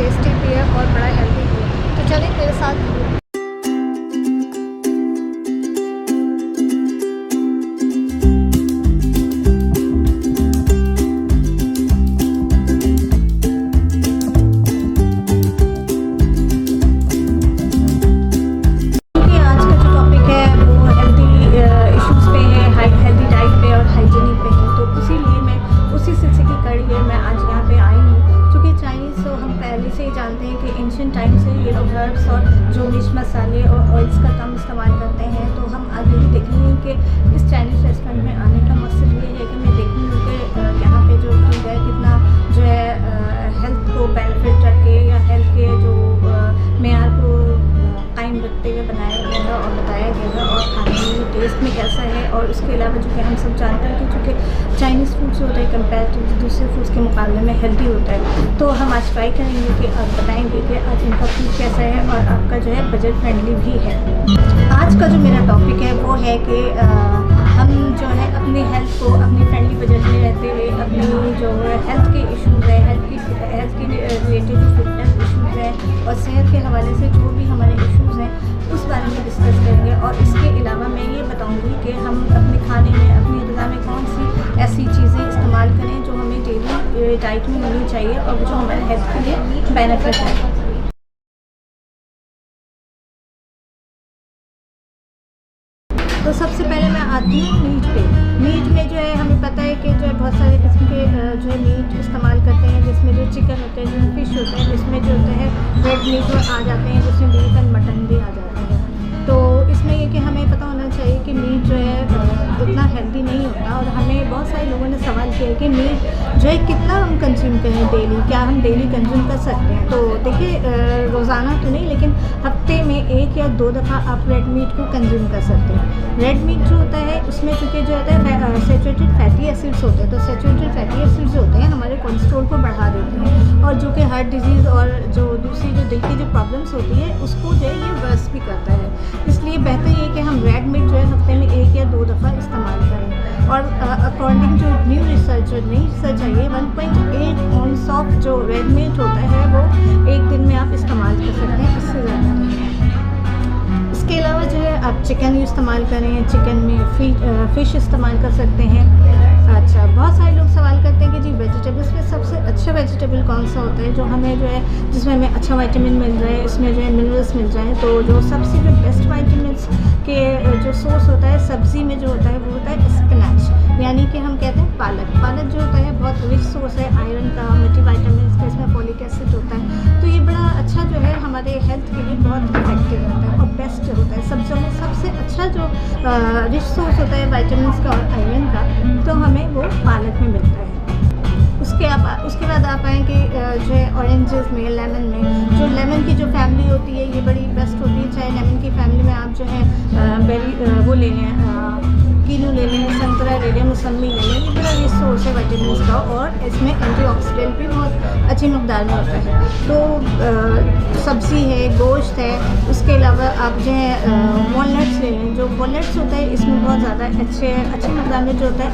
Tasty भी है और बड़ा हेल्दी भी है। तो चलिए मेरे साथ। जानते हैं कि एंशिएंट टाइम से ये लोग हर्ब्स और जो मिर्च मसाले और ऑयल्स का कम इस्तेमाल करते हैं। तो हम आज यही देखेंगे कि इस चाइनीज़ रेस्टोरेंट में आने का मकसद ये है कि मैं देखूँगी कि यहाँ पे जो फूड है कितना जो है हेल्थ को बेनिफिट रखे या हेल्थ के जो मेयार को कायम रखते हुए बनाया गया है और बताया गया है और खाने में टेस्ट में कैसा है। और उसके अलावा जो कि हम सब जानते हैं कि चूँकि चाइनीज़ फूड जो होता है कंपेरेटिव दूसरे फूड्स के मुकाबले में हेल्दी होता है। तो हम आज ट्राई करेंगे कि आप बताएंगे कि आज इनका फूड कैसा है और आपका जो है बजट फ्रेंडली भी है। आज का जो मेरा टॉपिक है वो है कि हम जो है अपनी हेल्थ को अपनी फ्रेंडली बजट में रहते हुए अपनी जो हेल्थ के इशूज़ है हेल्थ के रिलेटेड फिटनेस इशूज़ है और सेहत के हवाले से जो भी हमारे इशूज़ हैं उस बारे में डिस्कस करेंगे। और इसके अलावा मैं ये बताऊंगी कि हम अपने खाने में अपनी ग़िज़ा में कौन सी ऐसी चीज़ें इस्तेमाल करें जो हमें डेली डाइट में होनी चाहिए और जो हमारे हेल्थ के लिए बेनिफिट है। तो सबसे पहले मैं आती हूँ मीट पे। मीट में जो है हमें पता है कि जो है बहुत सारे किस्म के जो है मीट इस्तेमाल करते हैं, जिसमें जो चिकन होते हैं, जिसमें फ़िश होते हैं, जिसमें जो होता है रेड मीट आ जाते हैं, जिसमें बीफ एंड मटन भी आ जाते हैं। तो इसमें ये कि हमें पता होना चाहिए कि मीट जो है इतना हेल्दी नहीं होता। और हमें बहुत सारे लोगों ने सवाल किया है कि मीट जो है कितना हम कंज्यूम करें डेली, क्या हम डेली कंज्यूम कर सकते हैं। तो देखिए रोज़ाना तो नहीं लेकिन हफ्ते में 1 या 2 दफ़ा आप रेड मीट को कंज्यूम कर सकते हैं। रेड मीट जो होता है उसमें चूँकि जो होता है सैचुरेटेड फैटी एसिड्स होते हैं। तो सैचुरेटेड फैटी एसिड्स जो होते हैं हमारे कोलेस्ट्रॉल को बढ़ा देते हैं और जो कि हार्ट डिजीज़ और जो दूसरी जो दिल की जो प्रॉब्लम्स होती है उसको जो है ये वर्स भी करता है। इसलिए बेहतर ये कि हम रेड मीट जो है हफ्ते में 1 या 2 दफ़ा इस्तेमाल करें। और अकॉर्डिंग टू न्यू रिसर्च जो नई रिसर्च आई है 1.8 ऑन्स ऑफ जो रेड मीट होता है वो एक दिन में आप इस्तेमाल कर सकते हैं, इससे ज़्यादा नहीं। इसके अलावा जो है आप चिकन इस्तेमाल करें, चिकन में फ़िश इस्तेमाल कर सकते हैं। अच्छा, बहुत सारे लोग सवाल करते हैं कि जी वेजिटेबल्स में सबसे अच्छा वेजिटेबल कौन सा होता है जो हमें जो है जिसमें हमें अच्छा विटामिन मिल जाए, इसमें जो है मिनरल्स मिल जाए। तो जो सबसे जो बेस्ट विटामिन्स के जो सोर्स होता है सब्ज़ी में जो होता है वो होता है स्पिनच, यानी कि हम कहते हैं पालक। पालक जो होता है बहुत रिच सोर्स है आयरन का, मल्टीविटामिन्स का, इसमें फॉलिक एसिड होता है। तो ये बड़ा अच्छा जो है हमारे हेल्थ के लिए बहुत इफेक्टिव होता है और बेस्ट होता है। सब्जियों में सबसे अच्छा जो रिच सोर्स होता है विटामिन्स का और आयरन का तो हमें वो पालक में मिलता है। उसके बाद आप आएँ कि जो है ऑरेंजेस में, लेमन में, जो लेमन की जो फैमिली होती है ये बड़ी बेस्ट होती है। चाहे लेमन की फैमिली में आप जो है बेरी वो ले लें, कीनू ले लें, संतरा ले लें, मौसमी ले लें, ये बड़ा रिच सोर्स है विटामिन्स का और इसमें एंटीऑक्सीडेंट भी बहुत अच्छी मकदार में होता है। तो सब्ज़ी है, गोश्त है, उसके अलावा आप जो है वॉलनट्स ले लें। जो वॉलनट्स होता है इसमें बहुत ज़्यादा अच्छी मकदार में जो होता है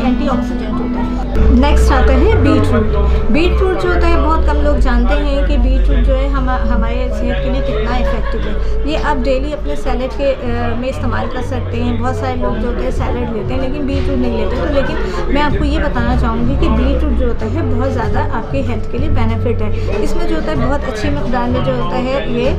एंटीऑक्सीडेंट होता है। नेक्स्ट आता है बीटरूट। बीटरूट जो होता है बहुत कम लोग जानते हैं कि बीटरूट जो है हमारे सेहत के लिए कितना इफेक्टिव है। ये आप डेली अपने सैलेड के में इस्तेमाल कर सकते हैं। बहुत सारे लोग जो होते हैं सैलेड लेते हैं लेकिन बीटरूट नहीं लेते। तो लेकिन मैं आपको ये बताना चाहूँगी कि बीटरूट जो होता है बहुत ज़्यादा आपके हेल्थ के लिए बेनिफिट है। इसमें जो होता है बहुत अच्छी मकदार में जो होता है ये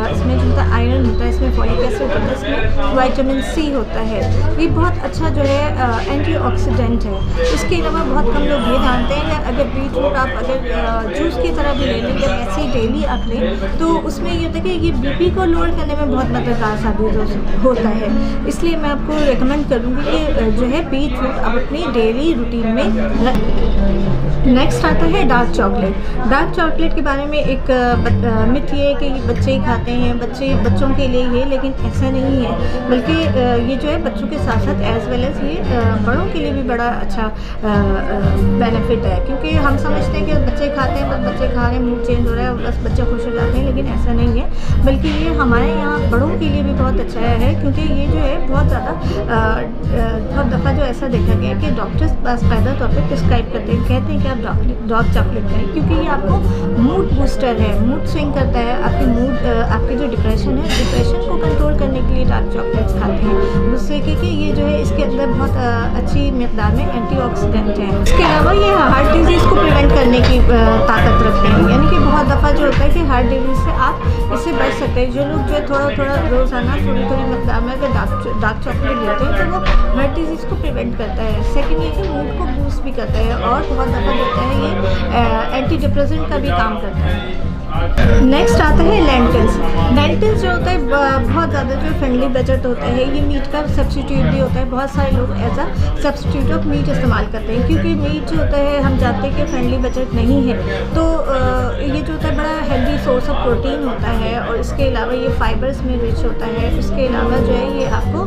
इसमें जो होता है आयरन होता है, इसमें फॉलिक एसिड होता है, इसमें विटामिन सी होता है। ये बहुत अच्छा जो है एंटीऑक्सीडेंट है। इसके अलावा बहुत कम लोग ये जानते हैं कि अगर बीटरूट आप अगर जूस की तरह भी ले लें, जब ऐसे ही डेली आप लें तो उसमें ये होता है कि ये बीपी को लोअर करने में बहुत मददगार साबित होता है। इसलिए मैं आपको रिकमेंड करूँगी कि जो है बीटरूट आप अपनी डेली रूटीन में। नेक्स्ट आता है डार्क चॉकलेट। डार्क चॉकलेट के बारे में एक मिथ ये है कि बच्चे ही खाते हैं, बच्चों के लिए ये, लेकिन ऐसा नहीं है। बल्कि ये जो है बच्चों के साथ साथ एज वेल एज ये बड़ों के लिए भी बड़ा अच्छा बेनिफिट है। क्योंकि हम समझते हैं कि बच्चे खाते हैं, बस बच्चे खा रहे हैं, मूड चेंज हो रहा है, बस बच्चे खुश हो जाते हैं, लेकिन ऐसा नहीं है। बल्कि ये हमारे यहाँ बड़ों के लिए भी बहुत अच्छा है क्योंकि ये जो है बहुत दफ़ा जो ऐसा देखा गया है कि डॉक्टर्स पास पैदा तौर पर प्रिस्क्राइब करते हैं, कहते हैं कि आप डार्क चॉकलेट करें क्योंकि ये आपको मूड बूस्टर है, मूड स्विंग करता है, आपकी जो डिप्रेशन को कंट्रोल करने के लिए डार्क चॉकलेट्स खाते हैं, जिससे कि ये जो है इसके अंदर बहुत अच्छी मिकदार में एंटीऑक्सीडेंट है। इसके अलावा ये हार्ट डिजीज़ को प्रिवेंट करने की ताकत रखते हैं, यानी कि बहुत दफ़ा जो होता है कि हार्ट डिजीज़ से आप इससे बच सकते हैं। जो लोग जो है थोड़ा रोज़ाना थोड़ी मिकदार में अगर डार्क चॉकलेट लेते हैं तो वो हार्ट डिजीज़ को प्रिवेंट करता है। सेकेंड ये कि मूड को बूस्ट भी करता है और बहुत दफ़ा जो होता है ये एंटी डिप्रेसेंट का भी काम करता है। नेक्स्ट आता है लेंटिल्स। लेंटिल्स जो होता है बहुत ज़्यादा जो फ्रेंडली बजट होता है, ये मीट का सब्स्टिट्यूट भी होता है। बहुत सारे लोग as a substitute of meat इस्तेमाल करते हैं, क्योंकि मीट जो होता है हम जानते हैं कि फ्रेंडली बजट नहीं है, तो ये जो होता है बड़ा हेल्दी सोर्स ऑफ प्रोटीन होता है और इसके अलावा ये फाइबर्स में रिच होता है। इसके अलावा जो है ये आपको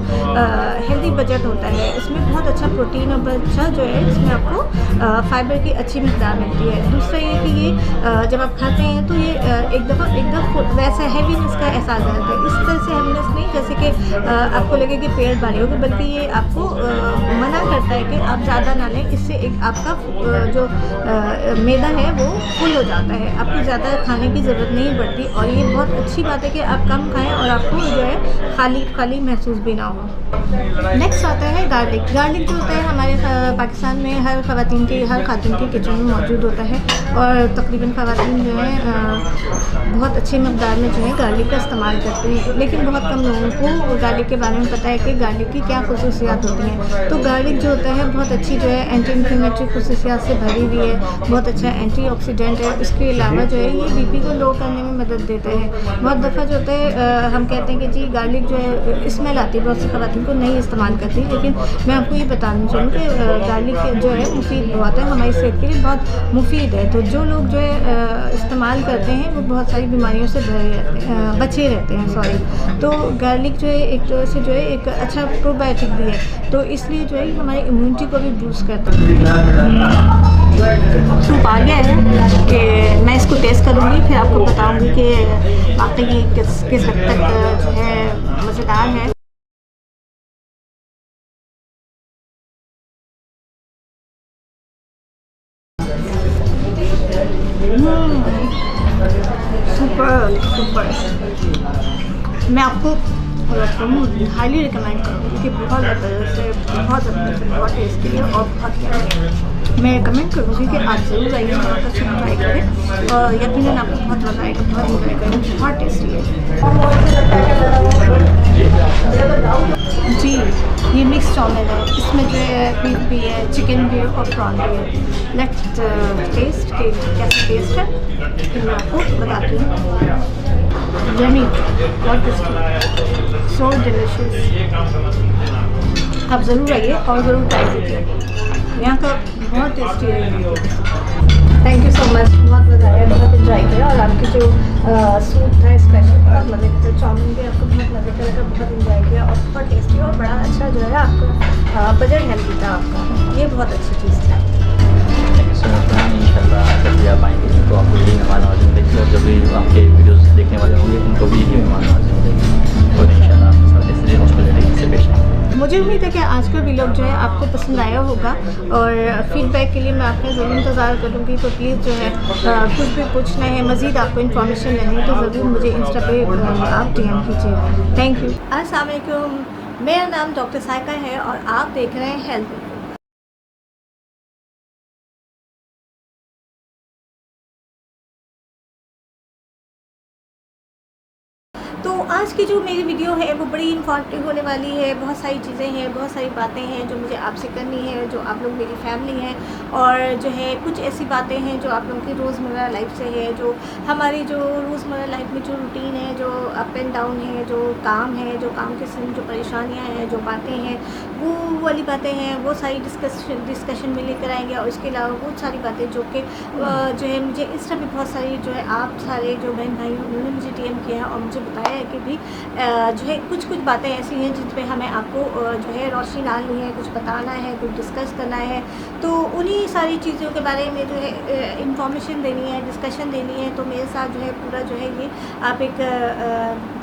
हेल्दी बजट होता है, इसमें बहुत अच्छा प्रोटीन और अच्छा जो है इसमें आपको फाइबर की अच्छी मिकदार मिलती है। दूसरा ये कि ये जब आप खाते हैं तो ये एकदम वैसा हैवीनेस का एहसास आता है। इस तरह से हैवीनेस नहीं जैसे कि आपको लगे कि पेट भारी होगा, बल्कि ये आपको मना करता है कि आप ज़्यादा ना लें। इससे एक आपका जो मैदा है वो फुल हो जाता है, आपको ज़्यादा खाने की ज़रूरत नहीं पड़ती। और ये बहुत अच्छी बात है कि आप कम खाएं और आपको जो है खाली महसूस भी ना हो। नेक्स्ट आता है गार्लिक। गार्लिक जो होता है हमारे पाकिस्तान में हर खातून की किचन में मौजूद होता है और तकरीबन खातून जो है बहुत अच्छी मकदार में जो है गार्लिक का इस्तेमाल करते हैं, लेकिन बहुत कम लोगों को गार्लिक के बारे में पता है कि गार्लिक की क्या खसूसियात होती हैं। तो गार्लिक जो होता है बहुत अच्छी जो है एंटी इन्फ्लेमेटरी खसूसियात से भरी हुई है, बहुत अच्छा एंटीऑक्सीडेंट है। इसके अलावा जो है ये बीपी को लो करने में मदद देता है। बहुत दफ़ा जो होता है हम कहते हैं कि जी गार्लिक जो है स्मेल आती है, बहुत सी खवातीन को नहीं इस्तेमाल करती, लेकिन मैं आपको ये बताना चाहूँ कि गार्लिक जो है मुफीद बहुत है, हमारी सेहत के लिए बहुत मुफीद है। तो जो लोग जो है इस्तेमाल करते हैं वो बहुत सारी बीमारियों से बचे रहते हैं। तो गार्लिक जो है एक तरह से जो है एक अच्छा प्रोबायोटिक भी है, तो इसलिए जो है हमारी इम्यूनिटी को भी बूस्ट करता है। सूप आ गया है कि मैं इसको टेस्ट करूँगी, फिर आपको बताऊँगी कि वाकई ये किस हद तक जो है मज़ेदार है। सुपर मैं आपको हाईली रिकमेंड करूँगी कि बहुत बहुत टेस्टी है और बहुत मैं रिकमेंड करूँगी कि आप ज़रूर आइए, बहुत अच्छा ट्राई करें और यकीनन आपको बहुत मज़ा आएगा, बहुत इंजॉय करें, बहुत टेस्टी है जी। ये मिक्स चाउमिन है, इसमें जो है बीफ भी है, चिकन भी है और प्रॉन भी है। लेट्स टेस्ट के कैसा टेस्ट है फिर मैं आपको बताती हूँ। यम्मी, बहुत टेस्टी, सो डिलिशियस। आप ज़रूर आइए और ज़रूर ट्राई कीजिए, यहाँ का बहुत टेस्टी है। थैंक यू सो मच, बहुत मज़ा आया, बहुत इन्जॉय किया और आपकी जो सूप था स्पेशल बहुत मज़े का, चाउमीन भी आपको बहुत मज़े का लगा, बहुत इन्जॉय किया और बहुत टेस्टी और बड़ा अच्छा जो है आपका बजट हेल्दी था आपका, ये बहुत अच्छी चीज़ थी। इंशाल्लाह जब भी आप आएंगे तो आपको यही मेहमान नवाज़ी मिलेगी और जब भी आपके वीडियोस देखने वाले होंगे उनको भी यही मेहमान नवाज़ी मिलेगी और इंशाल्लाह आपके साथ ऐसे हॉस्पिटलिटी से पेश आएंगे। मुझे उम्मीद है कि आज का वीडियो जो है आपको पसंद आया होगा और फीडबैक के लिए मैं आपका ज़रूर इंतज़ार करूँगी। तो प्लीज़ जो है कुछ भी पूछना है, मज़ीद आपको इन्फॉर्मेशन लेनी है तो ज़रूर मुझे इंस्टा पे आप DM कीजिए। Thank you. अस्सलाम वालेकुम, मेरा नाम डॉक्टर साइका है और आप देख रहे हैं हेल्थ। तो आज की जो मेरी वीडियो है वो बड़ी इंफॉर्मेटिव होने वाली है। बहुत सारी चीज़ें हैं, बहुत सारी बातें हैं जो मुझे आपसे करनी है, जो आप लोग मेरी फैमिली हैं और जो है कुछ ऐसी बातें हैं जो आप लोगों की रोज़मर्रा लाइफ से है, जो हमारी जो रोज़मर्रा लाइफ में जो रूटीन है, जो अप एंड डाउन है, जो काम है, जो काम के संग जो परेशानियाँ हैं, जो बातें हैं, वो वाली बातें हैं, वो सारी डिस्कशन में लेकर आएंगे। और इसके अलावा बहुत सारी बातें जो कि जो है मुझे इंस्टा पे बहुत सारी जो है आप सारे जो बहन भाई उन्होंने मुझे DM किया है और मुझे बताया है कि भी जो है कुछ बातें ऐसी हैं जिन पे हमें आपको जो है रोशनी डालनी है, कुछ बताना है, कुछ डिस्कस करना है। तो उन्हीं सारी चीज़ों के बारे में जो है इंफॉर्मेशन देनी है, डिस्कशन देनी है। तो मेरे साथ जो है पूरा जो है ये आप एक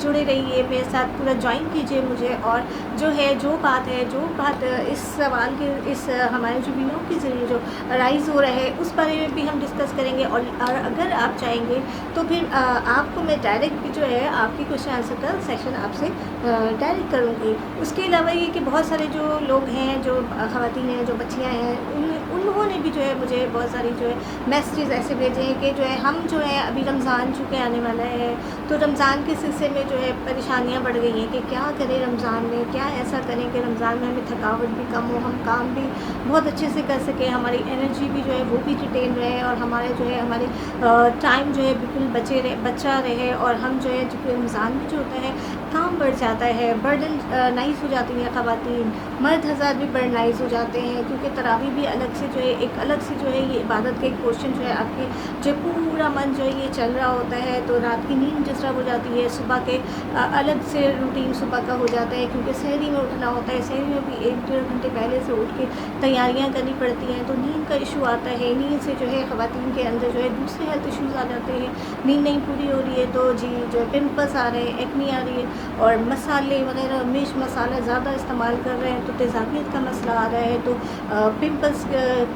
जुड़े रहिए, मेरे साथ पूरा ज्वाइन कीजिए मुझे और जो है जो बात है, जो बात इस सवाल के इस हमारे जो वीडियो के ज़रिए जो राइज़ हो रहा है उस बारे में भी हम डिस्कस करेंगे। और अगर आप चाहेंगे तो फिर आपको मैं डायरेक्ट भी जो है आपकी क्वेश्चन आंसर का सेशन आपसे डायरेक्ट करूँगी। उसके अलावा ये कि बहुत सारे जो लोग हैं, जो ख़वातीन हैं, जो बच्चियाँ हैं, उन्होंने भी जो है मुझे बहुत सारी जो है मैसेजेस ऐसे भेजे हैं कि जो है हम जो है अभी रमज़ान चूँकि आने वाला है तो रमज़ान के सिलसिले में जो है परेशानियाँ बढ़ गई हैं कि क्या करें रमज़ान में, क्या ऐसा करें कि रमज़ान में हमें थकावट भी कम हो, हम काम भी बहुत अच्छे से कर सकें, हमारी एनर्जी भी जो है वो भी रिटेन रहे और हमारे जो है हमारे टाइम जो है बिल्कुल बचा रहे। और हम जो है चूँकि रमज़ान में जो होता है काम बढ़ जाता है, बर्डन नाइस हो जाती हैं ख़वातीन, मर्द हज़रात भी बर्डनाइज हो जाते हैं क्योंकि तरावी भी अलग से जो है एक अलग से जो है ये इबादत का एक पोर्शन जो है आपके जो पूरा मन जो है ये चल रहा होता है। तो रात की नींद डिस्टर्ब हो जाती है, सुबह के अलग से रूटीन सुबह का हो जाता है क्योंकि सहरी में उठना होता है, सहरी में भी 1-1.5 घंटे पहले से उठ के तैयारियाँ करनी पड़ती हैं। तो नींद का इशू आता है, नींद से जो है ख़वातीन के अंदर जो है दूसरे हेल्थ इशूज़ आ जाते हैं, नींद नहीं पूरी हो रही है तो जी जो है पिंपल्स आ रहे हैं, एक्नी आ रही है और मसाले वगैरह मिर्च मसाला ज़्यादा इस्तेमाल कर रहे हैं तो तेज़ाबियत का मसला आ रहा है। तो पिंपल्स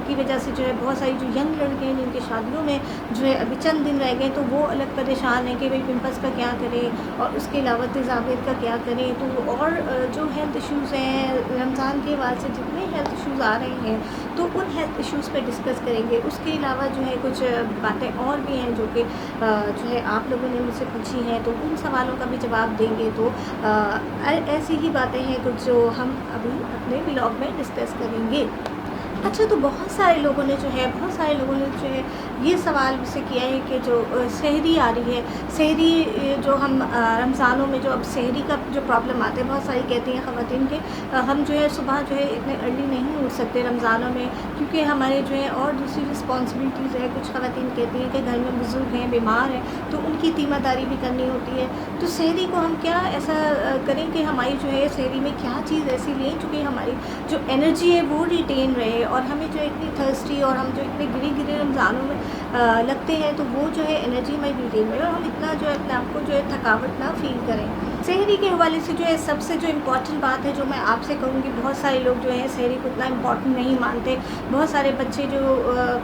की वजह से जो है बहुत सारी जो यंग लड़के हैं जिनकी शादियों में जो है अभी चंद दिन रह गए तो वो अलग परेशान है कि भाई पिंपल्स का क्या करें और उसके अलावा तेज़ाबियत का क्या करें। तो और जो हेल्थ इश्यूज़ हैं रमज़ान के बाद से जितने हेल्थ इश्यूज़ आ रहे हैं तो उन हेल्थ इश्यूज़ पे डिस्कस करेंगे। उसके अलावा जो है कुछ बातें और भी हैं जो कि जो है आप लोगों ने मुझसे पूछी हैं तो उन सवालों का भी जवाब देंगे। तो ऐसी ही बातें हैं कुछ जो हम अभी अपने व्लॉग में डिस्कस करेंगे। अच्छा, तो बहुत सारे लोगों ने जो है ये सवाल मुझसे किया है कि जो सहरी आ रही है, सहरी जो हम रमज़ानों में जो अब सहरी का जो प्रॉब्लम आता है, बहुत सारी कहती हैं ख़वातीन के हम जो है सुबह जो है इतने अर्ली नहीं उठ सकते रमज़ानों में क्योंकि हमारे जो है और दूसरी रिस्पॉन्सिबिलिटीज़ है। कुछ ख़वातीन कहती हैं कि घर में बुज़ुर्ग हैं, बीमार हैं तो उनकी तीमारदारी भी करनी होती है। तो सहरी को हम क्या ऐसा करें कि हमारी जो है सहरी में क्या चीज़ ऐसी लें चूँकि हमारी जो एनर्जी है वो रिटेन रहे और हमें जो इतनी थर्स्टी और हम जो इतने गिरे रमज़ानों में लगते हैं तो वो जो है एनर्जी हमारी रिटेन रहे और हम इतना जो है अपने आप को जो है थकावट ना फील करें। सहरी के हवाले से जो है सबसे जो इम्पॉर्टेंट बात है जो मैं आपसे कहूँगी, बहुत सारे लोग जो हैं सहरी को इतना इम्पॉर्टेंट नहीं मानते। बहुत सारे बच्चे जो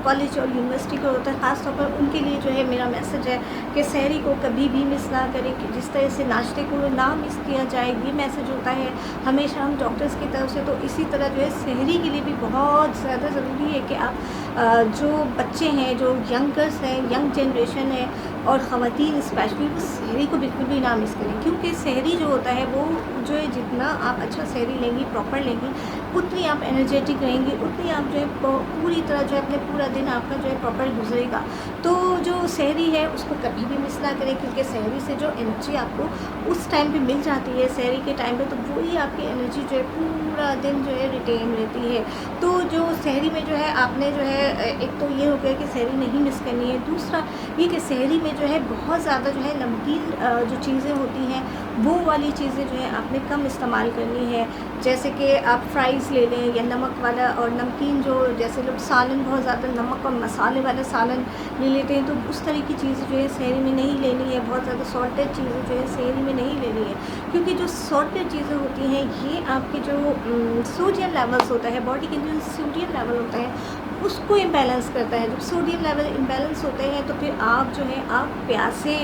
कॉलेज और यूनिवर्सिटी के होते हैं ख़ास तौर पर उनके लिए जो है मेरा मैसेज है कि सहरी को कभी भी मिस ना करें कि जिस तरह से नाश्ते को ना मिस किया जाए, ये मैसेज होता है हमेशा हम डॉक्टर्स की तरफ से। तो इसी तरह जो है सहरी के लिए भी बहुत ज़्यादा ज़रूरी है कि आप जो बच्चे हैं, जो यंगर्स हैं, यंग जनरेशन है और ख़वातीन स्पेशली वो सहरी को बिल्कुल भी ना मिस करें क्योंकि सहरी जो होता है वो जो है जितना आप अच्छा सहरी लेंगी, प्रॉपर लेंगी, उतनी आप एनर्जेटिक रहेंगी, उतनी आप जो है पूरी तरह जो है अपने पूरा दिन आपका जो है प्रॉपर गुजरेगा। तो जो सहरी है उसको कभी भी मिस ना करें क्योंकि सहरी से जो एनर्जी आपको उस टाइम पे मिल जाती है सहरी के टाइम पे तो वही आपकी एनर्जी जो है पूरा दिन जो है रिटेन रहती है। तो जो सहरी में जो है आपने जो है एक तो ये हो गया कि सहरी नहीं मिस करनी है। दूसरा ये कि सहरी में जो है बहुत ज़्यादा जो है नमकीन जो चीज़ें होती हैं वो वाली चीज़ें जो है आपने कम इस्तेमाल करनी है। जैसे कि आप फ्राइज़ ले लें या नमक वाला और नमकीन जो जैसे लोग सालन बहुत ज़्यादा नमक और मसाले वाला सालन ले लेते हैं तो उस तरह की चीज़ें जो है सहरी में नहीं लेनी है। बहुत ज़्यादा सॉल्टेड चीज़ें जो है सहरी में नहीं लेनी है क्योंकि जो सॉल्टेड चीज़ें होती हैं ये आपके जो सोडियम लेवल्स होता है, बॉडी के जो सोडियम लेवल होता है उसको इम्बैलेंस करता है। जब सोडियम लेवल इम्बैलेंस होते हैं तो फिर आप जो है आप प्यासे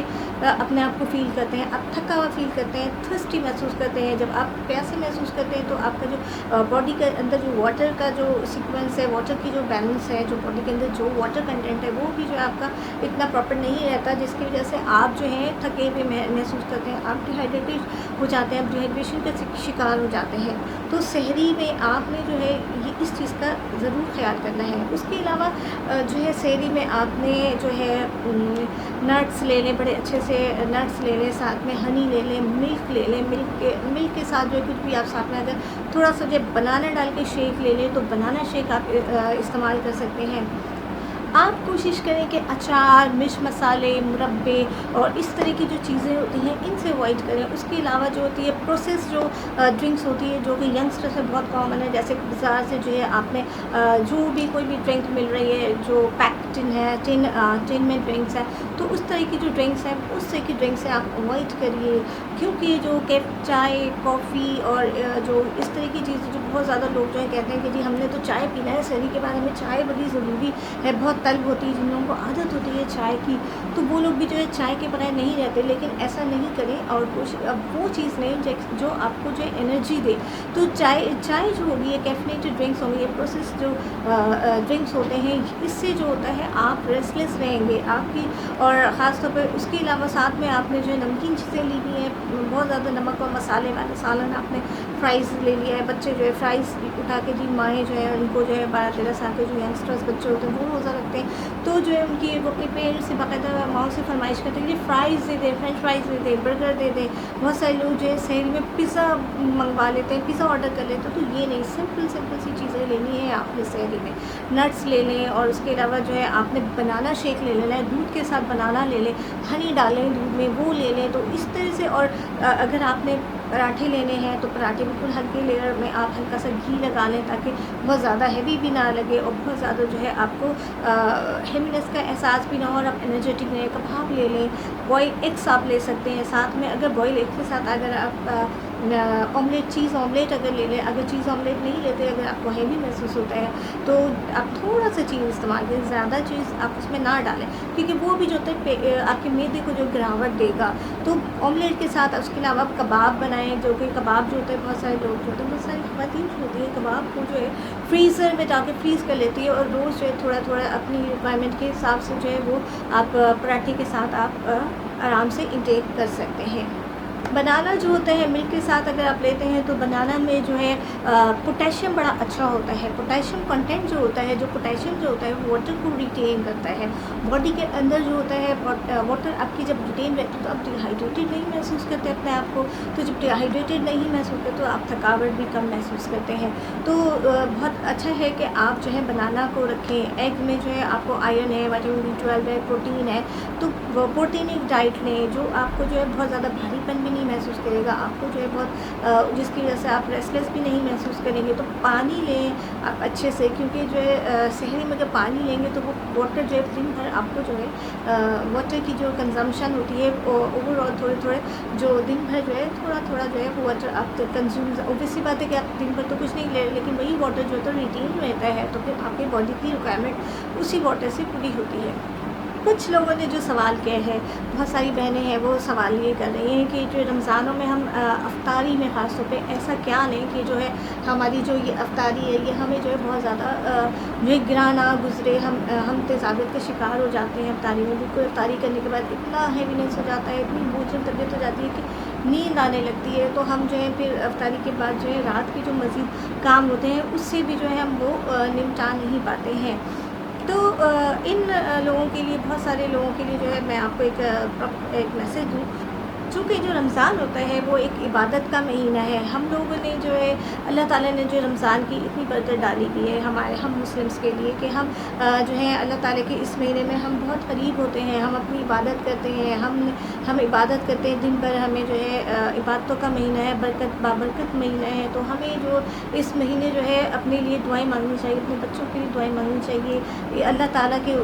अपने आप को फ़ील करते हैं, आप थका हुआ फ़ील करते हैं, थर्स्टी महसूस करते हैं। जब आप प्यासे महसूस करते हैं तो आपका जो बॉडी के अंदर जो वाटर का जो सीक्वेंस है, वाटर की जो बैलेंस है, जो बॉडी के अंदर जो वाटर कंटेंट है वो भी जो है आपका इतना प्रॉपर नहीं रहता जिसकी वजह से आप जो है थके हुए महसूस करते हैं, आप डिहाइड्रेटेड हो जाते हैं, आप डिहाइड्रेशन का शिकार हो जाते हैं। तो सहरी में आपने जो है ये इस चीज़ का ज़रूर ख्याल करना है। उसके अलावा जो है सहरी में आपने जो है नट्स ले लें, बड़े अच्छे से नट्स ले लें, साथ में हनी ले लें, मिल्क ले लें। मिल्क के साथ जो है कुछ भी आप साथ में अगर थोड़ा सा जो बनाना डाल के शेक ले लें तो बनाना शेक आप इस्तेमाल कर सकते हैं। आप कोशिश करें कि अचार, मिर्च मसाले, मुरब्बे और इस तरह की जो चीज़ें होती हैं इनसे अवॉइड करें। उसके अलावा जो होती है प्रोसेस जो ड्रिंक्स होती है जो कि यंगस्टर्स में बहुत कॉमन है, जैसे बाज़ार से जो है आपने जो भी कोई भी ड्रिंक मिल रही है जो पैक टिन है, टिन में ड्रिंक्स है, तो उस तरह की जो ड्रिंक्स हैं उस तरह की ड्रिंक्स से आप अवॉइड करिए। क्योंकि जो चाय, कॉफ़ी और जो इस तरह की चीज़ें जो बहुत ज़्यादा लोग जो है कहते हैं कि जी हमने तो चाय पीना है, शहरी के बाद हमें चाय बड़ी ज़रूरी है, बहुत तलब होती है, जिन लोगों को आदत होती है चाय की, तो वो लोग भी जो है चाय के बगैर नहीं रहते। लेकिन ऐसा नहीं करें और कुछ अब वो चीज़ नहीं जो आपको जो है एनर्जी दे। तो चाय जो होगी ये कैफिनेटेड ड्रिंक्स होंगी, ये प्रोसेस जो ड्रिंक्स होते हैं, इससे जो होता है आप रेस्टलेस रहेंगे आपकी। और ख़ास तौर पर उसके अलावा साथ में आपने जो है नमकीन चीज़ें ली हुई हैं, बहुत ज़्यादा नमक और मसाले वाले सालन, आपने फ्राइज़ ले लिया है। बच्चे जो है फ्राइज़ उठा के जी माएँ जो है उनको जो है 12-13 साल के जो यंगस्टर्स बच्चे होते हैं वो रोज़ा रखते हैं, तो जो है उनकी वो अपने पेरेंट्स से बाकायदा माओ से फरमाइश करते हैं कि फ्राइज़ दे दें, फ्रेंच फ्राइज़ दे दें, बर्गर दे दें। बहुत सारे लोग जो है शहर में पिज़्ज़ा मंगवा लेते हैं, पिज़्ज़ा ऑर्डर कर लेते हैं। तो ये नहीं, सिंपल सी चीज़ें लेनी है आपने शहरी में। नट्स ले लें और उसके अलावा जो है आपने बनाना शेक ले लेना है, दूध के साथ बनाना ले लें, हनी डालें दूध में, वो ले लें। तो इस तरह से। और अगर आपने पराठे लेने हैं तो पराठे बिल्कुल हल्के लेयर में आप हल्का सा घी लगा लें ताकि बहुत ज़्यादा हैवी भी ना लगे और बहुत ज़्यादा जो है आपको हेवीनेस का एहसास भी ना हो और आप एनर्जेटिक रहें। कबाब ले लें, बॉयल एग्स आप ले सकते हैं साथ में। अगर बॉयल एग के साथ अगर आप ऑमलेट, चीज़ ऑमलेट अगर ले लें, अगर चीज़ ऑमलेट नहीं लेते, अगर आपको हैवी महसूस होता है तो आप थोड़ा सा चीज़ इस्तेमाल करें, ज़्यादा चीज़ आप उसमें ना डालें, क्योंकि वो भी जो होता है आपके मैदे को जो गिरावट देगा। तो ऑमलेट के साथ उसके अलावा आप कबाब बनाएं, जो कि कबाब जो होता है बहुत सारे लोग जो होते हैं, बहुत सारी ख़वातीन जो होती है कबाब को जो है फ्रीज़र में जाके फ्रीज़ कर लेती है और रोज़ जो है थोड़ा थोड़ा अपनी रिक्वायरमेंट के हिसाब से जो है वो आप पराठे के साथ आप आराम से इंटेक कर सकते हैं। बनाना जो होता है मिल्क के साथ अगर आप लेते हैं तो बनाना में जो है पोटेशियम बड़ा अच्छा होता है। पोटेशियम कंटेंट जो होता है, जो पोटेशियम जो होता है वो वाटर को रिटेन करता है बॉडी के अंदर जो होता है। वाटर आपकी जब रिटेन रहती है तो आप डिहाइड्रेटेड नहीं महसूस करते अपने आप को, तो जब डिहाइड्रेटेड नहीं महसूस करते तो आप थकावट भी कम महसूस करते हैं। तो बहुत अच्छा है कि आप जो है बनाना को रखें। एग में जो है आपको आयरन है, विटामिन B12 है, प्रोटीन है, तो प्रोटीनिक डाइट लें जो आपको जो है बहुत ज़्यादा भारीपन भी नहीं महसूस करेगा, आपको जो है बहुत जिसकी वजह से आप रेस्टलेस भी नहीं महसूस करेंगे। तो पानी लें आप अच्छे से, क्योंकि जो है शहरी में अगर पानी लेंगे तो वो वाटर जो है दिन भर आपको जो है वाटर की जो कंजम्पशन होती है ओवरऑल थोड़े जो दिन भर जो है थोड़ा जो है वो वाटर आप कंज्यूम। ऑब्वियसली बात है कि आप दिन भर तो कुछ नहीं ले रहे, लेकिन वही वाटर जो है तो रिटेन रहता है, तो फिर आपकी बॉडी की रिक्वायरमेंट उसी वाटर से पूरी होती है। कुछ लोगों ने जो सवाल किया है, बहुत सारी बहनें हैं वो सवाल ये कर रही हैं कि जो रमज़ानों में हम अफ्तारी में ख़ास तौर पे ऐसा क्या लें कि जो है हमारी जो ये अफ्तारी है ये हमें जो है बहुत ज़्यादा जो है गिरा ना गुज़रे, हम तेज़ाबियत का शिकार हो जाते हैं अफ्तारी में। बिल्कुल अफ्तारी करने के बाद इतना हैवीनेस हो जाता है, इतनी बोझिल तबीयत हो जाती है कि नींद आने लगती है। तो हम जो है फिर अफ्तारी के बाद जो है रात के जो मज़ीद काम होते हैं उससे भी जो है हम वो निपटा नहीं पाते हैं। तो इन लोगों के लिए, बहुत सारे लोगों के लिए जो है मैं आपको एक मैसेज दूँ, चूँकि जो रमज़ान होता है वो एक इबादत का महीना है। हम लोगों ने जो है अल्लाह ताला ने जो रमज़ान की इतनी बरकत डाली हुई है हम मुस्लिम्स के लिए कि हम जो है अल्लाह ताला के इस महीने में हम बहुत करीब होते हैं, हम अपनी इबादत करते हैं, हम इबादत करते हैं दिन भर। हमें जो है इबादतों का महीना है, बाबरकत महीना है, तो हमें जो इस महीने जो है अपने लिए दुआएं मांगनी चाहिए, अपने बच्चों के लिए दुआएं मांगनी चाहिए। अल्लाह ताला के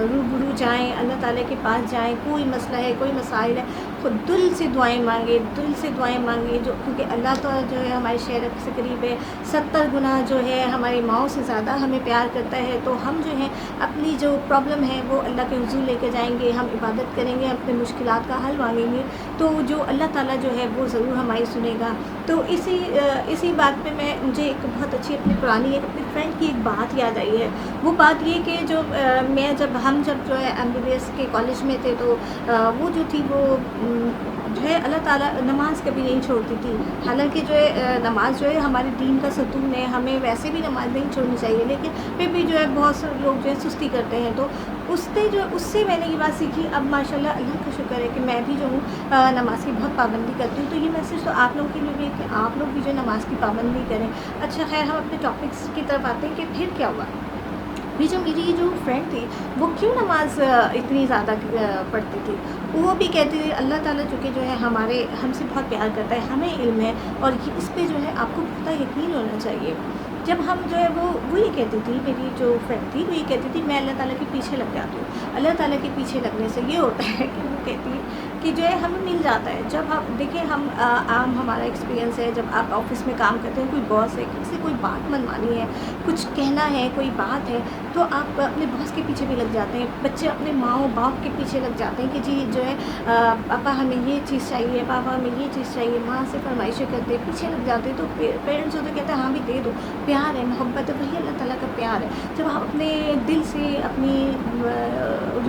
रूबरू जाएँ, अल्लाह ताला के पास जाएँ, कोई मसला है, कोई मसाइल है, खुद दिल से दुआएं मांगे, जो क्योंकि अल्लाह तो जो है हमारे शहर से करीब है, 70 गुना जो है हमारी माओ से ज़्यादा हमें प्यार करता है। तो हम जो है अपनी जो प्रॉब्लम है वो अल्लाह के हुज़ूर लेके जाएंगे, हम इबादत करेंगे, अपने मुश्किलात का हल मांगेंगे, तो जो अल्लाह ताला जो है वो ज़रूर हमारी सुनेगा। तो इसी बात पे मुझे एक बहुत अच्छी अपनी अपनी फ्रेंड की एक बात याद आई है। वो बात ये कि जो हम जब जो है MBBS के कॉलेज में थे तो वो जो थी वो जो है अल्लाह ताला नमाज़ कभी नहीं छोड़ती थी। हालांकि जो है नमाज़ जो है हमारे दीन का सतून है, हमें वैसे भी नमाज़ नहीं छोड़नी चाहिए, लेकिन फिर भी जो है बहुत सारे लोग जो है सुस्ती करते हैं। तो उससे मैंने ये बात सीखी। अब माशाल्लाह अल्लाह का शुक्र है कि मैं भी जो हूँ नमाज़ की बहुत पाबंदी करती हूँ। तो ये मैसेज तो आप लोगों के लिए भी है कि आप लोग भी जो नमाज़ की पाबंदी करें। अच्छा खैर, हम अपने टॉपिक्स की तरफ आते हैं कि फिर क्या हुआ। भी जो मेरी जो फ्रेंड थी वो क्यों नमाज़ इतनी ज़्यादा पढ़ती थी, वो भी कहती थी अल्लाह ताला चूँकि जो है हमसे बहुत प्यार करता है, हमें इल्म है और इस पे जो है आपको पूरा यकीन होना चाहिए। जब हम जो है वो ये कहती थी, मेरी जो फ्रेंड थी वो ये कहती थी मैं अल्लाह ताला के पीछे लग जाती हूँ। अल्लाह ताला के पीछे लगने से ये होता है कि वो कहती है कि जो है हमें मिल जाता है। जब हम देखिए हम आम हमारा एक्सपीरियंस है, जब आप ऑफिस में काम करते हैं, कोई बॉस है, किसी कोई बात मनवानी है, कुछ कहना है, कोई बात है, तो आप अपने बॉस के पीछे भी लग जाते हैं। बच्चे अपने माँ बाप के पीछे लग जाते हैं कि जी जो है पापा हमें ये चीज़ चाहिए, पापा हमें ये चीज़ चाहिए, माँ से फरमाइशें करते हैं, पीछे लग जाते हैं। तो पेरेंट्स होते कहते हैं हाँ भी दे दो, प्यार है, मोहब्बत है, वही अल्लाह ताला का प्यार है। जब आप अपने दिल से अपनी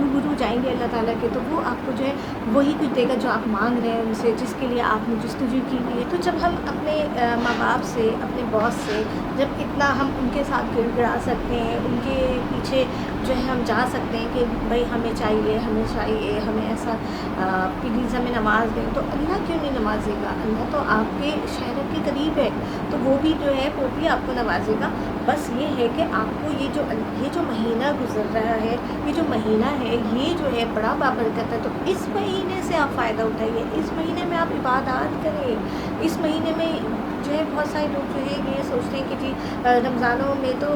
रूबरू जाएंगे अल्लाह ताला के, तो वो आपको जो है वही कुछ देगा जो आप मांग रहे हैं उनसे, जिसके लिए आपने जस्तजू की हुई है। तो जब हम अपने माँ बाप से, अपने बॉस से जब इतना हम उनके साथ गिड़गिड़ा सकते हैं, उनके पीछे जो है हम जा सकते हैं कि भाई हमें चाहिए, हमें ऐसा प्लीज़ हमें नमाज दें, तो अल्लाह क्यों नहीं नवाजेगा? अल्लाह तो आपके शहर के करीब है, तो वो भी जो है वो भी आपको नवाजेगा। बस ये है कि आपको ये जो महीना गुजर रहा है, ये जो महीना है, ये जो है बड़ा बाबरकत है। तो इस महीने से आप फ़ायदा उठाइए, इस महीने में आप इबादत करें। इस महीने में जो है बहुत सारे लोग जो है ये सोचते हैं कि जी रमज़ानों में तो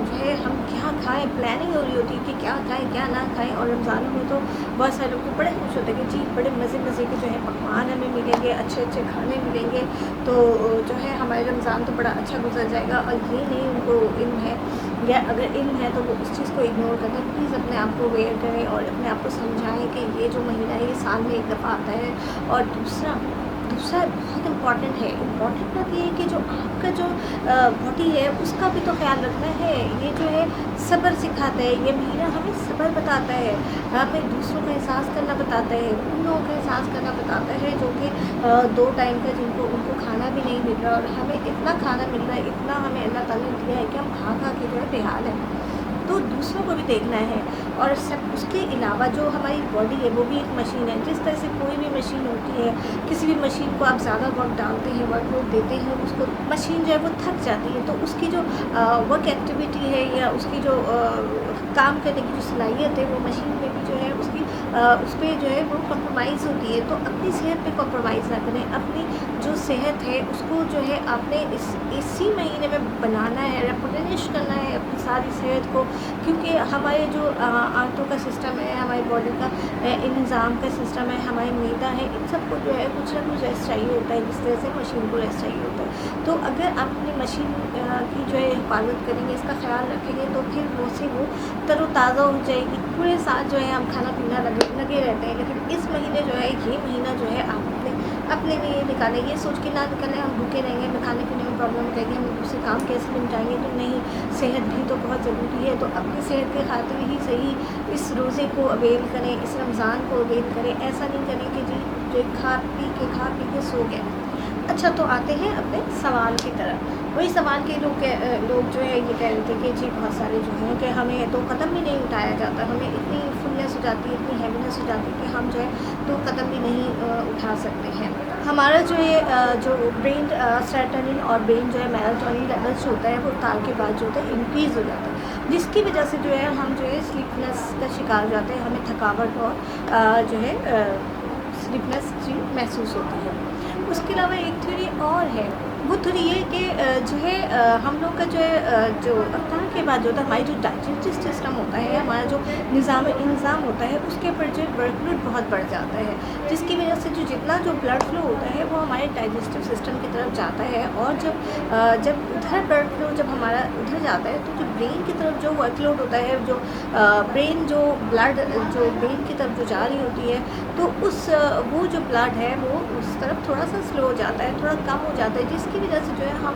जो है हम क्या खाएं, प्लानिंग हो रही होती है कि क्या खाएं क्या ना खाएं। और रमज़ानों में तो बहुत सारे लोग तो बड़े खुश होते हैं कि जी बड़े मज़े के जो है पकवान हमें मिलेंगे, अच्छे खाने मिलेंगे, तो जो है हमारे रमज़ान तो बड़ा अच्छा गुजर जाएगा। और ये नहीं उनको इल्म है, या अगर इल्म है तो वो इस चीज़ को इग्नोर करें। प्लीज़ अपने आप को अवेयर करें और अपने आप को समझाएं कि ये जो महीना है ये साल में एक दफ़ा आता है। और दूसरा बहुत इम्पॉर्टेंट है, इम्पॉर्टेंट बात ये है कि जो आपका जो बॉडी है उसका भी तो ख्याल रखना है। ये जो है सब्र सिखाता है, ये महीना हमें सब्र बताता है, हमें दूसरों का एहसास करना बताता है, उन लोगों का एहसास करना बताता है जो कि 2 टाइम का उनको खाना भी नहीं मिल रहा, और हमें इतना खाना मिल रहा है, इतना हमें अल्लाह ताला ने दिया है कि हम खा के जो है बेहाल है। तो दूसरों को भी देखना है। और सब उसके अलावा जो हमारी बॉडी है वो भी एक मशीन है। जिस तरह से कोई भी मशीन होती है, किसी भी मशीन को आप ज़्यादा वर्क डालते हैं, वर्कलोड देते हैं, उसको मशीन जो है वो थक जाती है। तो उसकी जो वर्क एक्टिविटी है या उसकी जो काम करने की जो सलाहियत है वो मशीन में भी जो है उसकी उस पर जो है वो कॉम्प्रोमाइज़ होती है। तो अपनी सेहत पे कॉम्प्रोमाइज़ ना करें। अपनी जो सेहत है उसको जो है आपने इसी महीने में बनाना है, रिप्लेनिश करना है अपनी सारी सेहत को। क्योंकि हमारे जो आंतों का सिस्टम है, हमारी बॉडी का इंजाम का सिस्टम है, हमारी मैदा है, इन सबको जो है कुछ ना कुछ रेस्ट चाहिए होता है, जिस तरह से मशीन को रेस्ट चाहिए होता है। तो अगर आप अपनी मशीन की जो है हिफाजत करेंगे, इसका ख्याल रखेंगे, तो फिर वो से वो तरोताज़ा हो जाएगी। पूरे साल जो है हम खाना पीना लगे रहते हैं, लेकिन इस महीने जो है ये महीना जो है आप अपने लिए निकालें। ये सोच के ना निकालें हम भूखे रहेंगे, हमें खाने पीने में प्रॉब्लम हो जाएगी, हम दूसरे काम कैसे निपटाएंगे। तो नहीं, सेहत भी तो बहुत ज़रूरी है। तो अपनी सेहत के खातिर ही सही इस रोज़े को अवेल करें, इस रमज़ान को अवेल करें। ऐसा नहीं करें कि जी जो खा पी के सो गए। अच्छा, तो आते हैं अपने सवाल की तरफ। वही सवाल के लोग जो है ये कह रहे थे कि जी बहुत सारे जो हैं कि हमें तो कदम भी नहीं उठाया जाता, हमें इतनी फुलनेस हो जाती है, इतनी हैवीनेस हो जाती है कि हम जो है तो कदम भी नहीं उठा सकते हैं। हमारा जो है जो ब्रेन सेरोटोनिन और ब्रेन जो है मेलाटोनिन लेवल्स होता है वो ताल के बाद जो होता है इंक्रीज़ हो जाता है, जिसकी वजह से जो है हम जो है स्लीपनेस का शिकार हो जाते हैं। हमें थकावट और जो है स्लीपनेस महसूस होती है। उसके अलावा एक थ्योरी और है, वो थ्योरी ये कि जो है हम लोग का जो है जो अफ्तार के बाद जो होता है हमारी जो डाइजेस्टिव सिस्टम होता है, हमारा जो निज़ाम होता है, उसके ऊपर जो वर्कलोड बहुत बढ़ जाता है, जिसकी वजह से जितना ब्लड फ्लो होता है वो हमारे डाइजेस्टिव सिस्टम की तरफ जाता है। और जब उधर ब्लड फ्लो जब हमारा उधर जाता है तो जो ब्रेन की तरफ जो वर्कलोड होता है, जो ब्रेन जो ब्लड जो ब्रेन की तरफ जो जा रही होती है, तो वो जो ब्लड है वो उस तरफ थोड़ा सा स्लो हो जाता है, थोड़ा कम हो जाता है, जिसकी वजह से जो है हम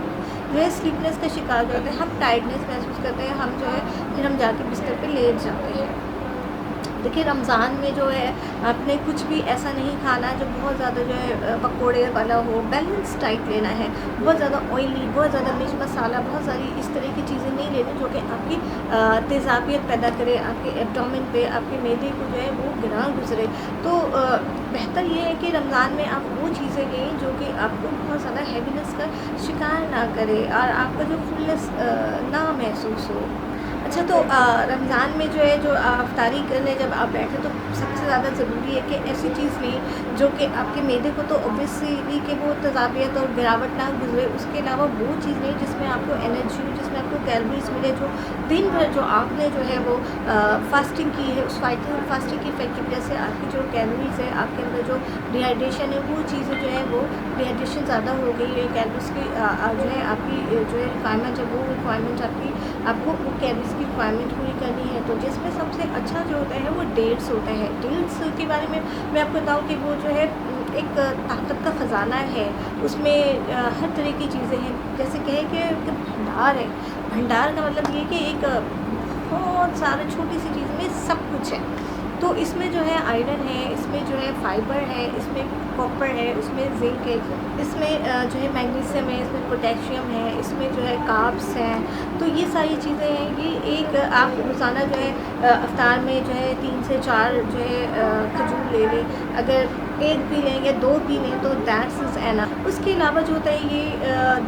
जो है स्लीपनेस का शिकार हो जाते हैं, हम टायर्डनेस महसूस करते हैं, हम जो है फिर हम जाके बिस्तर पे लेट जाते हैं। देखिए रमज़ान में जो है आपने कुछ भी ऐसा नहीं खाना जो बहुत ज़्यादा जो है पकोड़े वाला हो, बैलेंस डाइट लेना है। बहुत ज़्यादा ऑयली, बहुत ज़्यादा मिर्च मसाला, बहुत सारी इस तरह की चीज़ें नहीं लेनी जो कि आपकी तेज़ाबियत पैदा करे, आपके एब्डोमेन पे, आपके मैदे को जो है वो गिरा गुजरे। तो बेहतर ये है कि रमज़ान में आप वो चीज़ें लें जो कि आपको बहुत ज़्यादा हैवीनेस का शिकार ना करे और आपका जो फुलनेस ना महसूस हो। अच्छा, तो रमज़ान में जो है जो अफ्तारी करने जब आप बैठे तो सबसे ज़्यादा ज़रूरी है कि ऐसी चीज़ लें जो कि आपके मैदे को तो ऑब्वियसली कि वो तज़ाबियत और गिरावट ना गुजरे, उसके अलावा वो चीज़ लें जिसमें आपको एनर्जी, जिसमें आपको कैलोरीज मिले, जो दिन भर जो आपने जो है वो फास्टिंग की है, उस फास्टिंग की इफेक्ट की वजह से आपकी जो कैलोरीज है, आपके अंदर जो डिहाइड्रेशन है, वो चीज़ें जो है वो डिहाइड्रेशन ज़्यादा हो गई है, कैलोरीज की जो है आपकी जो है रिक्वायरमेंट है, वो रिक्वायरमेंट आपको वो कैलोरीज की रिक्वायरमेंट पूरी करनी है। तो जिसमें सबसे अच्छा जो होता है वो डेट्स होता है। डेट्स के बारे में मैं आपको बताऊँ कि वो जो है एक ताकत का ख़जाना है, उसमें हर तरह की चीज़ें हैं। जैसे कहें कि भंडार है, भंडार का मतलब ये कि एक बहुत सारे छोटी सी चीज़ में सब कुछ है। तो इसमें जो है आयरन है, इसमें जो है फाइबर है, इसमें कॉपर है, इसमें जिंक है, इसमें जो है मैग्नीशियम है, इसमें पोटेशियम है, इसमें जो है कार्ब्स हैं। तो ये सारी चीज़ें हैं। ये एक आप रोज़ाना जो है अफ्तार में जो है 3 से 4 जो है खजूर ले लें। अगर एक पी लें या 2 पी लें तो दैट्स इज़ एनफ। उसके अलावा जो होता है ये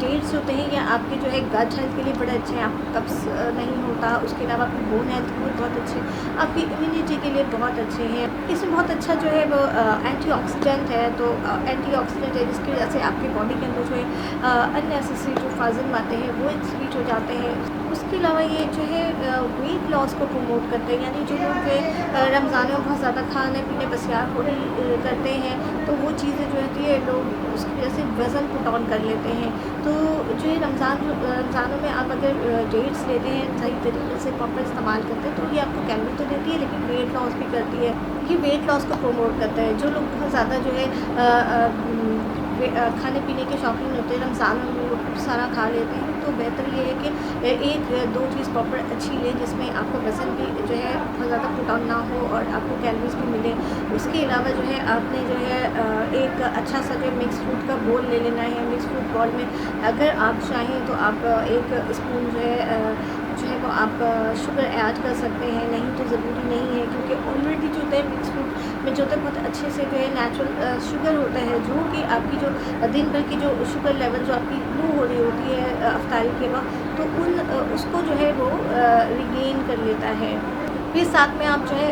डेट्स होते हैं, या आपके जो है गट हेल्थ के लिए बड़े अच्छे हैं, आपको कब्ज़ नहीं होता। उसके अलावा आपकी बोन हेल्थ के लिए बहुत अच्छे हैं, आपकी इम्यूनिटी के लिए बहुत अच्छे हैं। इसमें बहुत अच्छा जो है वो एंटीऑक्सीडेंट है। तो एंटीऑक्सीडेंट है जिसकी वजह से आपकी बॉडी के अंदर जो है अननेसेसरी जो फाजिल आते हैं वो एक्सक्रीट हो जाते हैं। उसके अलावा ये जो है वेट लॉस को प्रमोट करते हैं, यानी जो लोग रमज़ान में बहुत ज़्यादा खाने पीने बसियार होली करते हैं, तो वो चीज़ें जो होती है लोग उसकी वजह से वज़न पुट ऑन कर लेते हैं। तो जो है रमज़ानों में आप अगर डेट्स लेते हैं, सही तरीके से प्रॉपर इस्तेमाल करते हैं, तो ये आपको कैलोरी तो देती है लेकिन वेट लॉस भी करती है। ये वेट लॉस को प्रमोट करता है। जो लोग बहुत ज़्यादा जो है खाने पीने के शौकीन होते हैं, रमज़ान में वो खूब सारा खा लेते हैं, तो बेहतर ये है कि एक 2 चीज़ प्रॉपर अच्छी लें जिसमें आपको वज़न भी जो है बहुत ज़्यादा पुट ऑन ना हो और आपको कैलोरीज भी मिले। उसके अलावा जो है आपने जो है एक अच्छा सा जो मिक्स फ्रूट का बोल ले लेना है। मिक्स फ्रूट बॉल में अगर आप चाहें तो आप 1 स्पून जो है वो आप शुगर ऐड कर सकते हैं, नहीं तो ज़रूरी नहीं है, क्योंकि ऑलरेडी जो होता है मिक्स फ्रूट में जो होता है बहुत अच्छे से जो है नेचुरल शुगर होता है, जो कि आपकी जो दिन भर की जो शुगर लेवल जो आपकी लो हो रही होती है अफ्तारी के वक्त, तो उसको जो है वो रिगेन कर लेता है। फिर साथ में आप जो है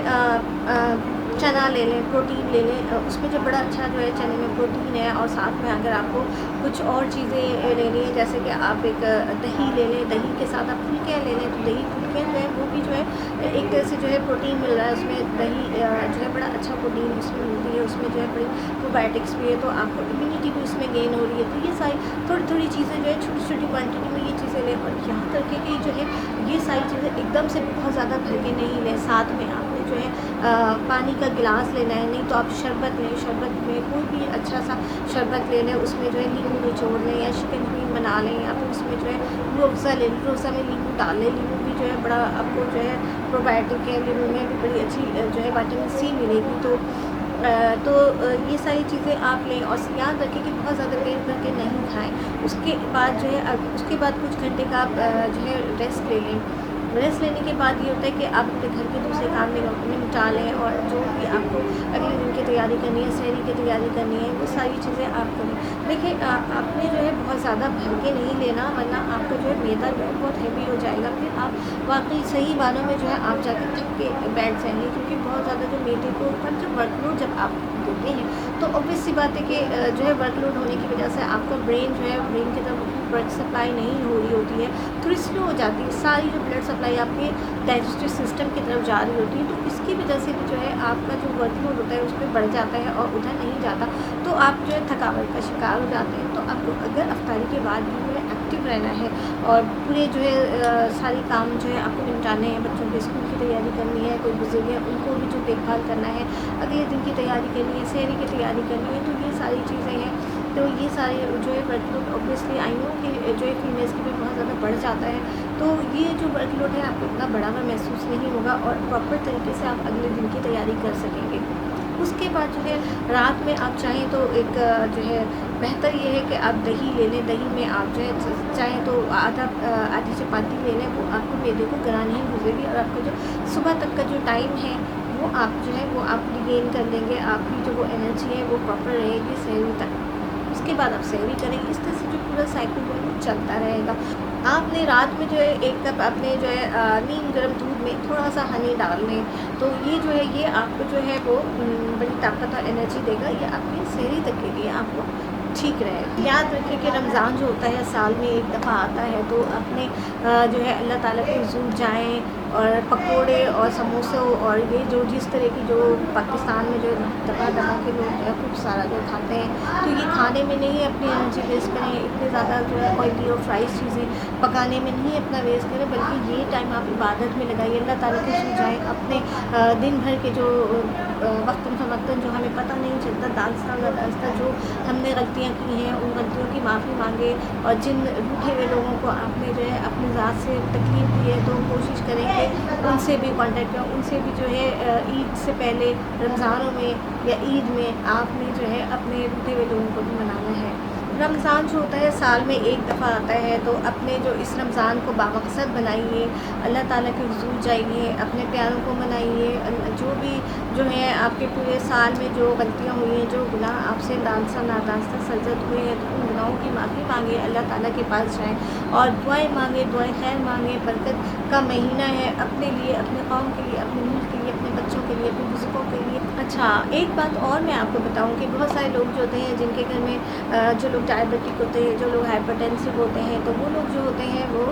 चना ले लें, प्रोटीन ले लें। उसमें जो बड़ा अच्छा जो है चने में प्रोटीन है, और साथ में अगर आपको कुछ और चीज़ें लेनी है, जैसे कि आप एक दही ले लें, दही के साथ आप फुल्कियाँ ले लें, तो दही फुल्कियाँ जो है वो भी जो है एक तरह से जो है प्रोटीन मिल रहा है उसमें। दही जो है बड़ा अच्छा प्रोटीन उसमें मिलती है, उसमें जो है बड़ी प्रोबायोटिक्स भी है, तो आपको इम्यूनिटी भी उसमें गेन हो रही है। तो ये सारी थोड़ी चीज़ें जो है छोटी छोटी क्वान्टिटी में ये चीज़ें लें, और यहाँ तक कि जो है ये सारी चीज़ें एकदम से बहुत ज़्यादा भर के नहीं लें। साथ में आपने जो है पानी का गिलास लेना है, नहीं तो आप शरबत लें, शरबत में कोई भी अच्छा सा शरबत ले लें, उसमें जो है नींबू निचोड़ लें या चिकन क्रीम बना लें, या फिर उसमें जो है रूह अफ़ज़ा ले लें, रूह अफ़ज़ा में नींबू डाल लें। नींबू भी जो है बड़ा आपको जो है प्रोबायोटिक है, नींबू में भी बड़ी अच्छी जो है विटामिन सी मिलेगी। तो ये सारी चीज़ें आप लें, और याद रखें कि बहुत ज़्यादा पेट भर के नहीं खाएँ। उसके बाद जो है उसके बाद कुछ घंटे का आप जो है रेस्ट ले लें। रेस्ट लेने के बाद ये होता है कि आप अपने घर के दूसरे काम निपटा लें, और जो भी आपको अगले दिन की तैयारी करनी है, सहरी की तैयारी करनी है, वो सारी चीज़ें आप करें। देखिए आपने जो है बहुत ज़्यादा भर के नहीं लेना, वरना आपका जो है मैदा जो है बहुत हैवी हो जाएगा। फिर आप वाकई सही मानों में जो है आप जाकर थक के बैठ जाएंगे, क्योंकि बहुत ज़्यादा जो मैदे को ऊपर जो वर्कलोड जब आप देते हैं, तो ऑब्वियस सी बात है कि जो है वर्कलोड होने की वजह से आपका ब्रेन जो है ब्रेन की तरफ ब्लड सप्लाई नहीं हो रही होती है, थोड़ी स्लो हो जाती है। सारी जो ब्लड सप्लाई आपके डाइजेस्टिव सिस्टम की तरफ जा रही होती है, तो इसकी वजह से भी जो है आपका जो वर्कलोड होता है उस पर बढ़ जाता है और उधर नहीं जाता, तो आप जो है थकावट का शिकार हो जाते हैं। तो आपको अगर अफ्तारी के बाद भी जो है एक्टिव रहना है, और पूरे जो है सारे काम जो है आपको निपटाने हैं, बच्चों के स्कूल की तैयारी करनी है, कोई बुजुर्ग है उनको भी जो देखभाल करना है, अगले दिन की तैयारी करनी है, सहरी की तैयारी करनी है, तो ये सारी चीज़ें हैं। तो ये सारे जो है वर्कलोड ऑब्वियसली आई नो कि जो है फीमेल्स की भी बहुत ज़्यादा बढ़ जाता है, तो ये जो वर्कलोड है आपको इतना बड़ा हुआ महसूस नहीं होगा, और प्रॉपर तरीके से आप अगले दिन की तैयारी कर सकेंगे। उसके बाद जो है रात में आप चाहें तो एक जो है बेहतर ये है कि आप दही ले लें। दही में आप जो है चाहें तो आधी चपाती ले लें, वो आपको मैदे को गला नहीं गुजरेगी, और आपका जो सुबह तक का जो टाइम है वो आप जो है वो आप रिगेन कर लेंगे। आपकी जो वो एनर्जी है वो प्रॉपर रहेगी सहरी तक। उसके बाद आप सहरी करेंगे। इस तरह से जो पूरा साइकिल जो है वो चलता रहेगा। आपने रात में जो है 1 कप अपने जो है नीम गर्म दूध में थोड़ा सा हनी डाल लें, तो ये जो है ये आपको जो है वो बड़ी ताकत और एनर्जी देगा। ये आपकी सेहरी तक के लिए आपको ठीक रहे। याद रखें कि रमज़ान जो होता है साल में 1 दफ़ा आता है, तो अपने जो है अल्लाह ताला के हुज़ूर जाएँ और पकोड़े और समोसे और ये जो जिस तरह की जो पाकिस्तान में जो दबा के लोग जो है खूब सारा जो खाते हैं, तो ये खाने में नहीं अपनी एनर्जी वेस्ट करें, इतने ज़्यादा जो है ऑयली और फ्राइज़ चीज़ें पकाने में नहीं अपना वेस्ट करें, बल्कि ये टाइम आप इबादत में लगाइए, अल्लाह ताला के हुज़ूर जाएँ। अपने दिन भर के जो वक्तन फ़वक्तन जो हमें पता नहीं चलता दास्ता जो हमने गलतियाँ की हैं, उन गलतियों की माफ़ी मांगे। और जिन रूठे हुए लोगों को आपने जो है अपनी ज़ात से तकलीफ़ दी है, तो कोशिश करें कि उनसे भी कांटेक्ट करें, उनसे भी जो है ईद से पहले रमज़ानों में या ईद में आपने जो है अपने रूठे हुए लोगों को भी मनाना है। रमज़ान जो होता है साल में 1 दफ़ा आता है, तो अपने जो इस रमज़ान को बामक़सद बनाइए, अल्लाह ताला के हुज़ूर जाइए, अपने प्यारों को मनाइए। जो भी जो है आपके पूरे साल में जो गलतियाँ हुई हैं, जो गुनाह आपसे दांस्ता नादांस्ता सरज़द हुए हैं, तो उन गुनाहों की माफ़ी मांगे, अल्लाह ताला के पास जाएँ और दुआएँ मांगे, दुआएँ खैर मांगे। बरकत का महीना है, अपने लिए, अपने कौम के लिए, अपने मुल्क के लिए, अपने बच्चों के लिए, अपने बुज़ुर्गों के लिए। अच्छा, एक बात और मैं आपको बताऊँ कि बहुत सारे लोग जो होते हैं जिनके घर में जो लोग डायबिटिक होते हैं, जो लोग हाइपरटेंसिव होते हैं, तो वो लोग जो होते हैं वो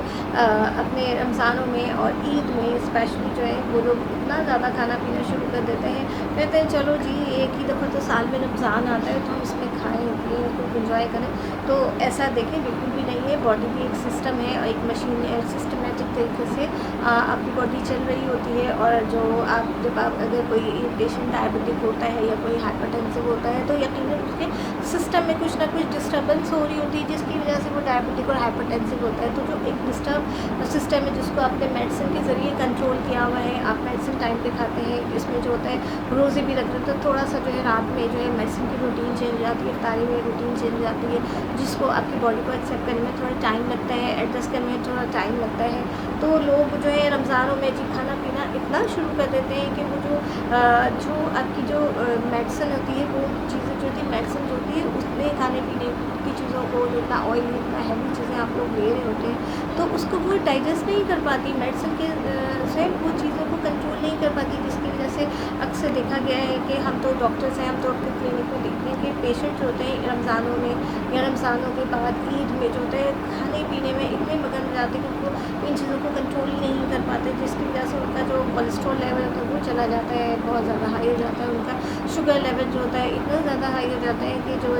अपने रमज़ानों में और ईद में स्पेशली जो है वो लोग इतना ज़्यादा खाना पीना शुरू कर देते हैं। कहते हैं चलो जी एक ही दफ़ा तो साल में रमज़ान आता है, तो हम इसमें खाएँ पिएँ खूब इंजॉय करें। तो ऐसा देखें बिल्कुल भी नहीं है। बॉडी भी एक सिस्टम है और एक मशीन है, सिस्टमेटिक तरीके से आपकी बॉडी चल रही होती है। और जो आप जब आप अगर कोई पेशेंट डायबिटिक होता है या कोई हाइपरटेंसिव होता है, तो यकीनन उसके सिस्टम में कुछ ना कुछ डिस्टर्बेंस हो रही होती है, जिसकी वजह से वो डायबिटिक और हाइपरटेंसिव होता है। तो जो एक डिस्टर्ब सिस्टम है जिसको आपने मेडिसिन के ज़रिए कंट्रोल किया हुआ है, आप मेडिसिन टाइम पे खाते हैं, इसमें जो होता है रोज़े भी रखते हैं, तो थोड़ा सा जो है रात में जो है मेडिसिन की रूटीन चेंज हो जाती है, इफ्तारी में रूटीन चेंज हो जाती है, जिसको आपकी बॉडी को एक्सेप्ट करने में थोड़ा टाइम लगता है, एडजस्ट करने में थोड़ा टाइम लगता है। तो लोग जो है रमज़ानों में जी खाना पीना इतना शुरू कर देते हैं कि वो जो आपकी जो मेडिसिन होती है, वो चीज़ें जो होती है मेडिसिन जो होती है उसमें खाने पीने की चीज़ों को जो इतना ऑयली इतना हैवी चीज़ें आप लोग ले रहे होते हैं, तो उसको वो डाइजेस्ट नहीं कर पाती मेडिसिन के से वो चीज़ों को कंट्रोल नहीं कर पाती, जिसकी वजह से अक्सर देखा गया है कि हम तो डॉक्टर्स हैं, हम तो अपने क्लिनिक में देखते हैं कि पेशेंट होते हैं रमज़ानों में या रमज़ानों के बाद ईद में जो होता है खाने पीने में इतने मगन हो जाते हैं कि उनको इन चीज़ों को कंट्रोल ही नहीं कर पाते, जिसकी वजह से उनका जो कोलेस्ट्रॉल लेवल होता है वो चला जाता है, बहुत ज़्यादा हाई हो जाता है, उनका शुगर लेवल जो होता है इतना ज़्यादा हाई हो जाता है कि जो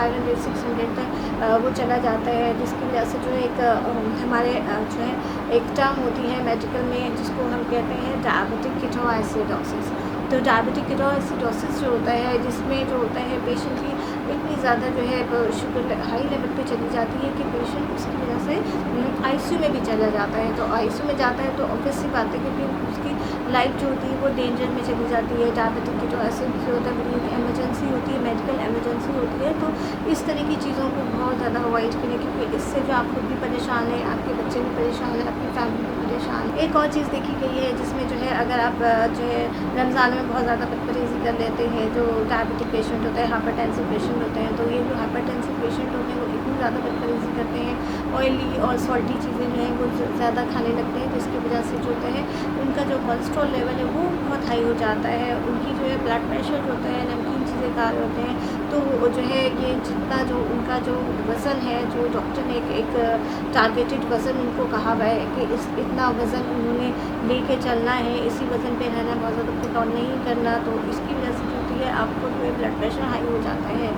500-600 तक वो चला जाता है, जिसकी वजह से जो है एक हमारे जो है एक टर्म होती है मेडिकल में जिसको हम कहते हैं डायबिटिक कीटोएसिडोसिस। तो डायबिटिक कीटोएसिडोसिस जो होता है, जिसमें जो होता है पेशेंट की इतनी ज़्यादा जो है शुगर हाई लेवल पे चली जाती है कि पेशेंट उसकी वजह से आईसीयू में भी चला जाता है। तो आईसीयू में जाता है तो ऑब्वियस सी बात है कि फिर उसकी लाइफ जो होती है वो डेंजर में चली जाती है। डायबिटिक कीटोएसिड जो होता है बड़ी एमरजेंसी होती है, मेडिकल एमरजेंसी होती है। तो इस तरह की चीज़ों को बहुत ज़्यादा अवॉइड करें, क्योंकि इससे जो आप खुद भी परेशान है, आपके बच्चे भी परेशान है, आपकी फैमिली भी परेशान है। एक और चीज़ देखी गई है जिसमें जो है अगर आप जो है रमज़ान में बहुत ज़्यादा बदपरहेज़ी कर लेते हैं, जो डायबिटिक पेशेंट होते हैं, हाइपरटेंसिव पेशेंट होते हैं, तो ये जो हाइपरटेंसिव पेशेंट होते हैं वो इतनी ज़्यादा बदपरहेज़ी करते हैं, ऑयली और सॉल्टी चीज़ें जो हैं वो ज़्यादा खाने लगते हैं, जिसकी वजह से जो होता है उनका जो कोलेस्ट्रॉल लेवल है वो बहुत हाई हो जाता है। उनकी जो है ब्लड प्रेशर जो होता है, नमकीन चीज़ें खा रहे होते हैं, तो जो है ये जितना जो उनका जो वज़न है, जो डॉक्टर ने एक टारगेटेड वज़न उनको कहा हुआ है कि इतना वज़न उन्होंने लेके चलना है, इसी वज़न पे रहना, बहुत ज़्यादा पुट ऑन नहीं करना। तो इसकी वजह से जो होती है आपको जो है ब्लड प्रेशर हाई हो जाता है।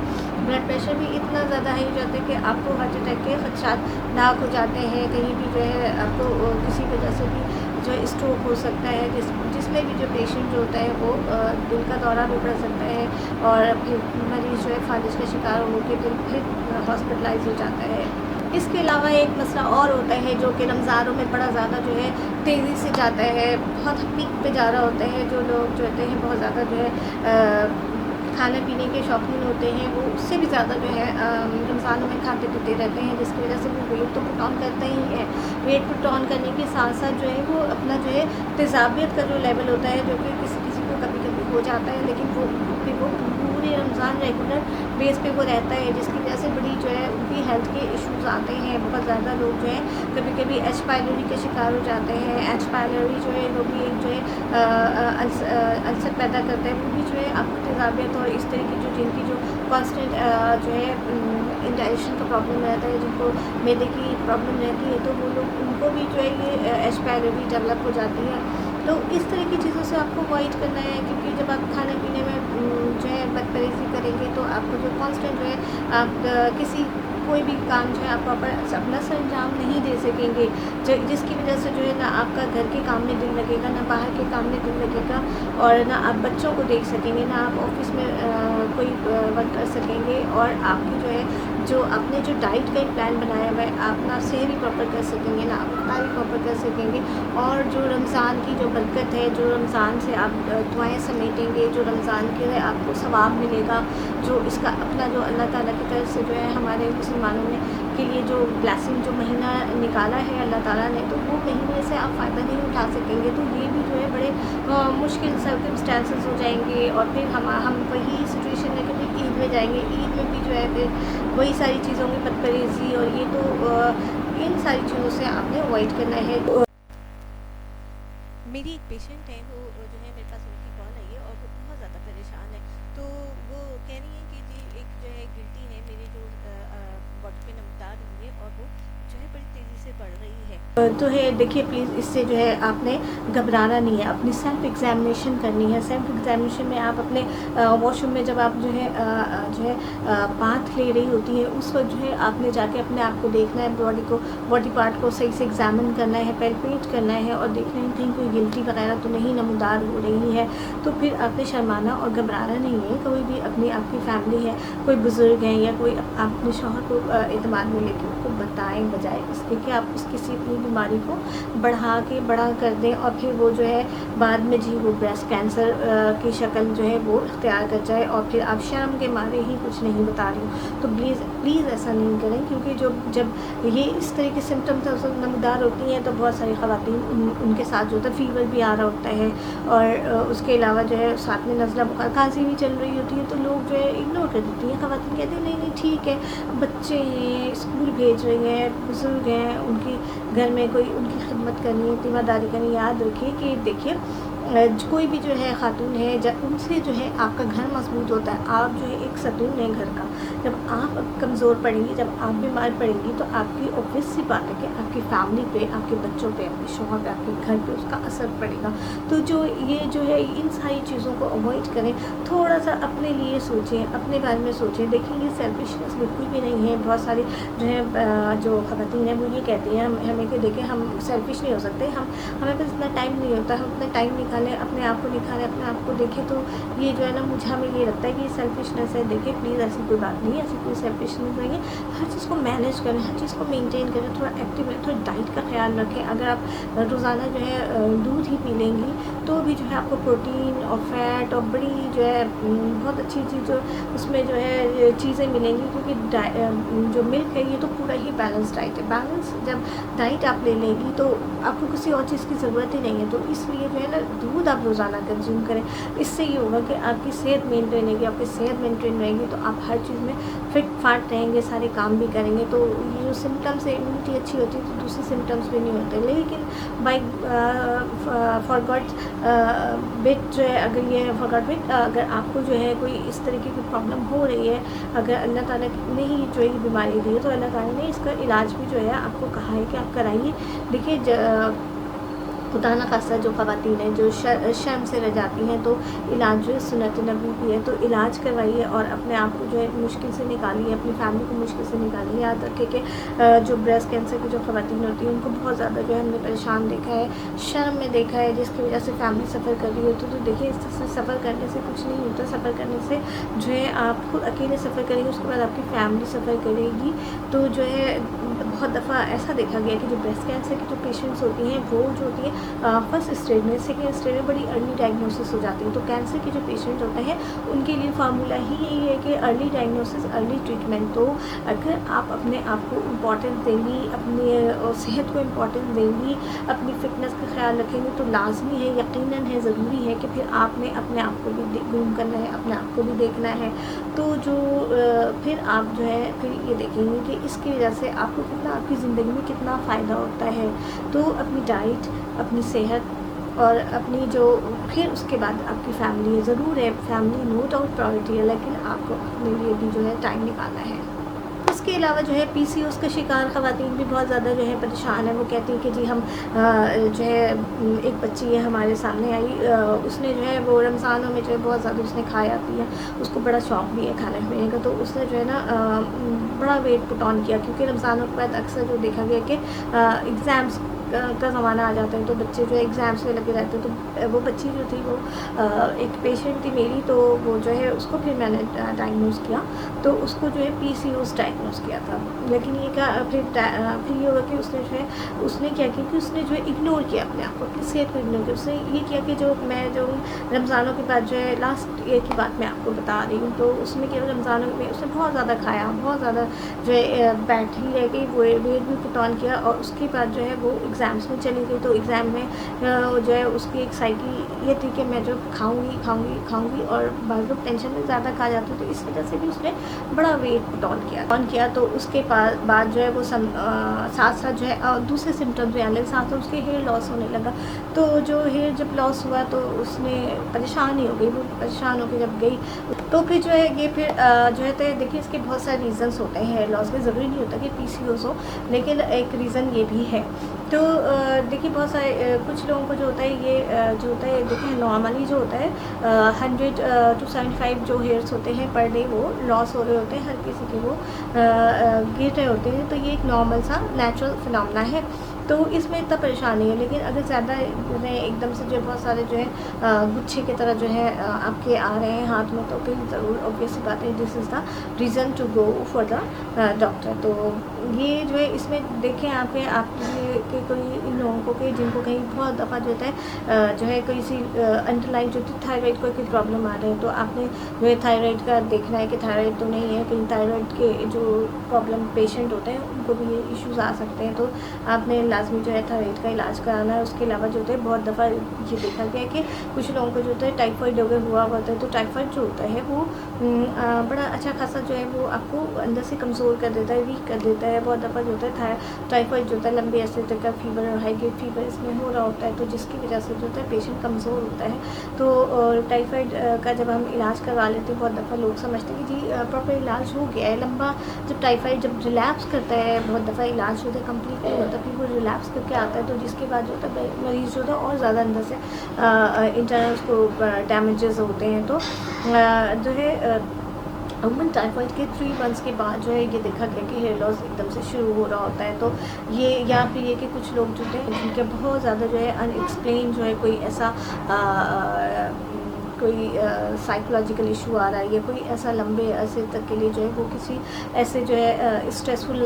ब्लड प्रेशर भी इतना ज़्यादा हाई हो जाता है कि आपको हार्ट अटैक के खदशात लाक हो जाते हैं, कहीं भी जो है आपको किसी वजह से भी जो है स्ट्रोक हो सकता है, जिसमें भी जो पेशेंट जो होता है वो दिल का दौरा भी पड़ सकता है और फिर मरीज़ जो है फालिज का शिकार होकर फिर हॉस्पिटलाइज हो जाता है। इसके अलावा एक मसला और होता है जो कि रमज़ानों में बड़ा ज़्यादा जो है तेज़ी से जाता है, बहुत पीक पे जा रहा होता है। जो लोग जो होते हैं बहुत ज़्यादा जो है खाने पीने के शौकीन होते हैं, वो उससे भी ज़्यादा जो है रमज़ानों में खाते पीते रहते हैं, जिसकी वजह से वो वेट तो पुट ऑन करते ही है। वेट पुट ऑन करने के साथ साथ जो है वो अपना जो है तेज़ाबियत का जो लेवल होता है, जो कि किसी किसी को कभी कभी हो जाता है, लेकिन वो पूरे रमज़ान रोज़ाना रेगुलर बेस पे वो रहता है, जिसकी वजह से बड़ी जो है उनकी हेल्थ के इश्यूज़ आते हैं। बहुत ज़्यादा लोग जो है कभी कभी एच पायलोरी के शिकार हो जाते हैं। एच पायलोरी जो है वो भी एक जो है अल्सर पैदा करता है। वो भी जो है आपको तेज़ाबियत और इस तरह की जो जिनकी जो कॉन्स्टेंट जो है इंडाइजेशन का प्रॉब्लम रहता है, जिनको मैदे की प्रॉब्लम रहती है, तो वो लोग उनको भी जो है ये एच पायलोरी डेवलप हो जाती है। तो इस तरह की चीज़ों से आपको अवॉइड करना है, क्योंकि जब आप खाने पीने में जो है बदपरहेज़ी करेंगे तो आपको जो कांस्टेंट जो है आप किसी कोई भी काम जो है आप प्रॉपर अपना सरंजाम नहीं दे सकेंगे, जिसकी वजह से जो है ना आपका घर के काम में दिल लगेगा, ना बाहर के काम में दिल लगेगा, और ना आप बच्चों को देख सकेंगे, ना आप ऑफिस में कोई वर्क कर सकेंगे, और आपकी जो है जो आपने जो डाइट का एक प्लान बनाया हुआ है, आप ना सेहरी प्रॉपर कर सकेंगे, ना आप इफ्तारी प्रॉपर कर सकेंगे। और जो रमज़ान की जो बरकत है, जो रमज़ान से आप दुआएं समेटेंगे, जो रमज़ान के लिए आपको सवाब मिलेगा, जो इसका अपना जो अल्लाह ताला की तरफ से जो है हमारे मुसलमानों ने के लिए जो ब्लेसिंग जो महीना निकाला है अल्लाह ताला ने, तो वो महीने से आप फ़ायदा नहीं उठा सकेंगे। तो ये भी जो है बड़े मुश्किल सर्कमस्टेंसेस हो जाएंगे, और फिर हम वही सिचुएशन में कभी ईद में जाएंगे, ईद में भी जो है फिर वही सारी चीज़ों की बदपरहेज़ी, और ये तो इन सारी चीज़ों से आपने अवॉइड करना है। मेरी एक पेशेंट है, वो जो है मेरे पास उनकी कॉल आई है और वो बहुत ज़्यादा परेशान है। तो वो कह रही है कि जी एक जो है गिल्टी है मेरी जो बॉडी पे नमदार हुई है, और वो जो है बड़ी तेज़ी से बढ़ रही है। तो है देखिए, प्लीज़ इससे जो है आपने घबराना नहीं है, अपनी सेल्फ एग्जामिनेशन करनी है। सेल्फ एग्जामिनेशन में आप अपने वॉशरूम में जब आप जो है बाथ ले रही होती है, उस वक्त जो है आपने जाके अपने आप को देखना है, बॉडी पार्ट को सही से एग्जामिन करना है, पैल्पेट करना है, और देखना है कहीं कोई गिल्टी वगैरह तो नहीं नमदार हो रही है। तो फिर आपने शर्माना और घबराना नहीं है। कोई भी आपकी फैमिली है, कोई बुज़ुर्ग हैं, या कोई अपने शौहर को एतमाद में लेके उनको बताएं, बजाय इसके कि आप किसी अपनी बीमारी को बड़ा कर दें, और फिर वो जो है बाद में जी वो ब्रेस्ट कैंसर की शक्ल जो है वो इख्तियार कर जाए, और फिर आप शर्म के मारे ही कुछ नहीं बता रही हो। तो प्लीज़ ऐसा नहीं करें, क्योंकि जब ये इस तरह के सिम्टम्स नमदार होती हैं तो बहुत सारी ख़वातीन उनके साथ जो होता है फीवर भी आ रहा होता है, और उसके अलावा जो है साथ में नज़ला बुखार खांसी भी चल रही होती है, तो लोग जो है इग्नोर कर देती हैं। ख़वातीन कहते हैं नहीं ठीक है, बच्चे हैं, स्कूल भेज रही हैं, बुज़ुर्ग हैं, उनकी घर में कोई उनकी खिदमत करनी है, तीमारदारी करनी। याद रखिए कि देखिए कोई भी जो है खातून है, जब उनसे जो है आपका घर मजबूत होता है। आप जो है एक सतून है घर का। जब आप कमज़ोर पड़ेंगी, जब आप बीमार पड़ेंगी, तो आपकी ऑब्वियस सी बात है कि आपकी फैमिली पे, आपके बच्चों पे, आपके शौहर पे, आपके घर पे उसका असर पड़ेगा। तो ये जो है इन सारी चीज़ों को अवॉइड करें। थोड़ा सा अपने लिए सोचें, अपने बारे में सोचें। देखिए ये सेल्फिशनेस बिल्कुल भी नहीं है। बहुत सारी जो है जो ख़वातीन हैं वो ये कहती हैं हमें कि देखिए हम सेल्फिश नहीं हो सकते, हमें पास इतना टाइम नहीं होता, हम इतना टाइम निकालें, अपने आप को निखारें, अपने आप को देखें। तो ये जो है ना हमें ये लगता है कि ये सेल्फिशनेस है। देखिए प्लीज़ ऐसी कोई बात नहीं है, ऐसी कोई सेल्फिशनेस नहीं है। हर चीज़ को मैनेज करें, हर चीज़ को मेंटेन करें, थोड़ा एक्टिव रहें, थोड़ा डाइट का ख्याल रखें। अगर आप रोज़ाना जो है दूध ही पी लेंगी तो भी जो है आपको प्रोटीन और फैट और बड़ी जो है बहुत अच्छी चीज़ उसमें जो है चीज़ें मिलेंगी, क्योंकि जो मिल्क है ये तो पूरा ही बैलेंस डाइट है। बैलेंस जब डाइट आप ले लेंगी तो आपको किसी और चीज़ की ज़रूरत ही नहीं है। तो इसलिए जो है ना दूध आप रोज़ाना कंज्यूम करें। इससे ये होगा कि आपकी सेहत मेंटेन रहेगी। आपकी सेहत मेंटेन रहेगी तो आप हर चीज़ में फिट फाट रहेंगे, सारे काम भी करेंगे। तो ये जो सिम्टम्स है, इम्यूनिटी अच्छी होती है तो दूसरे सिम्टम्स भी नहीं होते। लेकिन बाई फॉरगॉट बिट जो है, अगर आपको जो है कोई इस तरीके की प्रॉब्लम हो रही है, अगर अल्लाह ताला ने ही जो है बीमारी दी है, तो अल्लाह ताला ने इसका इलाज भी जो है आपको कहा है कि आप कराइए। देखिए खुदा न खास्ता जो ख़वातीन हैं जो शर्म से रह जाती हैं, तो इलाज जो है सुन्नत नबी की है, तो इलाज करवाइए और अपने आप को जो है मुश्किल से निकालिए, अपनी फैमिली को मुश्किल से निकालिए। याद रखिए कि जो ब्रेस्ट कैंसर की जो ख़वातीन होती हैं उनको बहुत ज़्यादा जो है हमने परेशान देखा है, शर्म में देखा है, जिसकी वजह से फैमिली सफ़र कर रही होती है। तो देखिए इससे सफ़र करने से कुछ नहीं होता। सफ़र करने से जो है आप खुद अकेले सफ़र करेंगे, उसके बाद आपकी फैमिली सफ़र करेगी। तो जो है बहुत दफ़ा ऐसा देखा गया कि जो ब्रेस्ट कैंसर की जो पेशेंट्स होती हैं वो जो होती हैं फर्स्ट स्टेज में, सेकेंड स्टेज में बड़ी अर्ली डायग्नोसिस हो जाती है। तो कैंसर के जो पेशेंट होते हैं उनके लिए फार्मूला ही यही है कि अर्ली डायग्नोसिस, अर्ली ट्रीटमेंट। तो अगर आप अपने आप को इम्पॉर्टेंस देंगी, अपनी सेहत को इम्पॉर्टेंस देंगी, अपनी फ़िटनेस का ख्याल रखेंगे, तो लाजमी है, यकीनन है, ज़रूरी है कि फिर आपने अपने आप को भी ग्रूम करना है, अपने आप को भी देखना है। तो जो फिर आप जो है फिर ये देखेंगे कि इसकी वजह से आपको कितना, आपकी ज़िंदगी में कितना फ़ायदा होता है। तो अपनी डाइट, अपनी सेहत और अपनी जो फिर उसके बाद आपकी फैमिली है, ज़रूर है, फैमिली नो डाउट प्रायोरिटी है, लेकिन आपको अपने लिए भी जो है टाइम निकालना है। इसके अलावा जो है पीसीओएस का शिकार ख़वातीन भी बहुत ज़्यादा जो है परेशान है। वो कहती हैं कि जी हम जो है एक बच्ची है हमारे सामने आई, उसने जो है वो रमज़ानों में जो है बहुत ज़्यादा उसने खाया पिया, उसको बड़ा शौक़ भी है खाने पीने का। तो उसने जो है ना बड़ा वेट पुट ऑन किया, क्योंकि रमज़ानों के बाद अक्सर जो देखा गया कि एग्ज़ाम्स का ज़माना आ जाता है, तो बच्चे जो है एग्ज़ाम्स में लगे रहते हैं। तो वो बच्ची जो थी वो एक पेशेंट थी मेरी, तो वो जो है उसको फिर मैंने डायग्नोज़ किया, तो उसको जो है पीसीओएस डायग्नोज़ किया था। लेकिन ये क्या फिर ये होगा कि उसने जो है उसने क्या किया कि उसने जो है इग्नोर किया अपने आप को, अपनी सेहत को इग्नोर किया। उसने ये किया कि जो रमज़ानों के बाद जो है लास्ट ईयर की बात मैं आपको बता रही हूँ, तो उसमें क्या रमज़ानों में उसने बहुत ज़्यादा खाया, बहुत ज़्यादा जो है बैठी रह गई, वो वेट भी पुट ऑन किया, और उसके बाद जो है वो एग्ज़ाम्स में चली गई। तो एग्ज़ाम में जो है उसकी एक साइकिल ये थी कि मैं जो खाऊंगी और बाद में टेंशन में ज़्यादा खा जाती, तो इस वजह से भी उसने बड़ा वेट पुट ऑन किया। तो उसके बाद जो है वो साथ साथ जो है दूसरे सिम्टम्स भी आने लगे, साथ साथ उसके हेयर लॉस होने लगा। तो जो हेयर जब लॉस हुआ तो उसने परेशान ही हो गई, वो परेशान होकर जब गई तो फिर जो है ये फिर जो है तो देखिए इसके बहुत सारे रीज़न्स होते हैं हेयर लॉस के। ज़रूरी नहीं होता कि पीसीओएस हो, लेकिन एक रीज़न ये भी है। तो देखिए बहुत सारे कुछ लोगों को जो होता है ये जो होता है देखिए नॉर्मली जो होता है 100 to 75 जो हेयर्स होते हैं पर डे वो लॉस हो रहे होते हैं, हर किसी के वो गिर रहे होते हैं। तो ये एक नॉर्मल सा नेचुरल फिनोमेना है, तो इसमें इतना परेशानी है। लेकिन अगर ज़्यादा एकदम से जो है बहुत सारे जो है गुच्छे की तरह जो है आपके आ रहे हैं हाथ में, तो फिर ज़रूर ऑब्वियसली बात है this is the reason to go for the doctor. तो ये जो है इसमें देखें आपके कोई इन लोगों को कि जिनको कहीं बहुत दफ़ा जो होता है जो है कोई सी अंडरलाइन जो थायराइड कोई प्रॉब्लम आ रही है, तो आपने जो है थायराइड का देखना है कि थायराइड तो नहीं है, कहीं थायराइड के जो प्रॉब्लम पेशेंट होते हैं उनको भी ये इश्यूज़ आ सकते हैं। तो आपने लाजमी जो है थायराइड का इलाज कराना है। उसके अलावा जो होता है बहुत दफ़ा ये देखा गया है कि कुछ लोगों को जो होता है टाइफाइड अगर हुआ होता है, तो टाइफाइड जो होता है वो बड़ा अच्छा खासा जो है वो आपको अंदर से कमज़ोर कर देता है, वीक कर देता है। बहुत दफ़ा जो होता है टाइफाइड जो होता है लंबे अरसे तक का फीवर और हाई ग्रेड फीवर इसमें हो रहा होता है, तो जिसकी वजह से जो होता है पेशेंट कमज़ोर होता है। तो टाइफाइड का जब हम इलाज करवा लेते हैं, बहुत दफ़ा लोग समझते हैं कि जी प्रॉपर इलाज हो गया है। लंबा जब टाइफाइड जब रिलैप्स करता है, बहुत दफ़ा इलाज जो है कम्प्लीट नहीं होता, फिर वो रिलैप्स करके आता है, तो जिसके बाद जो होता है मरीज़ जो होता है और ज़्यादा अंदर से इंटरनल उसको डैमेजेस होते हैं। तो जो है अमूमन टाइफाइड के 3 मंथ्स के बाद जो है ये देखा गया कि हेयर लॉस एकदम से शुरू हो रहा होता है। तो ये या फिर ये कि कुछ लोग जो हैं जिनके बहुत ज़्यादा जो है अनएक्सप्लेन जो है कोई ऐसा कोई साइकोलॉजिकल इशू आ रहा है, या कोई ऐसा लंबे अरसे तक के लिए जो है वो किसी ऐसे जो है स्ट्रेसफुल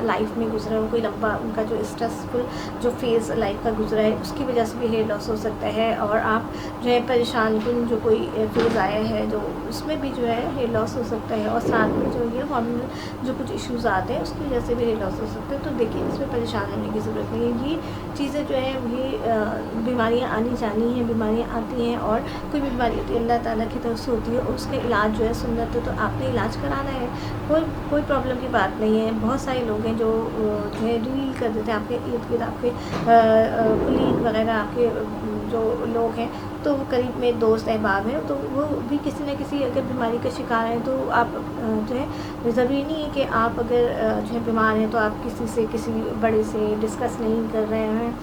लाइफ में गुजरा है, कोई लंबा उनका जो स्ट्रेसफुल जो फेज़ लाइफ का गुजरा है, उसकी वजह से भी हेयर लॉस हो सकता है। और आप जो है परेशान कुन जो कोई फेज़ आया है जो उसमें भी जो है हेयर लॉस हो सकता है। और साथ में जो ये हार्मोनल जो कुछ इश्यूज़ आते हैं उसकी वजह से भी हेयर लॉस हो सकता है। तो देखिए इसमें परेशान होने की ज़रूरत नहीं है। ये चीज़ें जो है ये बीमारियाँ आनी जानी हैं, बीमारियाँ आती हैं, और कोई बीमारी होती है अल्लाह ताला की तरफ से होती है, और उसका इलाज जो है सुन्नत है, तो आपने इलाज कराना है। कोई प्रॉब्लम की बात नहीं है। बहुत सारे लोग हैं जो है डील कर देते हैं आपके इर्द गिर्द, आपके कुलीग वगैरह, आपके जो लोग हैं, तो वो करीब में दोस्त अहबाब हैं, तो वो भी किसी न किसी अगर बीमारी का शिकार हैं, तो आप जो है ज़रूरी नहीं है कि आप अगर जो है बीमार हैं तो आप किसी बड़े से डिस्कस नहीं कर रहे हैं,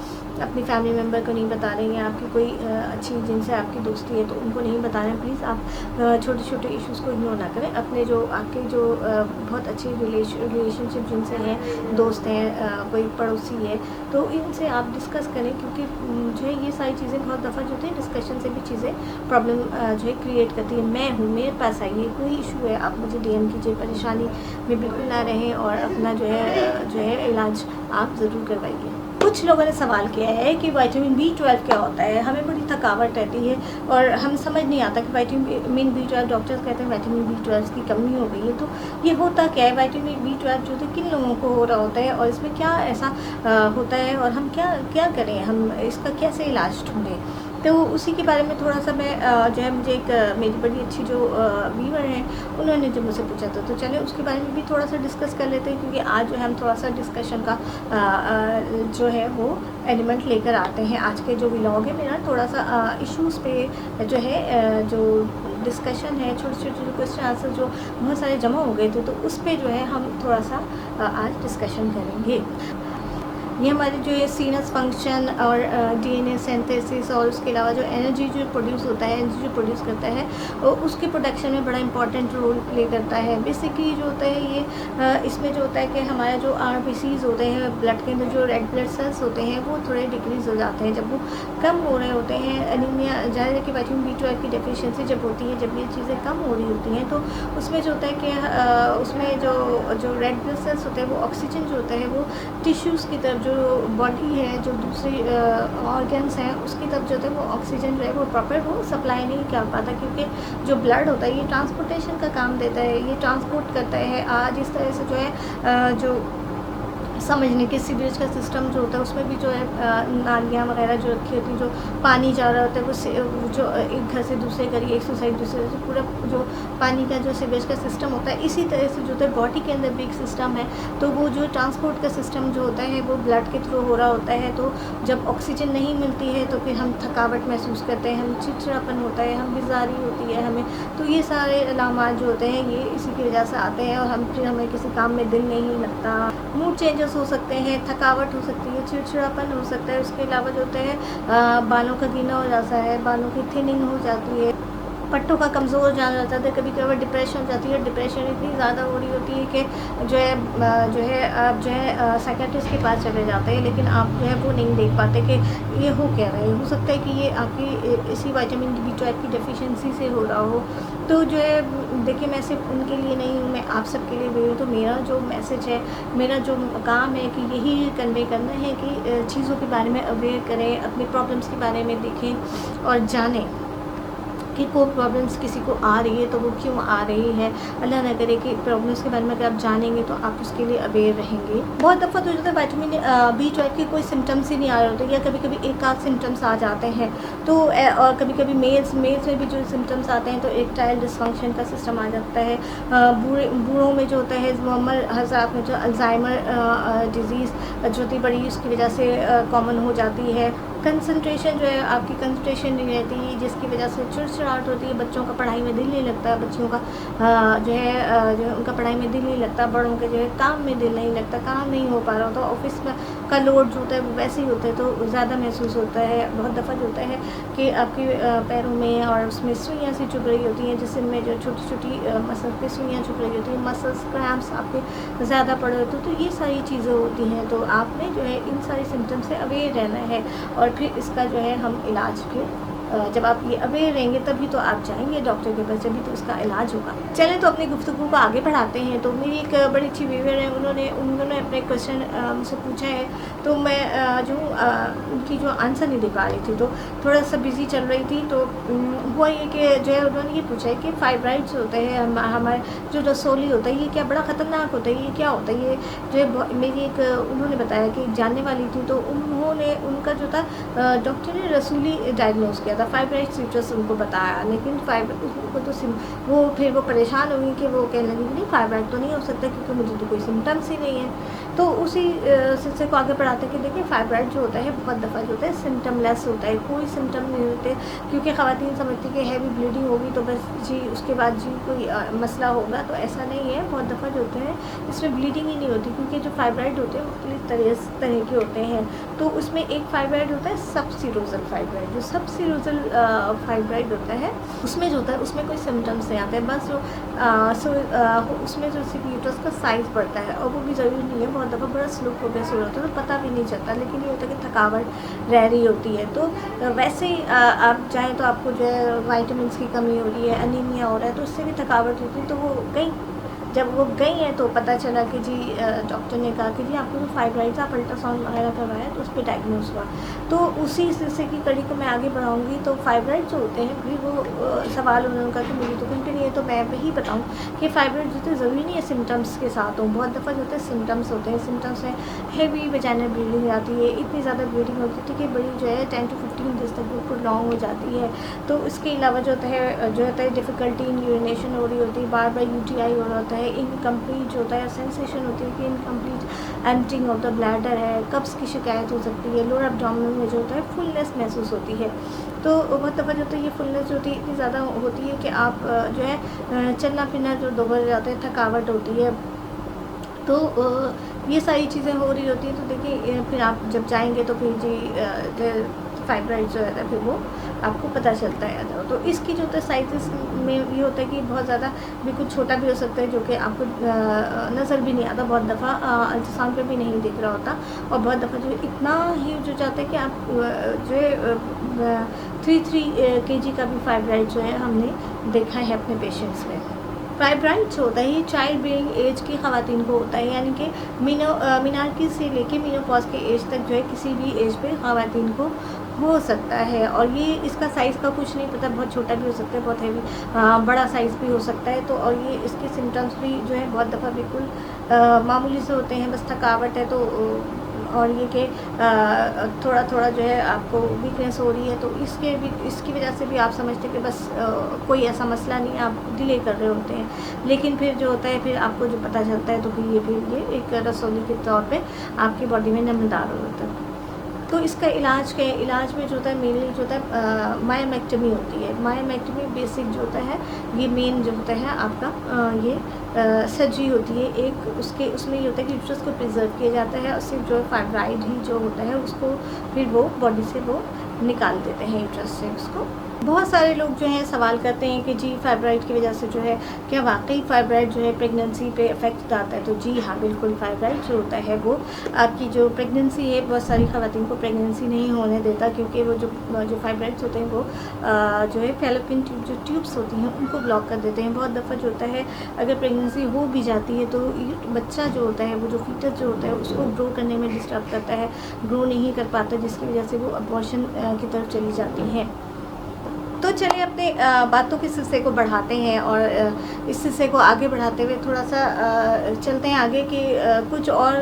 अपनी फैमिली मेम्बर को नहीं बता रहे हैं, आपकी कोई अच्छी जिनसे आपकी दोस्ती है तो उनको नहीं बता रहे हैं। प्लीज़ आप छोटे छोटे इश्यूज़ को इग्नोर ना करें। अपने जो आपके जो बहुत अच्छे रिलेशनशिप जिनसे हैं, दोस्त हैं, कोई पड़ोसी है, तो इनसे आप डिस्कस करें, क्योंकि जो है ये सारी चीज़ें बहुत दफ़ा जो है डिस्कशन से भी चीज़ें प्रॉब्लम जो है क्रिएट करती है। मैं हूँ, मेरे पास आइए, कोई इशू है आप मुझे DM कीजिए, परेशानी में बिल्कुल ना रहें, और अपना जो है इलाज आप ज़रूर करवाइए। कुछ लोगों ने सवाल किया है कि विटामिन B12 क्या होता है। हमें बड़ी थकावट रहती है और हम समझ नहीं आता कि विटामिन B12, डॉक्टर्स कहते हैं विटामिन B12 की कमी हो गई है। तो ये होता क्या है, विटामिन B12 जो है किन लोगों को हो रहा होता है और इसमें क्या ऐसा होता है और हम क्या क्या करें, हम इसका कैसे इलाज ढूँढें। तो उसी के बारे में थोड़ा सा मैं जो है, मुझे एक मेरी बड़ी अच्छी जो व्यूअर हैं उन्होंने जो मुझसे पूछा था, तो चलिए उसके बारे में भी थोड़ा सा डिस्कस कर लेते हैं, क्योंकि आज जो है हम थोड़ा सा डिस्कशन का जो है वो एलिमेंट लेकर आते हैं। आज के जो व्लॉग है मेरा थोड़ा सा इश्यूज़ पे जो है जो डिस्कशन है, छोटे छोटे जो क्वेश्चन आंसर जो बहुत सारे जमा हो गए थे, तो उस पर जो है हम थोड़ा सा आज डिस्कशन करेंगे। ये हमारे जो है सीनस फंक्शन और DNA सिंथेसिस और उसके अलावा जो एनर्जी जो प्रोड्यूस होता है, एनर्जी जो प्रोड्यूस करता है और उसके प्रोडक्शन में बड़ा इंपॉर्टेंट रोल प्ले करता है। बेसिकली जो होता है ये इसमें जो होता है कि हमारा जो RBCs होते हैं, ब्लड के अंदर जो रेड ब्लड सेल्स होते हैं वो थोड़े डिक्रीज़ हो जाते हैं। जब वो कम हो रहे होते हैं, एनीमिया जाहिर है कि विटामिन B12 की डेफिशिएंसी जब होती है, जब ये चीज़ें कम हो रही होती हैं, तो उसमें जो होता है कि उसमें जो रेड ब्लड सेल्स होते हैं वो ऑक्सीजन जो होता है वो टिश्यूज़ की तरफ, जो बॉडी है, जो दूसरी ऑर्गन्स हैं उसकी तरफ जो होता है वो ऑक्सीजन जो है वो प्रॉपर वो सप्लाई नहीं कर पाता, क्योंकि जो ब्लड होता है ये ट्रांसपोर्टेशन का काम देता है, ये ट्रांसपोर्ट करता है। जिस तरह से जो है जो समझने के सीवेज का सिस्टम जो होता है उसमें भी जो है नालियाँ वगैरह जो रखी होती हैं, जो पानी जा रहा होता है वो जो एक घर से दूसरे घर, एक सोसाइटी दूसरे से, पूरा जो पानी का जो सीवेज का सिस्टम होता है, इसी तरह से जो होता है बॉडी के अंदर भी एक सिस्टम है। तो वो जो ट्रांसपोर्ट का सिस्टम जो होता है वो ब्लड के थ्रू हो रहा होता है। तो जब ऑक्सीजन नहीं मिलती है तो फिर हम थकावट महसूस करते हैं, हम चिड़चिड़ापन होता है, हम बेजारी होती है हमें। तो ये सारे अलामात जो होते हैं ये इसी की वजह से आते हैं और फिर हमें किसी काम में दिल नहीं लगता, मूड चेंजेस हो सकते हैं, थकावट हो सकती है, चिड़चिड़ापन हो सकता है। उसके अलावा जो होता है बालों का गीला हो जाता है, बालों की थिनिंग हो जाती है, पट्टों का कमज़ोर जाना रहता है, कभी कभी डिप्रेशन हो जाती है। डिप्रेशन इतनी ज़्यादा हो रही होती है कि जो है आप जो है साइकियाट्रिस्ट के पास चले जाते हैं, लेकिन आप जो है वो नहीं देख पाते कि ये हो क्या रहा है। हो सकता है कि ये आपकी इसी विटामिन B12 की डेफिशिएंसी से हो रहा हो। तो जो है देखिए, मैं सिर्फ उनके लिए नहीं हूँ, मैं आप सबके लिए भी हूँ। तो मेरा जो मैसेज है, मेरा जो काम है कि यही कन्वे करना है कि चीज़ों के बारे में अवेयर करें, अपनी प्रॉब्लम्स के बारे में देखें और जानें कि कोई प्रॉब्लम्स किसी को आ रही है तो वो क्यों आ रही है। अल्लाह ना करे कि प्रॉब्लम्स के बारे में अगर आप जानेंगे तो आप उसके लिए अवेयर रहेंगे। बहुत दफ़ा तो जो है विटामिन B12 के कोई सिम्टम्स ही नहीं आ रहे होते, या कभी कभी एक आध सिम्टम्स आ जाते हैं। तो और कभी कभी मेल्स में भी जो सिम्टम्स आते हैं तो इरेक्टाइल डिसफंक्शन का सिस्टम आ जाता है। बूढ़ों में जो होता है, नॉर्मल हज़ात में जो अल्जाइमर डिज़ीज़ जो होती बड़ी उसकी वजह से कॉमन हो जाती है। कंसंट्रेशन जो है, आपकी कंसंट्रेशन नहीं रहती, जिसकी वजह से चिड़चिड़ाहट होती है, बच्चों का पढ़ाई में दिल नहीं लगता, बच्चियों का जो है उनका पढ़ाई में दिल नहीं लगता, बड़ों के जो है काम में दिल नहीं लगता, काम नहीं हो पा रहा होता, ऑफिस में का लोड जो होता है वो वैसे ही होता है तो ज़्यादा महसूस होता है। बहुत दफ़ा जो होता है कि आपके पैरों में और उसमें सुइयाँ सी चुभ रही होती हैं, जिसमें जो छोटी छोटी मसल पे सुइयाँ चुभ रही होती हैं, मसल्स क्रैम्प्स आपके ज़्यादा पड़े होते हैं। तो ये सारी चीज़ें होती हैं, तो आपने जो है इन सारी सिम्टम से अवेयर रहना है और फिर इसका जो है हम इलाज फिर जब आप ये अवेयर रहेंगे तभी तो आप जाएंगे डॉक्टर के पास, जभी तो उसका इलाज होगा। चलें तो अपनी गुफ्तगू को आगे बढ़ाते हैं। तो मेरी एक बड़ी अच्छी व्यूअर है, उन्होंने अपने क्वेश्चन मुझसे पूछा है, तो मैं जो उनकी जो आंसर नहीं दे पा रही थी, तो थोड़ा सा बिज़ी चल रही थी। तो हुआ ये कि जो है उन्होंने ये पूछा है कि फाइब्राइड्स होते हैं हमारे जो रसोली होता है, ये क्या बड़ा ख़तरनाक होता है, ये क्या होता है। ये जो है मेरी एक उन्होंने बताया कि जानने वाली थी, तो उनका जो था डॉक्टर ने रसूली डायग्नोज किया था, फाइब्राइड यूट्रस उनको बताया, लेकिन उनको तो वो फिर वो परेशान हुई कि वो कहने लगी नहीं फाइब्राइड तो नहीं हो सकता क्योंकि मुझे तो कोई सिम्टम्स ही नहीं है। तो उसी सिलसिले को आगे बढ़ाते कि देखिए फाइब्राइड जो होता है बहुत दफ़ा जो होता है सिम्टमलेस होता है, कोई सिम्टम नहीं होते, क्योंकि ख़वातीन समझती कि हैवी ब्लीडिंग होगी तो बस जी उसके बाद जी कोई मसला होगा, तो ऐसा नहीं है। बहुत दफ़ा जो होते हैं इसमें ब्लीडिंग ही नहीं होती, क्योंकि जो फाइब्राइड होते हैं मुख्तलिफ तरह के होते हैं। तो उसमें एक फाइब्राइड होता है सबसीरोजल फाइब्राइड, जो सबसीरोजल फाइब्राइड होता है उसमें जो होता है उसमें कोई सिम्टम्स नहीं आते, बस जो उसमें जो सिर्फ यूट्रस का साइज़ बढ़ता है, और वो भी ज़रूरी नहीं है। बहुत दफ़ा बड़ा स्लो प्रोग्रेस हो रहा है तो पता भी नहीं चलता, लेकिन ये होता है कि थकावट रह रही होती है। तो वैसे ही आप चाहें तो आपको जो है वाइटामिन की कमी हो रही है, अनीमिया हो रहा है, तो उससे भी थकावट होती है, तो वो कहीं जब वो गई हैं तो पता चला कि जी डॉक्टर ने कहा कि जी आपको तो फाइब्राइड्स, आप अल्ट्रासाउंड वगैरह करवाया तो उस पर डायग्नोज हुआ। तो उसी सिलसिले की कड़ी को मैं आगे बढ़ाऊँगी। तो फाइब्राइड जो होते हैं फिर वो सवाल उन्होंने कहा कि मुझे तो कुछ भी नहीं है, तो मैं वही बताऊँ कि फाइब्राइड जो होते हैं ज़रूरी नहीं है सिम्टम्स के साथ हो। बहुत दफ़ा जो होते हैं सिम्टम्स होते हैं, सिम्टम्स हैं हैवी वजाइनल ब्लीडिंग आती है, इतनी ज़्यादा ब्लीडिंग होती है कि बड़ी जो है 10 to 15 डेज़ तक बिल्कुल लॉन्ग हो जाती है। तो इसके अलावा जो होता है डिफ़िकल्टी इन यूरिनेशन हो रही होती है, बार बार UTI हो रहा होता है, इनकम्प्लीट जो होता है सेंसेशन होती है कि incomplete emptying of the bladder है, कब्ज़ की शिकायत हो सकती है, लोअर एब्डोमेन में जो होता है फुलनेस महसूस होती है। तो बहुत दफ़ा जो होता है ये फुलनेस जो होती है इतनी ज़्यादा होती है कि आप जो है चलना फिरना जो दोबर जाते हैं, थकावट होती है। तो ये सारी चीज़ें हो रही होती हैं। तो देखिए फिर आप जब जाएंगे तो फिर जी फाइब्राइड जो है फिर वो आपको पता चलता है। तो इसकी जो होता है साइज़ में ये होता है कि बहुत ज़्यादा बिल्कुल छोटा भी हो सकता है, जो कि आपको नज़र भी नहीं आता, बहुत दफ़ा अल्ट्रासाउंड पे भी नहीं दिख रहा होता। और बहुत दफ़ा जो इतना ह्यूज हो जाता है कि आप जो है 3 kg का भी फाइब्राइड जो है हमने देखा है अपने पेशेंट्स में। फाइब्राइड जो होता है ये चाइल्ड बेयरिंग एज की ख़वातीन को होता है, यानी कि मीनार्की से लेके मीनोपॉज के एज तक जो है किसी भी एज पे ख़वातीन को हो सकता है। और ये इसका साइज़ का कुछ नहीं पता, बहुत छोटा भी हो सकता है, बहुत हैवी बड़ा साइज़ भी हो सकता है। तो और ये इसके सिम्टम्स भी जो है बहुत दफ़ा बिल्कुल मामूली से होते हैं, बस थकावट है तो और ये कि थोड़ा थोड़ा जो है आपको वीकनेस हो रही है, तो इसकी वजह से भी आप समझते हैं कि बस कोई ऐसा मसला नहीं है, आप डिले कर रहे होते हैं। लेकिन फिर जो होता है फिर आपको जो पता चलता है तो फिर ये एक रसौली के तौर पे आपकी बॉडी में नमदार हो जाता है। तो इसका इलाज क्या है? इलाज में जो होता है मेनली जो होता है मायोमेक्टमी होती है। मायोमेक्टमी बेसिक जो होता है ये मेन जो होता है आपका ये सर्जरी होती है एक, उसमें ये होता है कि यूट्रस को प्रिजर्व किया जाता है और सिर्फ जो है फाइब्राइड ही जो होता है उसको फिर वो बॉडी से वो निकाल देते हैं यूट्रस से उसको। बहुत सारे लोग जो हैं सवाल करते हैं कि जी फाइब्राइड की वजह से जो है क्या वाकई फाइब्राइड जो है प्रेगनेंसी पे इफ़ेक्ट आता है? तो जी हाँ, बिल्कुल। फाइब्राइड जो होता है वो आपकी जो प्रेगनेंसी है, बहुत सारी ख़वातीन को प्रेगनेंसी नहीं होने देता, क्योंकि वो जो फाइब्राइड्स होते हैं वो जो है फैलोपियन जो ट्यूब्स होती हैं उनको ब्लॉक कर देते हैं। बहुत दफ़ा जो होता है अगर प्रेगनेंसी हो भी जाती है तो बच्चा जो होता है वो जो फीटस जो होता है उसको ग्रो करने में डिस्टर्ब करता है, ग्रो नहीं कर पाता, जिसकी वजह से वो अबॉर्शन की तरफ चली जाती हैं। तो चलिए अपने बातों के सिलसिले को बढ़ाते हैं और इस सिलसिले को आगे बढ़ाते हुए थोड़ा सा चलते हैं आगे कि कुछ और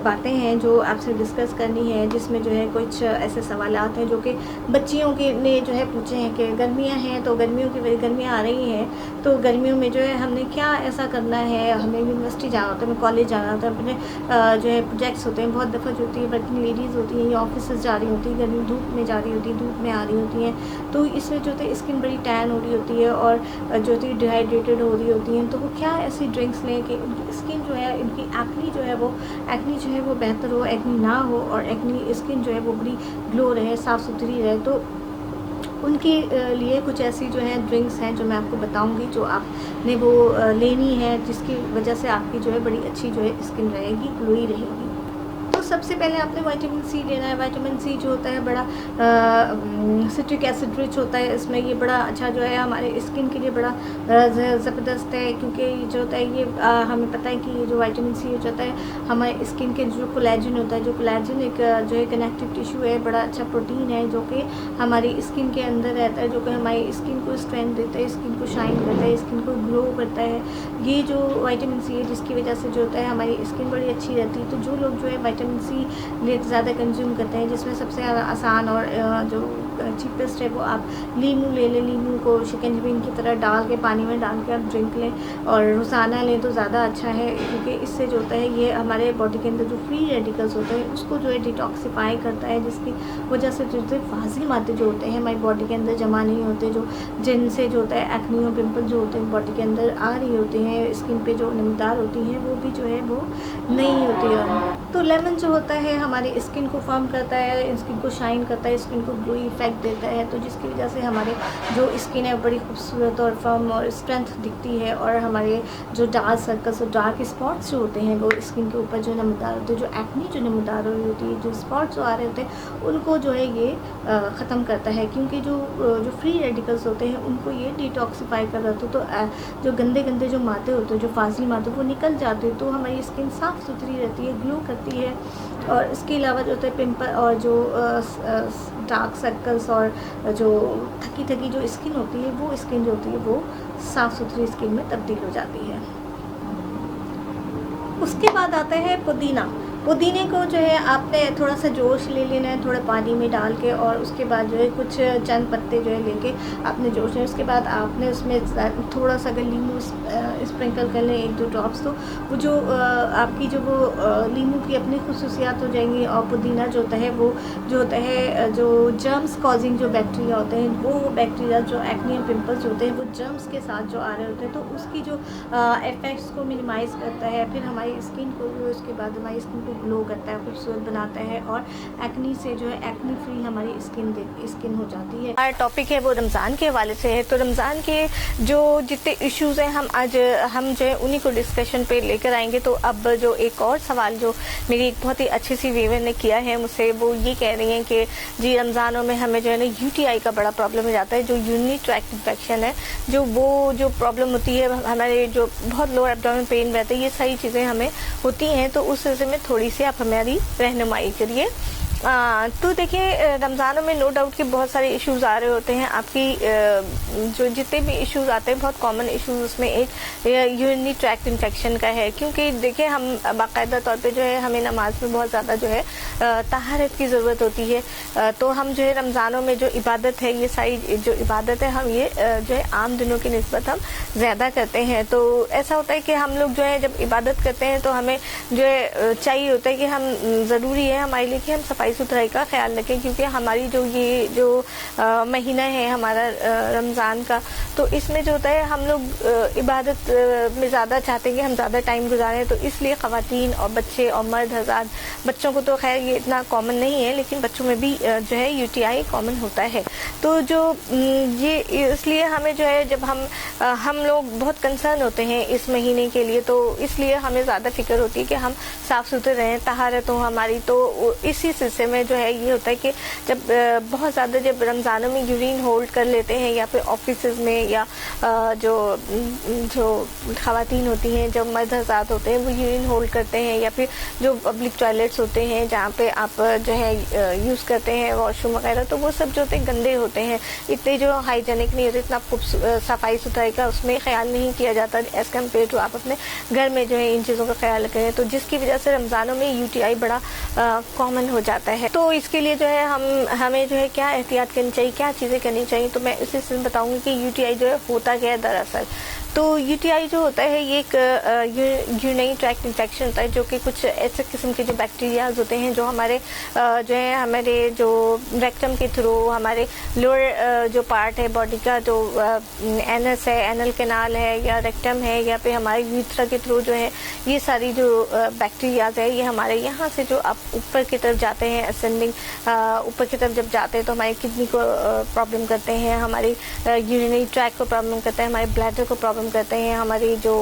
बातें हैं जो आपसे डिस्कस करनी है, जिसमें जो है कुछ ऐसे सवालात हैं जो कि बच्चियों के ने जो है पूछे हैं कि गर्मियां हैं तो गर्मियां आ रही हैं तो गर्मियों में जो है हमने क्या ऐसा करना है, हमें यूनिवर्सिटी जाना होता है, हमें कॉलेज जाना होता है, अपने जो है प्रोजेक्ट्स होते हैं। बहुत दफ़ा जो होती है वर्किंग लेडीज़ होती हैं या ऑफिस जा रही होती हैं, गर्मी धूप में जा रही होती है, धूप में आ रही होती हैं, तो इसमें जो होता है स्किन बड़ी टैन हो रही होती है और जो होती है डिहाइड्रेटेड हो रही होती हैं। तो वो क्या ऐसी ड्रिंक्स लें कि स्किन जो है इनकी एक्नी जो है वो बेहतर हो, एक्नी ना हो और एक्नी स्किन जो है वो बड़ी ग्लो रहे, साफ़ सुथरी रहे। तो उनके लिए कुछ ऐसी जो है ड्रिंक्स हैं जो मैं आपको बताऊंगी, जो आपने वो लेनी है, जिसकी वजह से आपकी जो है बड़ी अच्छी जो है स्किन रहेगी, ग्लोई रहेगी। तो सबसे पहले आपने विटामिन सी लेना है। विटामिन सी जो होता है बड़ा सिट्रिक एसिड रिच होता है, इसमें ये बड़ा अच्छा जो है हमारे स्किन के लिए बड़ा ज़बरदस्त है, क्योंकि जो होता है ये हमें पता है कि ये जो विटामिन सी हो जाता है हमारे स्किन के जो कोलेजन होता है, जो कोलेजन एक जो है कनेक्टिव टिश्यू है, बड़ा अच्छा प्रोटीन है जो कि हमारी स्किन के अंदर रहता है, जो कि हमारी स्किन को स्ट्रेंथ देता है, स्किन को शाइन करता है, स्किन को ग्लो करता है। ये जो विटामिन सी है जिसकी वजह से जो होता है हमारी स्किन बड़ी अच्छी रहती है। तो जो लोग जो है विटामिन सी ज़्यादा कंज्यूम करते हैं, जिसमें सबसे आसान और जो चीपेस्ट है वो आप लीमू ले लें। लीमू को शिकंजी की तरह डाल के पानी में डाल के आप ड्रिंक लें और रोज़ाना लें तो ज़्यादा अच्छा है, क्योंकि इससे जो होता है ये हमारे बॉडी के अंदर जो फ्री रेडिकल्स होते हैं उसको जो है डिटॉक्सीफाई करता है, जिसकी वजह से जो फाजिल मादे जो होते हैं हमारी बॉडी के अंदर जमा नहीं होते, जो जिनसे जो होता है एक्नी और पिंपल जो होते हैं बॉडी के अंदर आ रही होते हैं, स्किन पे जो नमदार होती हैं वो भी जो है वो नहीं होती है। तो लेमन जो होता है हमारी स्किन को फर्म करता है, स्किन को शाइन करता है, स्किन को ग्लो इफेक्ट इफेक्ट देता है, तो जिसकी वजह से हमारे जो स्किन है बड़ी खूबसूरत और फर्म और स्ट्रेंथ दिखती है, और हमारे जो डार्क सर्कल्स और डार्क स्पॉट्स जो होते हैं वो स्किन के ऊपर जो नमदार होते हैं, जो एक्ने जो नमदार हो रही होती है, जो स्पॉट्स जो आ रहे होते हैं, उनको जो है ये ख़त्म करता है, क्योंकि जो फ्री रेडिकल्स होते हैं उनको ये डिटॉक्सीफाई कर रहा होता है। तो जो गंदे गंदे जो मादे होते हैं, जो फाजिल मादे, वो निकल जाते हैं, तो हमारी स्किन साफ़ सुथरी रहती है, ग्लो करती है। और इसके अलावा जो होता है पिंपल और जो डार्क सर्कल्स और जो थकी थकी जो स्किन होती है, वो स्किन जो होती है वो साफ़ सुथरी स्किन में तब्दील हो जाती है। उसके बाद आता है पुदीना। पुदीने को जो है आपने थोड़ा सा जोश ले लेना है, थोड़ा पानी में डाल के, और उसके बाद जो है कुछ चंद पत्ते जो है लेके आपने जोश लें। उसके बाद आपने उसमें थोड़ा सा अगर नींबू स्प्रिंकल कर लें, 1-2 ड्रॉप्स, तो वो जो आपकी जो वो नींबू की अपनी खुसूसियात हो जाएंगी। और पुदीना जो होता है वो जो होता है जो जर्म्स कॉजिंग जो बैक्टीरिया होते हैं, वो बैक्टीरिया जो एक्ने और पिंपल्स होते हैं, वो जर्म्स के साथ जो आ रहे होते हैं, तो उसकी जो इफ़ेक्ट्स को मिनिमाइज़ करता है। फिर हमारी स्किन को, उसके बाद हमारी स्किन ग्लो करता है, खूबसूरत बनाता है, और एक्ने से जो है एक्ने फ्री हमारी स्किन हो जाती है। हमारा टॉपिक है वो रमज़ान के हवाले से है। तो रमज़ान के जो जितने इश्यूज़ हैं हम जो है उन्हीं को डिस्कशन पे लेकर आएंगे। तो अब जो एक और सवाल जो मेरी एक बहुत ही अच्छी सी व्यूअर ने किया है मुझसे, वो ये कह रही हैं कि जी रमज़ानों में हमें जो है ना UTI का बड़ा प्रॉब्लम हो जाता है, जो यूरिनरी ट्रैक्ट इन्फेक्शन है, जो प्रॉब्लम होती है, हमारे जो बहुत लोअर एब्डोमेन पेन रहता है, ये सारी चीज़ें हमें होती हैं। तो उस सिलसिले में थोड़ी सी आप हमारी रहनुमाई करिए। तो देखिए रमज़ानों में नो डाउट कि बहुत सारे इश्यूज़ आ रहे होते हैं। आपकी जो जितने भी इश्यूज़ आते हैं, बहुत कॉमन इश्यूज़ उसमें एक यूरिनरी ट्रैक्ट इन्फेक्शन का है, क्योंकि देखिए हम बाकायदा तौर पे जो है हमें नमाज में बहुत ज़्यादा जो है तहारत की ज़रूरत होती है। तो हम जो है रमज़ानों में जो इबादत है, ये सारी जो इबादत है, हम ये जो है आम दिनों की निस्बत हम ज़्यादा करते हैं। तो ऐसा होता है कि हम लोग जो है जब इबादत करते हैं तो हमें जो है चाहिए होता है कि हम ज़रूरी है हमारे लिए कि हम सफाई सुथराई का ख्याल रखें, क्योंकि हमारी जो महीना है हमारा रमज़ान का, तो इसमें जो होता है हम लोग इबादत में ज़्यादा चाहते हैं कि हम ज़्यादा टाइम गुजारें। तो इसलिए ख़वातीन और बच्चे और मर्द हज़रात, बच्चों को तो खैर ये इतना कॉमन नहीं है, लेकिन बच्चों में भी जो है UTI कॉमन होता है। तो जो ये इसलिए हमें जो है जब हम लोग बहुत कंसर्न होते हैं इस महीने के लिए, तो इसलिए हमें ज़्यादा फिक्र होती है कि हम साफ़ सुथरे रहें, तहारत हो हमारी। तो इसी सिलसिले में जो है ये होता है कि जब बहुत ज़्यादा जब रमज़ानों में यूरिन होल्ड कर लेते हैं, या फिर ऑफिस में, या जो ख़वातीन होती हैं, जब मर्द हज़रात होते हैं वो यूरिन होल्ड करते हैं, या फिर जो पब्लिक टॉयलेट्स होते हैं जहाँ पे आप जो है यूज़ करते हैं वॉशरूम वगैरह, तो वो सब जो होते हैं गंदे होते हैं, इतने जो हाइजेनिक नहीं होते, इतना सफाई सुथराई का उसमें ख्याल नहीं किया जाता एज़ कम्पेयर टू आप अपने घर में जो है इन चीज़ों का ख्याल रखें। तो जिसकी वजह से रमज़ानों में UTI बड़ा कॉमन हो जाता है। तो इसके लिए जो है हमें जो है क्या एहतियात करनी चाहिए, क्या चीज़ें करनी चाहिए, तो मैं इसी से बताऊंगी कि UTI जो है होता क्या है दरअसल। तो UTI जो होता है ये एक यूरिनरी ट्रैक्ट इन्फेक्शन होता है, जो कि कुछ ऐसे किस्म के जो बैक्टीरियाज होते हैं जो हमारे जो रेक्टम के थ्रू, हमारे लोअर जो पार्ट है बॉडी का, जो एनस है, एनल कैनाल है, या रेक्टम है, या फिर हमारे यूथ्रा के थ्रू जो है ये सारी जो बैक्टीरियाज है, ये हमारे यहाँ से जो आप ऊपर की तरफ जाते हैं, असेंडिंग ऊपर की तरफ जब जाते हैं तो हमारी किडनी को प्रॉब्लम करते हैं, हमारी यूरिनरी ट्रैक्ट को प्रॉब्लम करते हैं, हमारे ब्लैडर को प्रॉब्लम करते हैं, हमारी जो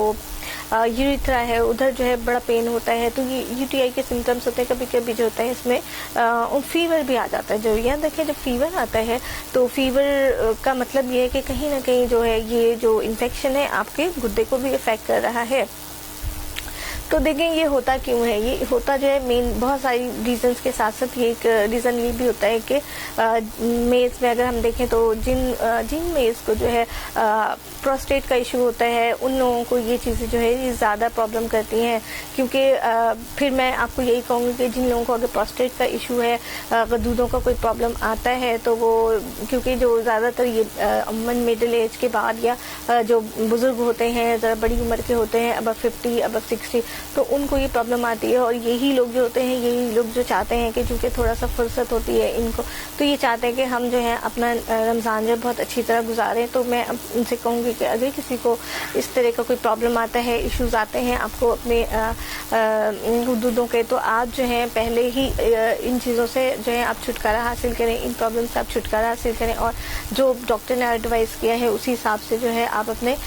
यूरिथ्रा है उधर जो है बड़ा पेन होता है। तो ये UTI के सिम्टम्स होते हैं। कभी कभी जो होता है इसमें फीवर भी आ जाता है। जो याद रखें, जब फीवर आता है तो फीवर का मतलब ये है कि कहीं ना कहीं जो है ये जो इन्फेक्शन है आपके गुर्दे को भी इफ़ेक्ट कर रहा है। तो देखें ये होता क्यों है, ये होता जो है मेन बहुत सारी रीजंस के साथ साथ ये एक रीज़न ये भी होता है कि मेल्स में अगर हम देखें तो जिन मेल्स को जो है प्रोस्टेट का इशू होता है, उन लोगों को ये चीज़ें जो है ये ज़्यादा प्रॉब्लम करती हैं। क्योंकि फिर मैं आपको यही कहूँगी कि जिन लोगों को अगर प्रोस्टेट का इशू है, अगर दूधों का कोई प्रॉब्लम आता है, तो वो क्योंकि जो ज़्यादातर ये अमूमन मिडिल एज के बाद या जो बुज़ुर्ग होते हैं, ज़रा बड़ी उम्र के होते हैं, अब 50 अब 60, तो उनको ये प्रॉब्लम आती है। और यही लोग जो होते हैं, यही लोग जो चाहते हैं कि चूँकि थोड़ा सा फुर्सत होती है इनको, तो ये चाहते हैं कि हम जो है अपना रमज़ान जो बहुत अच्छी तरह गुजारें। तो मैं उनसे कहूँगी कि अगर किसी को इस तरह का कोई प्रॉब्लम आता है, इश्यूज़ आते हैं आपको अपने हुदूदों के, तो आप जो है पहले ही इन चीज़ों से जो है आप छुटकारा हासिल करें, इन प्रॉब्लम से आप छुटकारा हासिल करें, और जो डॉक्टर ने एडवाइस किया है उसी हिसाब से जो है आप अपने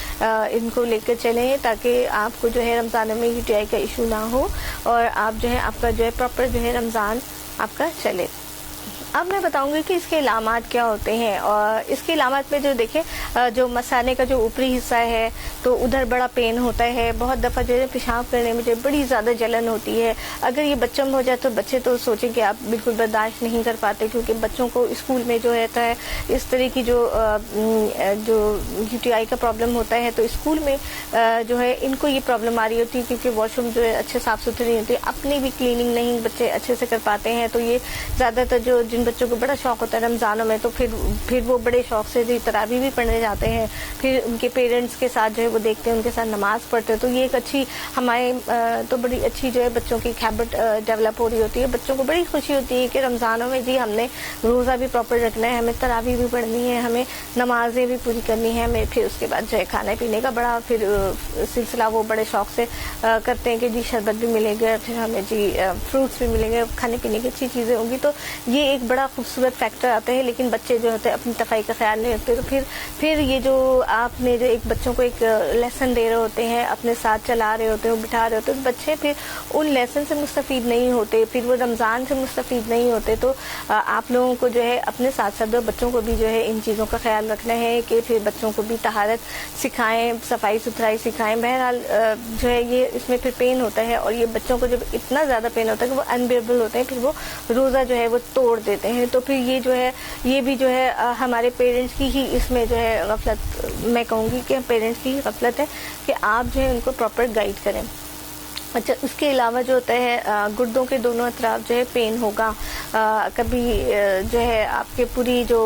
इनको लेकर चलें, ताकि आपको जो है रमज़ान में UTI का इशू ना हो और आप जो है आपका जो है प्रॉपर जो है रमज़ान आपका चले। अब मैं बताऊंगी कि इसके इलामात क्या होते हैं। और इसके इलामात में जो देखें, जो मसाने का जो ऊपरी हिस्सा है तो उधर बड़ा पेन होता है, बहुत दफ़ा जो है पेशाब करने में जो बड़ी ज़्यादा जलन होती है। अगर ये बच्चों में हो जाए तो बच्चे तो सोचें कि आप बिल्कुल बर्दाश्त नहीं कर पाते, क्योंकि बच्चों को स्कूल में जो रहता है इस तरह की जो UTI का प्रॉब्लम होता है, तो स्कूल में जो है इनको ये प्रॉब्लम आ रही होती है, क्योंकि वॉशरूम जो है अच्छे साफ़ सुथरी होती है, अपनी भी क्लीनिंग नहीं बच्चे अच्छे से कर पाते हैं। तो ये ज़्यादातर जो जिन बच्चों को बड़ा शौक होता है रमज़ानों में, तो फिर वो बड़े शौक से जो तरावी भी पढ़ने जाते हैं, फिर उनके पेरेंट्स के साथ जो है वो देखते हैं, उनके साथ नमाज़ पढ़ते हैं। तो ये एक अच्छी हमारे तो बड़ी अच्छी जो है बच्चों की हैबिट डेवलप हो रही होती है। बच्चों को बड़ी खुशी होती है कि रमज़ानों में जी हमने रोज़ा भी प्रॉपर रखना है, हमें तरावी भी पढ़नी है, हमें नमाजें भी पूरी करनी है, हमें फिर उसके बाद जो है खाने पीने का बड़ा फिर सिलसिला वो बड़े शौक से करते हैं कि जी शरबत भी मिलेगा, फिर हमें जी फ्रूट्स भी मिलेंगे, खाने पीने की अच्छी चीज़ें होंगी। तो ये एक बड़ा खूबसूरत फैक्टर आता है। लेकिन बच्चे जो होते हैं अपनी सफाई का ख्याल नहीं रखते, तो फिर ये जो आपने जो एक बच्चों को एक लेसन दे रहे होते हैं, अपने साथ चला रहे होते हैं, बिठा रहे होते हैं, तो बच्चे फिर उन लेसन से मुस्तफ़ीद नहीं होते, फिर वो रमज़ान से मुस्तफ़ीद नहीं होते। तो आप लोगों को जो है अपने साथ साथ बच्चों को भी जो है इन चीज़ों का ख्याल रखना है कि फिर बच्चों को भी तहारत सिखाएं, सफाई सुथराई सिखाएं। बहरहाल जो है ये इसमें फिर पेन होता है, और ये बच्चों को जब इतना ज़्यादा पेन होता है कि वो अनबेरेबल होते हैं, फिर वो रोज़ा जो है वो तोड़ देते हैं। तो फिर ये जो है ये भी जो है हमारे पेरेंट्स की ही इसमें जो है गफलत, मैं कहूँगी कि पेरेंट्स की ही गफलत है कि आप जो है उनको प्रॉपर गाइड करें। अच्छा, उसके अलावा जो होता है गुर्दों के दोनों अतराफ जो है पेन होगा, कभी जो है आपके पूरी जो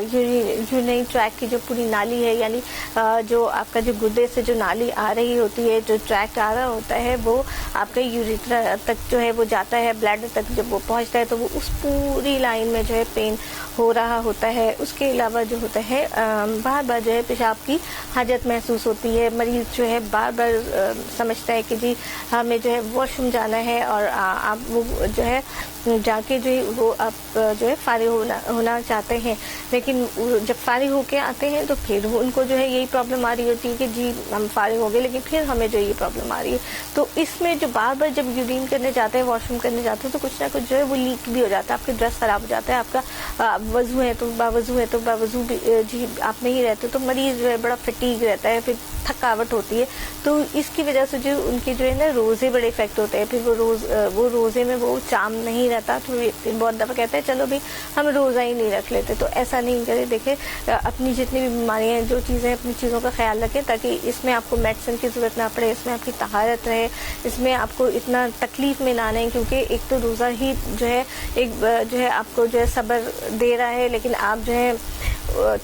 यूरिनरी ट्रैक की जो पूरी नाली है, यानी जो आपका जो गुर्दे से जो नाली आ रही होती है, जो ट्रैक आ रहा होता है, वो आपके यूरिथ्रा तक जो है वो जाता है, ब्लैडर तक जब वो पहुंचता है तो वो उस पूरी लाइन में जो है पेन हो रहा होता है। उसके अलावा जो होता है बार बार जो है पेशाब की हाजत महसूस होती है। मरीज़ जो है बार बार समझता है कि जी हमें जो है वॉशरूम जाना है, और आप वो जो है जाके जो है वो आप जो है फारिग होना चाहते हैं, लेकिन जब फारिग होके आते हैं तो फिर उनको जो है यही प्रॉब्लम आ रही होती है कि जी हम फारिग हो गए, लेकिन फिर हमें जो ये प्रॉब्लम आ रही है। तो इसमें जो बार बार जब यूरिन करने जाते हैं, वॉशरूम करने जाते हैं, तो कुछ ना कुछ जो है वो लीक भी हो जाता है, आपकी ड्रेस ख़राब हो जाता है, आपका वज़ू है तो बावज़ू भी जी आप नहीं रहते, तो मरीज़ जो है बड़ा फटीग रहता है, फिर थकावट होती है। तो इसकी वजह से जो उनके जो है ना रोज़े बड़े इफेक्ट होते हैं, फिर वो रोज़े में वो चाम नहीं रहता। तो बहुत दफ़ा कहते हैं चलो भी हम रोज़ा ही नहीं रख लेते, तो ऐसा नहीं करें। देखिए अपनी जितनी भी बीमारियाँ हैं, जो चीज़ें, अपनी चीज़ों का ख्याल रखें, ताकि इसमें आपको मेडिसिन की ज़रूरत ना पड़े, इसमें आपकी तहारत रहे, इसमें आपको इतना तकलीफ़ में ना आए, क्योंकि एक तो रोज़ा ही जो है एक जो है आपको जो है सब्र दे रहा है, लेकिन आप जो है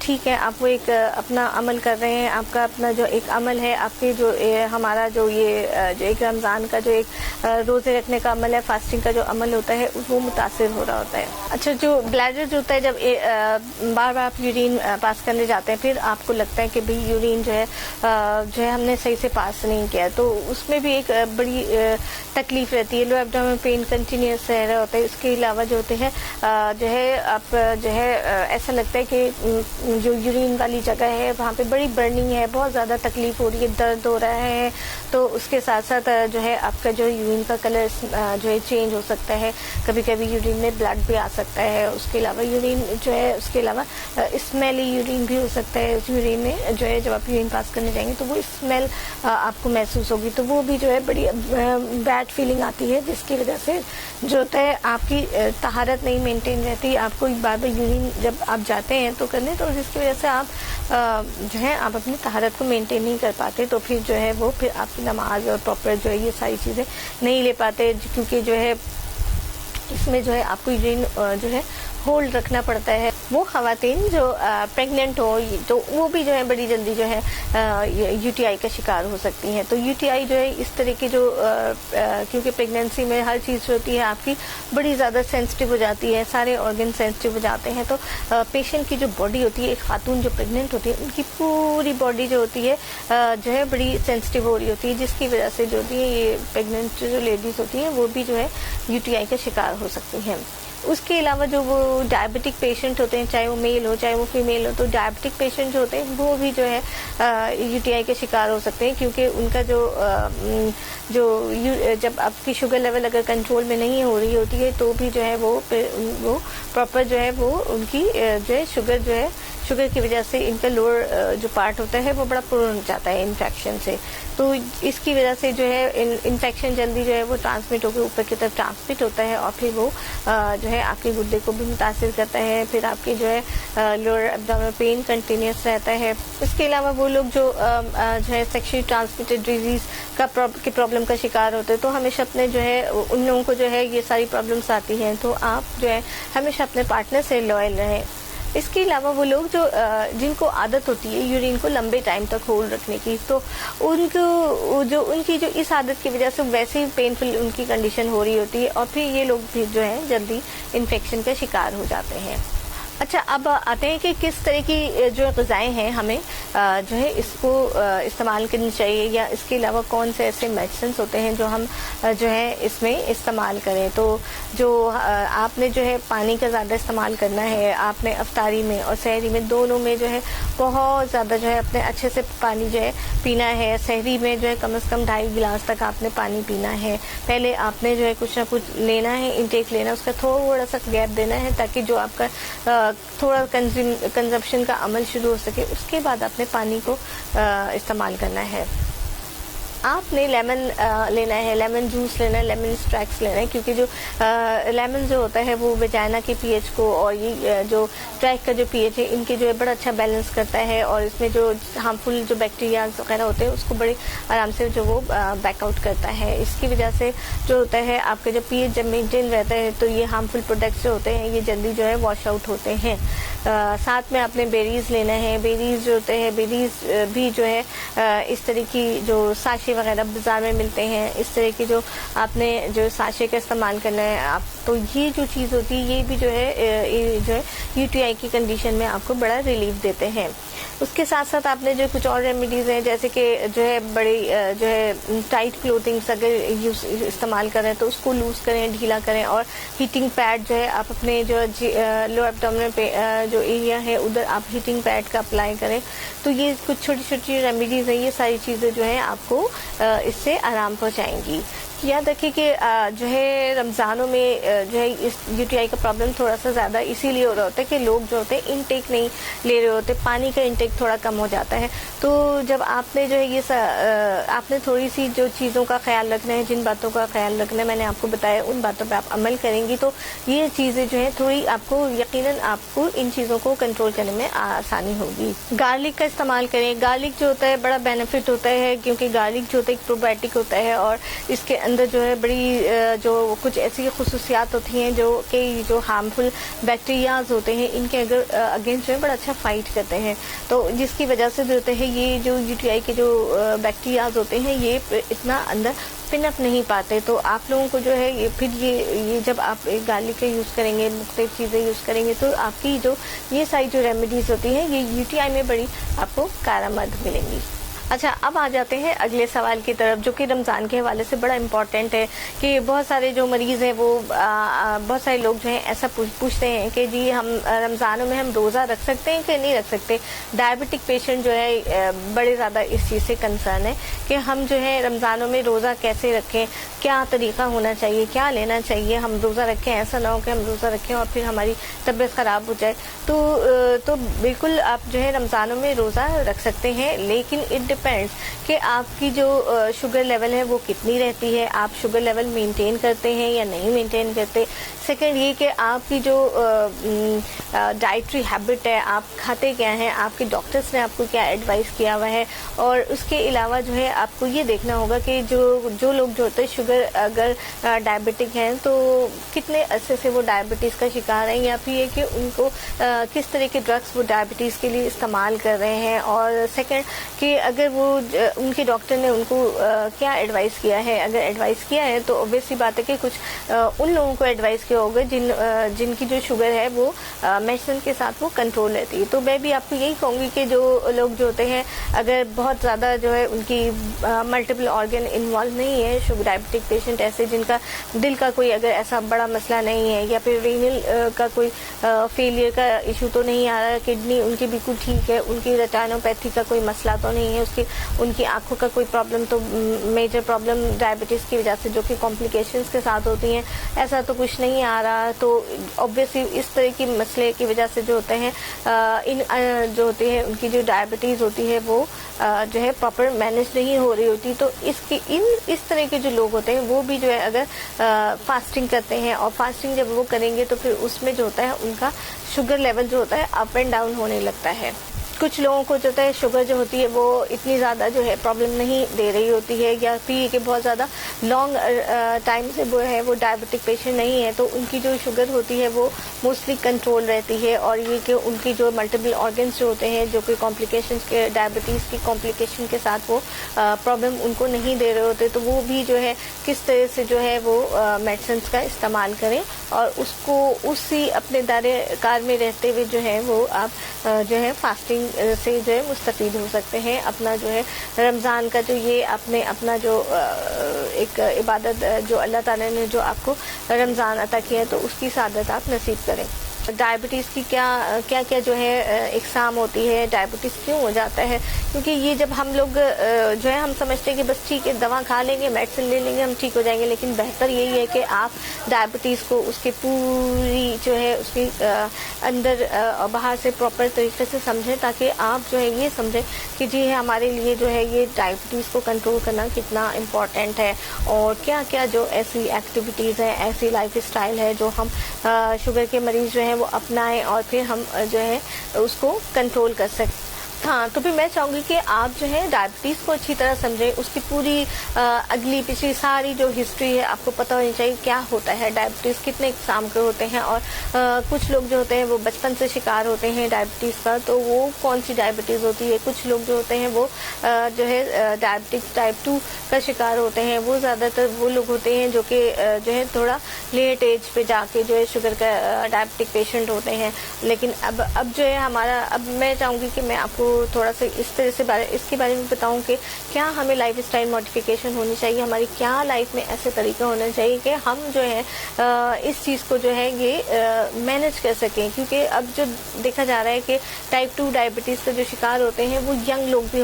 ठीक है, आप वो एक अपना अमल कर रहे हैं, आपका अपना जो एक अमल है, आपके जो हमारा जो ये जो एक रमज़ान का जो एक रोज़े रखने का अमल है, फास्टिंग का जो अमल होता है, वो मुतासिर हो रहा होता है। अच्छा, जो ब्लैडर जो होता है, जब बार बार आप यूरिन पास करने जाते हैं, फिर आपको लगता है कि भाई यूरिन जो है हमने सही से पास नहीं किया, तो उसमें भी एक बड़ी तकलीफ़ रहती है। लो एब्डोमेन पेन कंटिन्यूस रह रहा होता है। इसके अलावा जो होते हैं जो है आप जो है ऐसा लगता है कि जो यूरिन वाली जगह है वहाँ पे बड़ी बर्निंग है, बहुत ज़्यादा तकलीफ़ हो रही है, दर्द हो रहा है। तो उसके साथ साथ जो है आपका जो यूरिन का कलर जो है चेंज हो सकता है, कभी कभी यूरिन में ब्लड भी आ सकता है। उसके अलावा यूरिन जो है, उसके अलावा स्मेली यूरिन भी हो सकता है। उस यूरिन में जो है जब आप यूरिन पास करने जाएंगे तो वो स्मेल आपको महसूस होगी, तो वो भी जो है बड़ी बैड फीलिंग आती है, जिसकी वजह से जो होता है आपकी तहारत नहीं मेंटेन रहती। आपको बार बार यूरिन जब आप जाते हैं तो करने, तो जिसकी वजह से आप जो है आप अपनी तहारत को मेंटेन नहीं कर पाते, तो फिर जो है वो फिर आपकी नमाज और प्रॉपर जो है ये सारी चीज़ें नहीं ले पाते, क्योंकि जो है इसमें जो है आपको यूरिन जो है होल्ड रखना पड़ता है। वो ख़वातीन जो प्रेग्नेंट हो तो वो भी जो है बड़ी जल्दी जो है यूटीआई का शिकार हो सकती हैं। तो यूटीआई जो है इस तरह की जो क्योंकि प्रेगनेंसी में हर चीज़ जो होती है आपकी बड़ी ज़्यादा सेंसिटिव हो जाती है, सारे ऑर्गन सेंसिटिव हो जाते हैं। तो पेशेंट की जो बॉडी होती है, एक खातून जो प्रेग्नेंट होती है उनकी पूरी बॉडी जो होती है जो है बड़ी सेंसिटिव हो रही होती है, जिसकी वजह से जो होती है ये प्रेग्नेंट जो लेडीज़ होती हैं वो भी जो है यूटीआई का शिकार हो सकती हैं। उसके अलावा जो वो डायबिटिक पेशेंट होते हैं, चाहे वो मेल हो चाहे वो फीमेल हो, तो डायबिटिक पेशेंट जो होते हैं वो भी जो है यूटीआई के शिकार हो सकते हैं, क्योंकि उनका जब आपकी शुगर लेवल अगर कंट्रोल में नहीं हो रही होती है तो भी जो है वो प्रॉपर जो है वो उनकी जो है शुगर की वजह से इनका लोअर जो पार्ट होता है वो बड़ा प्रोन हो जाता है इन्फेक्शन से। तो इसकी वजह से जो है इन्फेक्शन जल्दी जो है वो ट्रांसमिट होकर ऊपर की तरफ ट्रांसमिट होता है और फिर वो जो है आपके गुर्दे को भी मुतासिर करता है। फिर आपकी जो है लोअर एब्डोमिनल पेन कंटिन्यूस रहता है। इसके अलावा वो लोग जो है सेक्सुअली ट्रांसमिटेड डिजीज़ की प्रॉब्लम का शिकार होते हैं, तो हमेशा अपने जो है उन लोगों को जो है ये सारी प्रॉब्लम्स आती हैं, तो आप जो है हमेशा अपने पार्टनर से लॉयल रहें। इसके अलावा वो लोग जिनको आदत होती है यूरिन को लंबे टाइम तक होल्ड रखने की, तो उनकी जो इस आदत की वजह से वैसे ही पेनफुल उनकी कंडीशन हो रही होती है और फिर ये लोग भी जो है जल्दी इन्फेक्शन का शिकार हो जाते हैं। अच्छा, अब आते हैं कि किस तरह की जो ग़िज़ाएँ हैं हमें जो है इसको इस्तेमाल करनी चाहिए, या इसके अलावा कौन से ऐसे मेडिसिन होते हैं जो हम जो है इसमें इस्तेमाल करें। तो जो आपने जो है पानी का ज़्यादा इस्तेमाल करना है, आपने अफ्तारी में और सहरी में दोनों में जो है बहुत ज़्यादा जो है अपने अच्छे से पानी जो है पीना है। सहरी में जो है कम से कम 2.5 गिलास तक आपने पानी पीना है। पहले आपने जो है कुछ ना कुछ लेना है, इंटेक लेना, उसका थोड़ा सा गैप देना है ताकि जो आपका थोड़ा कंजप्शन का अमल शुरू हो सके। उसके बाद आपने पानी को इस्तेमाल करना है। आपने लेमन लेना है, लेमन जूस लेना है, लेमन एक्सट्रैक्ट्स लेना है, क्योंकि जो लेमन जो होता है वो वजाइना के पीएच को और ये जो ट्रैक का जो पीएच है इनके जो है बड़ा अच्छा बैलेंस करता है, और इसमें जो हार्मफुल जो बैक्टीरिया वगैरह होते हैं उसको बड़े आराम से जो वो बैकआउट करता है। इसकी वजह से जो होता है आपका जो पीएच जब मेंटेन रहता है तो ये हार्मफुल प्रोडक्ट्स जो होते हैं ये जल्दी जो है वॉश आउट होते हैं। साथ में आपने बेरीज़ लेना है। बेरीज़ जो होते हैं, बेरीज़ भी जो है इस तरह की जो साशे वगैरह बाजार में मिलते हैं, इस तरह की जो आपने जो साशे का इस्तेमाल करना है आप, तो ये जो चीज़ होती है ये भी जो है यूटीआई की कंडीशन में आपको बड़ा रिलीफ देते हैं। उसके साथ साथ आपने जो कुछ और रेमेडीज़ हैं, जैसे कि जो है बड़ी जो है टाइट क्लोथिंग्स अगर इस्तेमाल करें तो उसको लूज़ करें, ढीला करें, और हीटिंग पैड जो है आप अपने जो लो एब्डोमिनल पे जो एरिया है उधर आप हीटिंग पैड का अप्लाई करें। तो ये कुछ छोटी छोटी रेमेडीज़ हैं, ये सारी चीज़ें जो हैं आपको इससे आराम पहुँचाएंगी। याद रखिए कि जो है रमज़ानों में जो है इस यूटीआई का प्रॉब्लम थोड़ा सा ज़्यादा इसीलिए हो रहा होता है कि लोग जो होते हैं इनटेक नहीं ले रहे होते, पानी का इनटेक थोड़ा कम हो जाता है। तो जब आपने जो है ये आपने थोड़ी सी जो चीज़ों का ख्याल रखना है, जिन बातों का ख्याल रखना है मैंने आपको बताया, उन बातों पर आप अमल करेंगी तो ये चीज़ें जो है थोड़ी आपको यकीनन आपको इन चीज़ों को कंट्रोल करने में आसानी होगी। गार्लिक का इस्तेमाल करें। गार्लिक जो होता है बड़ा बेनिफिट होता है, क्योंकि गार्लिक जो होता है एक प्रोबायोटिक होता है और इसके अंदर जो है बड़ी जो कुछ ऐसी खुसूसियात होती हैं जो कि जो हार्मफुल बैक्टीरियाज होते हैं इनके अगेंस्ट जो है बड़ा अच्छा फाइट करते हैं। तो जिसकी वजह से जो होते हैं ये जो यूटीआई के जो बैक्टीरियाज होते हैं ये इतना अंदर पिनअप नहीं पाते। तो आप लोगों को जो है ये जब आप गार्लिक का यूज़ करेंगे, मुख्तलिफ चीज़ें यूज़ करेंगे तो आपकी जो ये सारी जो रेमेडीज़ होती हैं ये यूटीआई में बड़ी आपको कारआमद मिलेंगी। अच्छा, अब आ जाते हैं अगले सवाल की तरफ, जो कि रमज़ान के हवाले से बड़ा इम्पॉर्टेंट है कि बहुत सारे जो मरीज़ हैं वो बहुत सारे लोग जो हैं ऐसा पूछते हैं कि जी हम रमज़ानों में हम रोज़ा रख सकते हैं कि नहीं रख सकते। डायबिटिक पेशेंट जो है बड़े ज़्यादा इस चीज़ से कंसर्न है कि हम जो है रमज़ानों में रोज़ा कैसे रखें, क्या तरीक़ा होना चाहिए, क्या लेना चाहिए, हम रोज़ा रखें, ऐसा ना हो कि हम रोज़ा रखें और फिर हमारी तबीयत ख़राब हो जाए। तो बिल्कुल आप जो है रमज़ानों में रोज़ा रख सकते हैं, लेकिन इट डिपेंड्स कि आपकी जो शुगर लेवल है वो कितनी रहती है, आप शुगर लेवल मेंटेन करते हैं या नहीं मेंटेन करते। सेकंड ये कि आपकी जो डाइटरी हैबिट है, आप खाते क्या हैं, आपके डॉक्टर्स ने आपको क्या एडवाइस किया हुआ है। और उसके अलावा जो है आपको ये देखना होगा कि जो लोग जो होते हैं शुगर अगर डायबिटिक हैं तो कितने अरसे से वो डायबिटीज़ का शिकार हैं, या फिर ये कि उनको किस तरह के ड्रग्स वो डायबिटीज़ के लिए इस्तेमाल कर रहे हैं। और सेकंड कि अगर वो उनके डॉक्टर ने उनको क्या एडवाइस किया है, अगर एडवाइस किया है तो ऑब्वियसली बात है कि कुछ उन लोगों को एडवाइस किया होगा जिनकी जो शुगर है वो मेडिसिन के साथ वो कंट्रोल रहती है। तो मैं भी आपको यही कहूँगी कि जो लोग जो होते हैं अगर बहुत ज़्यादा जो है उनकी मल्टीपल ऑर्गन इन्वॉल्व नहीं है, शुगर डायबिटिक पेशेंट ऐसे जिनका दिल का कोई अगर ऐसा बड़ा मसला नहीं है, या फिर रीनल का कोई फेलियर का इशू तो नहीं आ रहा, किडनी उनकी बिल्कुल ठीक है, उनकी रेटिनोपैथी का कोई मसला तो नहीं है, उनकी आंखों का कोई प्रॉब्लम तो मेजर प्रॉब्लम डायबिटीज़ की वजह से जो कि कॉम्प्लिकेशंस के साथ होती हैं ऐसा तो कुछ नहीं आ रहा। तो ऑब्वियसली इस तरह की मसले की वजह से जो होते हैं जो होती है उनकी जो डायबिटीज़ होती है वो जो है प्रॉपर मैनेज नहीं हो रही होती। तो इस तरह के जो लोग होते हैं वो भी जो है अगर फास्टिंग करते हैं, और फास्टिंग जब वो करेंगे तो फिर उसमें जो होता है उनका शुगर लेवल जो होता है अप एंड डाउन होने लगता है। कुछ लोगों को जो है शुगर जो होती है वो इतनी ज़्यादा जो है प्रॉब्लम नहीं दे रही होती है, या फिर कि बहुत ज़्यादा लॉन्ग टाइम से वो है वो डायबिटिक पेशेंट नहीं है, तो उनकी जो शुगर होती है वो मोस्टली कंट्रोल रहती है। और ये कि उनकी जो मल्टीपल ऑर्गन्स जो होते हैं जो कि कॉम्प्लिकेशंस के डायबिटीज़ की कॉम्प्लिकेशन के साथ वो प्रॉब्लम उनको नहीं दे रहे होते, तो वो भी जो है किस तरह से जो है वो मेडिसिन का इस्तेमाल करें और उसको उसी अपने दायरे कार में रहते हुए जो है वो आप जो है फास्टिंग से जो है मुस्तफ़ीद हो सकते हैं। अपना जो है रमज़ान का जो ये आपने अपना जो एक इबादत जो अल्लाह ताला ने जो आपको रमज़ान अता किया है तो उसकी सादत आप नसीब करें। डायबिटीज़ की क्या जो है इकसाम होती है, डायबिटीज़ क्यों हो जाता है, क्योंकि ये जब हम लोग जो है हम समझते हैं कि बस ठीक है दवा खा लेंगे, मेडिसिन ले लेंगे, हम ठीक हो जाएंगे, लेकिन बेहतर यही है कि आप डायबिटीज़ को उसके पूरी जो है उसकी अंदर और बाहर से प्रॉपर तरीके से समझें, ताकि आप जो है ये समझें कि जी हमारे लिए जो है ये डायबिटीज़ को कंट्रोल करना कितना इम्पॉर्टेंट है, और क्या क्या जो ऐसी एक्टिविटीज़ हैं, ऐसी लाइफ स्टाइल है जो हम शुगर के मरीज़ जो है वो अपनाएं और फिर हम जो है उसको कंट्रोल कर सकते। हाँ, तो फिर मैं चाहूँगी कि आप जो है डायबिटीज़ को अच्छी तरह समझें, उसकी पूरी अगली पिछली सारी जो हिस्ट्री है आपको पता होनी चाहिए, क्या होता है डायबिटीज़, कितने इकसाम के होते हैं, और कुछ लोग जो होते हैं वो बचपन से शिकार होते हैं डायबिटीज़ का, तो वो कौन सी डायबिटीज़ होती है। कुछ लोग जो होते हैं वो जो है डायबिटीज़ टाइप 2 का शिकार होते हैं, वो ज़्यादातर वो लोग होते हैं जो कि जो है थोड़ा लेट एज पे जाके जो है शुगर का डायबिटिक पेशेंट होते हैं। लेकिन अब जो है हमारा, अब मैं चाहूँगी कि मैं आपको थोड़ा सा इस तरह से इसके बारे में बताऊं कि क्या हमें लाइफ स्टाइल मॉडिफिकेशन होनी चाहिए, हमारी क्या लाइफ में ऐसे तरीका होना चाहिए कि हम जो है इस चीज़ को जो है ये मैनेज कर सकें। क्योंकि अब जो देखा जा रहा है कि टाइप 2 डायबिटीज़ का जो शिकार होते हैं वो यंग लोग भी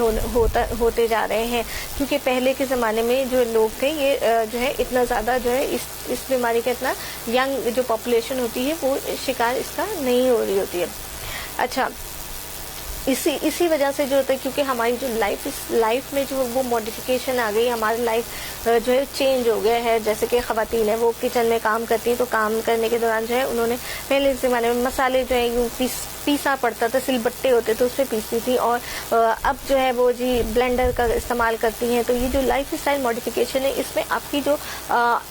होते जा रहे हैं, क्योंकि पहले के ज़माने में जो लोग थे ये जो है इतना ज़्यादा जो है इस बीमारी का इतना यंग जो पॉपुलेशन होती है वो शिकार इसका नहीं हो रही होती है। अच्छा, इसी वजह से जो होता है क्योंकि हमारी जो लाइफ में जो वो मॉडिफिकेशन आ गई, हमारी लाइफ जो है चेंज हो गया है। जैसे कि ख़वातीन है वो किचन में काम करती हैं, तो काम करने के दौरान जो है उन्होंने पहले ज़माने में मसाले जो है यूँ पीसा पड़ता था, सिलबट्टे होते थे उससे पीसती थी, और अब जो है वो जी ब्लेंडर का इस्तेमाल करती हैं। तो ये जो लाइफ स्टाइल मॉडिफिकेशन है इसमें आपकी जो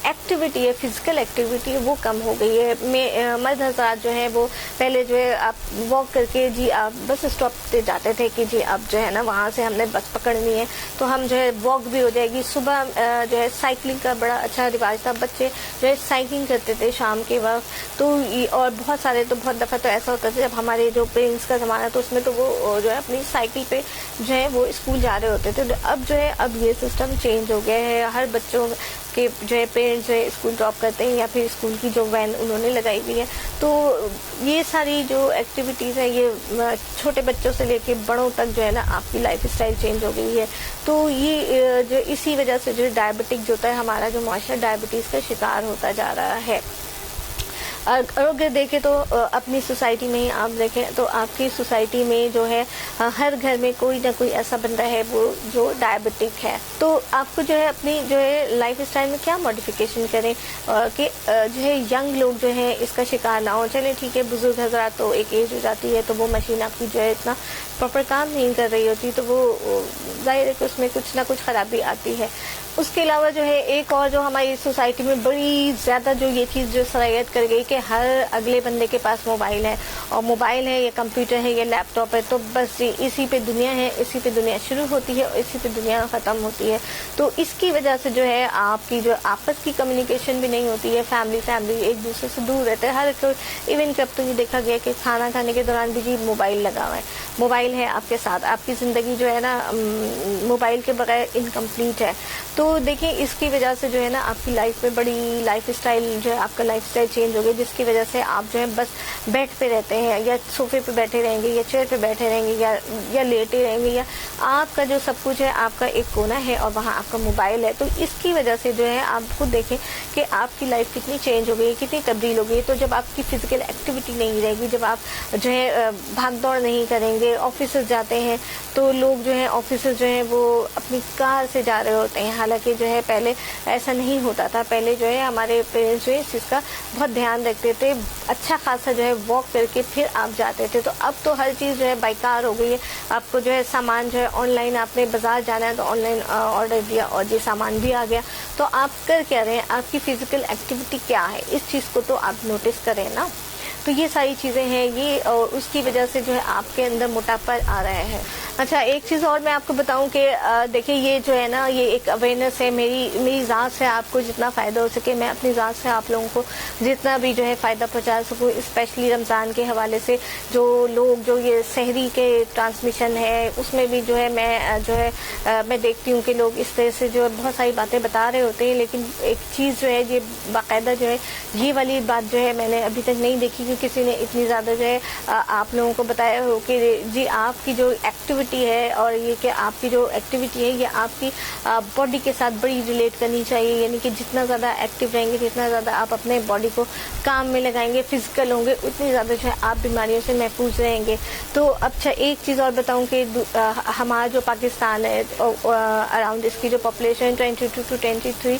एक्टिविटी है, फिजिकल एक्टिविटी है वो कम हो गई है। मर्द हज़रात जो है वो पहले जो है आप वॉक करके जी आप बस स्टॉप पे जाते थे कि जी अब जो है ना वहाँ से हमने बस पकड़नी है तो हम जो है वॉक भी हो जाएगी। सुबह जो है साइकिलिंग का बड़ा अच्छा रिवाज था, बच्चे जो है साइकिलिंग करते थे शाम के वक्त। तो और बहुत दफ़ा तो ऐसा होता था जब हमारे जो पेरेंट्स का ज़माना तो उसमें तो वो जो है अपनी साइकिल पे जो है वो स्कूल जा रहे होते थे। तो अब जो है अब ये सिस्टम चेंज हो गया है, हर बच्चों के जो है पेरेंट्स जो है स्कूल ड्रॉप करते हैं या फिर स्कूल की जो वैन उन्होंने लगाई हुई है। तो ये सारी जो एक्टिविटीज़ है ये छोटे बच्चों से लेके बड़ों तक जो है ना आपकी लाइफ स्टाइल चेंज हो गई है। तो ये जो इसी वजह से जो डायबिटिक जो होता है हमारा जो माशरा डायबिटीज़ का शिकार होता जा रहा है। अगर देखें तो अपनी सोसाइटी में ही आप देखें तो आपकी सोसाइटी में जो है हर घर में कोई ना कोई ऐसा बंदा है वो जो डायबिटिक है। तो आपको जो है अपनी जो है लाइफ स्टाइल में क्या मॉडिफिकेशन करें कि जो है यंग लोग जो है इसका शिकार ना हो। चले ठीक है, बुजुर्ग हजरात तो एक एज हो जाती है तो वो मशीन आपकी जो है इतना प्रॉपर काम नहीं कर रही होती, तो वो जाहिर है कि उसमें कुछ ना कुछ खराबी आती है। उसके अलावा जो है एक और जो हमारी सोसाइटी में बड़ी ज़्यादा जो ये चीज़ जो सरायत कर गई कि हर अगले बंदे के पास मोबाइल है, और मोबाइल है या कंप्यूटर है या लैपटॉप है, तो बस ये इसी पे दुनिया है, इसी पे दुनिया शुरू होती है और इसी पे दुनिया ख़त्म होती है। तो इसकी वजह से जो है आपकी जो आपस की कम्युनिकेशन भी नहीं होती है, फैमिली एक दूसरे से दूर रहते हैं। हर कोई इवन कब तो ये देखा गया कि खाना खाने के दौरान भी जी मोबाइल लगा हुआ है, मोबाइल है आपके साथ, आपकी ज़िंदगी जो है ना मोबाइल के बगैर इनकम्प्लीट है। तो देखिए इसकी वजह से जो है ना आपकी लाइफ में बड़ी लाइफ स्टाइल जो है आपका लाइफ स्टाइल चेंज हो गया, जिसकी वजह से आप जो है बस बेड पे रहते हैं या सोफे पे बैठे रहेंगे या चेयर पे बैठे रहेंगे या लेटे रहेंगे, या आपका जो सब कुछ है आपका एक कोना है और वहाँ आपका मोबाइल है। तो इसकी वजह से जो है आप खुद देखें कि आपकी लाइफ कितनी चेंज हो गई, कितनी तब्दील हो गई। तो जब आपकी फिजिकल एक्टिविटी नहीं रहेगी, जब आप जो है भाग दौड़ नहीं करेंगे, ऑफिस जाते हैं तो लोग जो है ऑफिस जो है वो अपनी कार से जा रहे होते हैं, हालांकि जो है पहले ऐसा नहीं होता था। पहले जो है हमारे पेरेंट्स जो है इस चीज़ का बहुत ध्यान रखते थे, अच्छा खासा जो है वॉक करके फिर आप जाते थे। तो अब तो हर चीज़ जो है बाई कार हो गई है। आपको जो है सामान जो है ऑनलाइन, आपने बाजार जाना है तो ऑनलाइन ऑर्डर दिया और ये सामान भी आ गया। तो आप कर क्या रहे हैं, आपकी फिजिकल एक्टिविटी क्या है, इस चीज़ को तो आप नोटिस करें ना। तो ये सारी चीज़ें हैं ये, और उसकी वजह से जो है आपके अंदर मोटापा आ रहा है। अच्छा, एक चीज़ और मैं आपको बताऊं कि देखिए ये जो है ना ये एक अवेयरनेस है मेरी ज़ात से आपको जितना फ़ायदा हो सके मैं अपनी ज़ात से आप लोगों को जितना भी जो है फ़ायदा पहुंचा सकूं। स्पेशली रमज़ान के हवाले से जो लोग जो ये सहरी के ट्रांसमिशन है उसमें भी जो है मैं देखती हूँ कि लोग इस तरह से जो है बहुत सारी बातें बता रहे होते हैं, लेकिन एक चीज़ जो है ये बाकायदा जो है ये वाली बात जो है मैंने अभी तक नहीं देखी कि किसी ने इतनी ज़्यादा जो है आप लोगों को बताया हो कि जी आपकी जो एक्टिविटी है और ये कि आपकी जो एक्टिविटी है ये आपकी बॉडी के साथ बड़ी रिलेट करनी चाहिए। यानी कि जितना ज़्यादा एक्टिव रहेंगे, जितना ज़्यादा आप अपने बॉडी को काम में लगाएंगे, फिजिकल होंगे, उतनी ज़्यादा जो है आप बीमारियों से महफूज रहेंगे। तो अच्छा एक चीज़ और बताऊँ कि हमारा जो पाकिस्तान है अराउंड इसकी जो पॉपुलेशन 22 to 23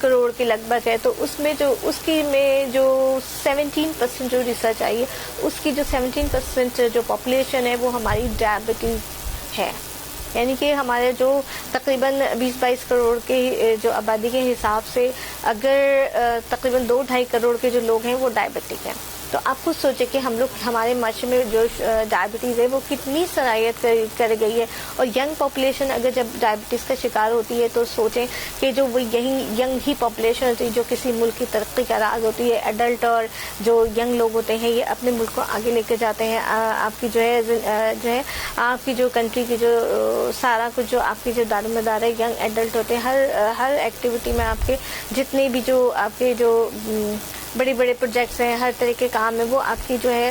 करोड़ के लगभग है, तो उसमें जो उसकी में जो 17% जो रिसर्च आई है उसकी जो 17% जो पॉपुलेशन है वो हमारी डायबिटीज़ है। यानी कि हमारे जो तकरीबन 20-22 करोड़ के जो आबादी के हिसाब से अगर तकरीबन 2-2.5 करोड़ के जो लोग हैं वो डायबिटिक हैं। तो आप खुद सोचें कि हम लोग हमारे माशरे में जो डायबिटीज़ है वो कितनी सरायत कर गई है। और यंग पॉपुलेशन अगर जब डायबिटीज़ का शिकार होती है तो सोचें कि जो वो यही यंग ही पॉपुलेशन होती है जो किसी मुल्क की तरक्की का राज होती है। एडल्ट और जो यंग लोग होते हैं ये अपने मुल्क को आगे लेकर जाते हैं। आपकी जो है आपकी जो कंट्री की जो सारा कुछ जो आपकी जो दारोमदार है यंग एडल्ट होते हैं। हर एक्टिविटी में आपके जितने भी जो आपके जो बड़े बड़े प्रोजेक्ट्स हैं, हर तरह के काम है वो आपकी जो है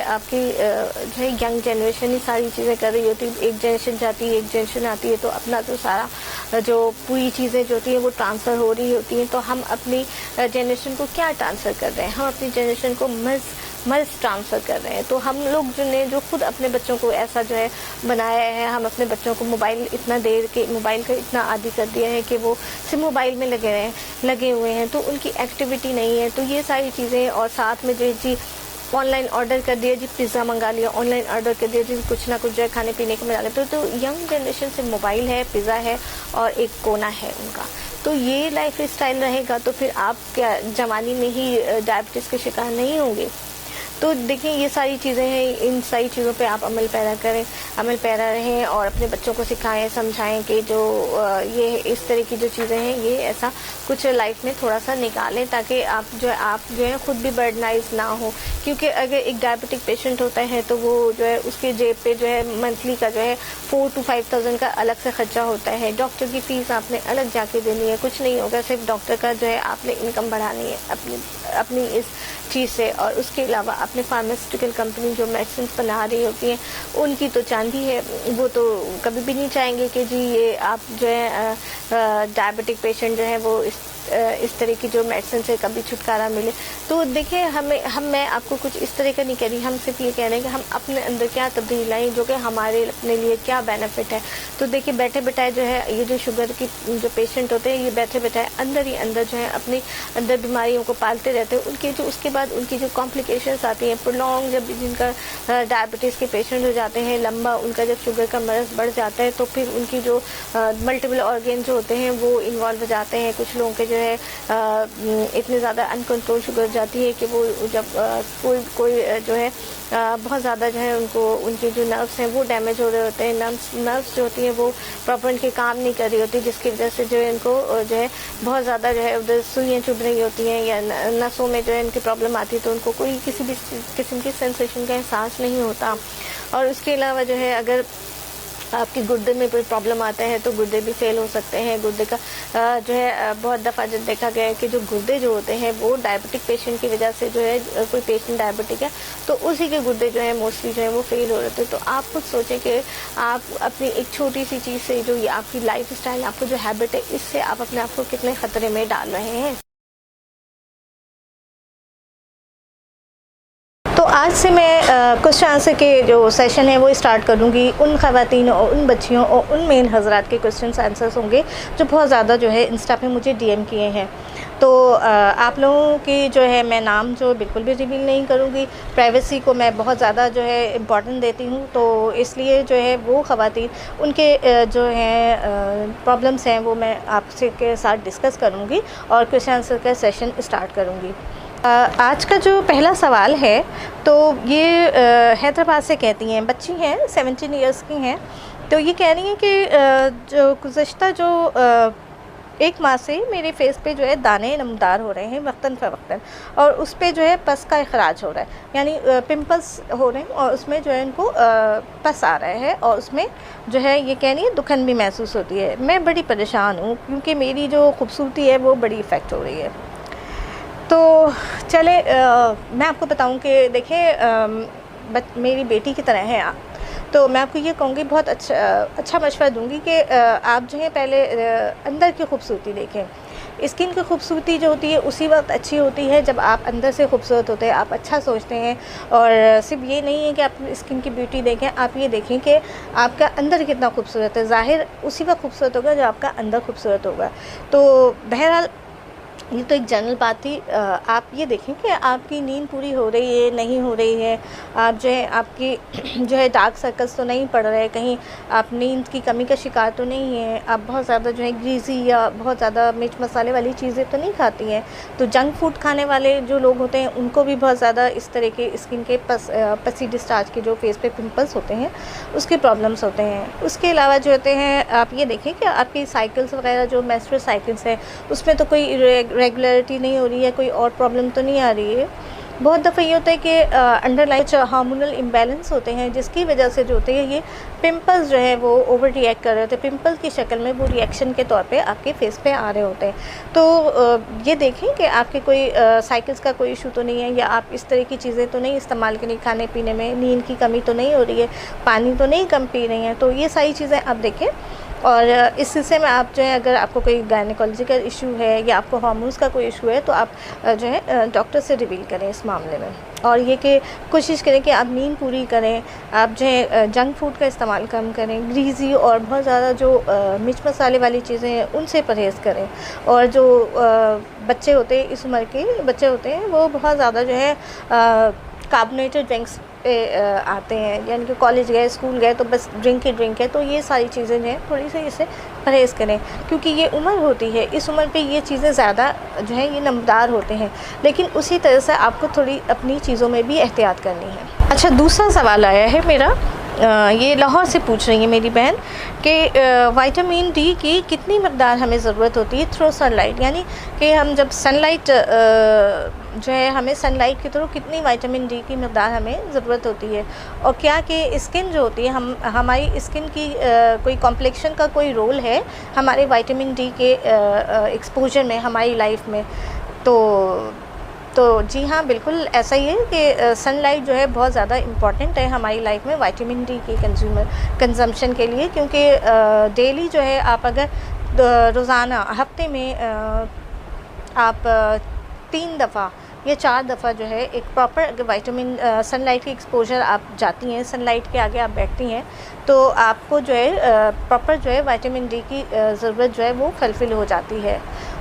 यंग जनरेशन ही सारी चीज़ें कर रही होती है। एक जनरेशन जाती है, एक जनरेशन आती है, तो अपना तो सारा जो पूरी चीज़ें जो होती हैं वो ट्रांसफ़र हो रही होती हैं। तो हम अपनी जनरेशन को क्या ट्रांसफ़र कर रहे हैं, हम अपनी जनरेशन को मर्ज ट्रांसफ़र कर रहे हैं। तो हम लोग जो खुद अपने बच्चों को ऐसा जो है बनाया है, हम अपने बच्चों को मोबाइल का इतना आदी कर दिया है कि वो सिर्फ मोबाइल में लगे हुए हैं, तो उनकी एक्टिविटी नहीं है। तो ये सारी चीज़ें, और साथ में जो जी ऑनलाइन ऑर्डर कर दिया, जी पिज़्ज़ा मंगा लिया, ऑनलाइन ऑर्डर कर दिया, जी कुछ ना कुछ जो है खाने पीने को मिला लेते। तो यंग जनरेशन से मोबाइल है, पिज़्ज़ा है और एक कोना है उनका। तो ये लाइफ स्टाइल रहेगा तो फिर आप क्या जवानी में ही डायबिटीज़ के शिकार नहीं होंगे। तो देखिए ये सारी चीज़ें हैं, इन सारी चीज़ों पे आप अमल पैरा रहें और अपने बच्चों को सिखाएं, समझाएं कि जो ये इस तरह की जो चीज़ें हैं ये ऐसा कुछ लाइफ में थोड़ा सा निकालें ताकि आप जो है खुद भी बर्डनाइज ना हो। क्योंकि अगर एक डायबिटिक पेशेंट होता है तो वो जो है उसके जेब पे जो है मंथली का जो है 4,000 to 5,000 का अलग से खर्चा होता है। डॉक्टर की फ़ीस आपने अलग जाके देनी है, कुछ नहीं होगा, सिर्फ डॉक्टर का जो है आपने इनकम बढ़ानी है अपनी इस चीज़ से। और उसके अलावा अपने फार्मास्यूटिकल कंपनी जो मेडिसिन बना रही होती हैं उनकी तो चांदी है, वो तो कभी भी नहीं चाहेंगे कि जी ये आप जो है डायबिटिक पेशेंट जो है वो इस तरह की जो मेडिसिन से कभी छुटकारा मिले। तो देखिए मैं आपको कुछ इस तरह का नहीं कह रही, हम सिर्फ ये कह रहे हैं कि हम अपने अंदर क्या तब्दीली लाएँ जो कि हमारे अपने लिए क्या बेनिफिट है। तो देखिए बैठे बिठाए जो है ये जो शुगर की जो पेशेंट होते हैं ये बैठे बिठाए अंदर ही अंदर जो है अपनी अंदर बीमारियों को पालते रहते हैं। उनके जो उसके बाद उनकी जो कॉम्प्लिकेशंस आती हैं प्रोलॉन्ग, जब जिनका डायबिटीज़ के पेशेंट हो जाते हैं लंबा, उनका जब शुगर का मर्ज़ बढ़ जाता है तो फिर उनकी जो मल्टीपल ऑर्गन जो होते हैं वो इन्वॉल्व हो जाते हैं। कुछ लोगों के जो है इतनी ज़्यादा अनकंट्रोल शुगर जाती है कि वो जब कोई जो है बहुत ज़्यादा जो है उनको उनके जो नर्व्स हैं वो डैमेज हो रहे होते हैं, नर्व्स जो होती हैं वो प्रॉपर उनके काम नहीं कर रही होती, जिसकी वजह से जो है इनको जो है बहुत ज़्यादा जो है उधर सुइयाँ चुभ रही होती हैं या नसों में जो है इनकी प्रॉब्लम आती है, तो उनको कोई किसी भी किस्म की सेंसेशन का एहसास नहीं होता। और उसके अलावा जो है अगर आपके गुर्दे में कोई प्रॉब्लम आता है तो गुर्दे भी फेल हो सकते हैं। गुर्दे का जो है बहुत दफ़ा जब देखा गया है कि जो गुर्दे जो होते हैं वो डायबिटिक पेशेंट की वजह से जो है कोई पेशेंट डायबिटिक है तो उसी के गुर्दे जो है मोस्टली जो है वो फेल हो रहे थे। तो आप खुद सोचें कि आप अपनी एक छोटी सी चीज़ से जो ये आपकी लाइफ स्टाइल, आपको जो हैबिट है, इससे आप अपने आप को कितने ख़तरे में डाल रहे हैं। तो आज से मैं क्वेश्चन आंसर के जो सेशन है वो स्टार्ट करूँगी। उन ख़वातीन और उन बच्चियों और उन मेन हज़रात के क्वेश्चन आंसर्स होंगे जो बहुत ज़्यादा जो है इंस्टा पे मुझे डीएम किए हैं। तो आप लोगों की जो है मैं नाम जो बिल्कुल भी रिवील नहीं करूँगी, प्राइवेसी को मैं बहुत ज़्यादा जो है इम्पॉर्टेंट देती हूँ। तो इसलिए जो है वो ख़वातीन उनके जो हैं प्रॉब्लम्स हैं वो मैं आपसे के साथ डिस्कस करूँगी और क्वेश्चन आंसर का सेशन स्टार्ट करूँगी। आज का जो पहला सवाल है तो ये हैदराबाद से कहती हैं, बच्ची हैं 17 इयर्स की हैं। तो ये कह रही हैं कि जो गुज़श्ता जो 1 माह से मेरे फेस पे जो है दाने नमदार हो रहे हैं वक्तन फ़वक्तन, और उस पे जो है पस का इखराज हो रहा है, यानी पिंपल्स हो रहे हैं और उसमें जो है इनको पस आ रहा है और उसमें जो है ये कह रही है दुखन भी महसूस होती है। मैं बड़ी परेशान हूँ क्योंकि मेरी जो खूबसूरती है वो बड़ी इफ़ेक्ट हो रही है। तो चले मैं आपको बताऊं कि देखिए मेरी बेटी की तरह हैं आप, तो मैं आपको ये कहूँगी बहुत अच्छा मशवरा दूंगी कि आप जो है पहले अंदर की खूबसूरती देखें। स्किन की खूबसूरती जो होती है उसी वक्त अच्छी होती है जब आप अंदर से खूबसूरत होते हैं, आप अच्छा सोचते हैं। और सिर्फ ये नहीं है कि आप स्किन की ब्यूटी देखें, आप ये देखें कि आपका अंदर कितना खूबसूरत है। ज़ाहिर उसी वक्त खूबसूरत होगा जब आपका अंदर खूबसूरत होगा। तो बहरहाल ये तो एक जनरल बात थी। आप ये देखें कि आपकी नींद पूरी हो रही है नहीं हो रही है, आप जो है आपकी जो है डार्क सर्कल्स तो नहीं पड़ रहे, कहीं आप नींद की कमी का शिकार तो नहीं है, आप बहुत ज़्यादा जो है ग्रीजी या बहुत ज़्यादा मिर्च मसाले वाली चीज़ें तो नहीं खाती हैं। तो जंक फूड खाने वाले जो लोग होते हैं उनको भी बहुत ज़्यादा इस तरह के स्किन के पसी डिस्चार्ज के जो फेस पे पिंपल्स होते हैं उसके प्रॉब्लम्स होते हैं। उसके अलावा जो होते हैं आप ये देखें कि आपकी साइकिल्स वगैरह जो मेंस्ट्रुअल साइकिल्स है उसमें तो कोई रेगुलरिटी नहीं हो रही है, कोई और प्रॉब्लम तो नहीं आ रही है। बहुत दफ़ा ये होता है कि अंडरलाइन हार्मोनल इम्बैलेंस होते हैं जिसकी वजह से जो होते हैं ये पिंपल्स जो है वो ओवर रिएक्ट कर रहे होते हैं, पिंपल की शक्ल में वो रिएक्शन के तौर पे आपके फेस पे आ रहे होते हैं। तो ये देखें कि आपके कोई साइकिल्स का कोई इशू तो नहीं है, या आप इस तरह की चीज़ें तो नहीं इस्तेमाल करें खाने पीने में, नींद की कमी तो नहीं हो रही है, पानी तो नहीं कम पी रही हैं। तो ये सारी चीज़ें आप देखें। और इस सिलसिले में आप जो है अगर आपको कोई गायनेकोलॉजिकल इशू है या आपको हार्मोन्स का कोई इशू है तो आप जो है डॉक्टर से रिवील करें इस मामले में। और ये कि कोशिश करें कि आप नींद पूरी करें, आप जो है जंक फूड का इस्तेमाल कम करें, ग्रीजी और बहुत ज़्यादा जो मिर्च मसाले वाली चीज़ें हैं उनसे परहेज़ करें। और जो बच्चे होते हैं इस उम्र के बच्चे होते हैं वो बहुत ज़्यादा जो है कार्बोनेटेड ड्रिंक्स पे आते हैं, यानी कि कॉलेज गए स्कूल गए तो बस ड्रिंक ही ड्रिंक है। तो ये सारी चीज़ें जो हैं थोड़ी सी इससे परहेज़ करें क्योंकि ये उम्र होती है, इस उम्र पे ये चीज़ें ज़्यादा जो है ये नमदार होते हैं। लेकिन उसी तरह से आपको थोड़ी अपनी चीज़ों में भी एहतियात करनी है। अच्छा, दूसरा सवाल आया है मेरा, ये लाहौर से पूछ रही है मेरी बहन कि विटामिन डी की कितनी मकदार हमें ज़रूरत होती है थ्रू सनलाइट, यानी कि हम जब सनलाइट जो है हमें सनलाइट के थ्रू कितनी विटामिन डी की मकदार हमें ज़रूरत होती है। और क्या कि स्किन जो होती है हमारी स्किन की कोई कॉम्प्लेक्शन का कोई रोल है हमारे विटामिन डी के एक्सपोजर में हमारी लाइफ में। तो तो जी हाँ, बिल्कुल ऐसा ही है कि सनलाइट जो है बहुत ज़्यादा इम्पॉर्टेंट है हमारी लाइफ में विटामिन डी की कंजम्पशन के लिए, क्योंकि डेली जो है आप अगर रोज़ाना हफ्ते में आप 3 दफ़ा या 4 दफ़ा जो है एक प्रॉपर अगर विटामिन सनलाइट की एक्सपोजर आप जाती हैं, सनलाइट के आगे आप बैठती हैं, तो आपको जो है प्रॉपर जो है विटामिन डी की ज़रूरत जो है वो फुलफ़िल हो जाती है।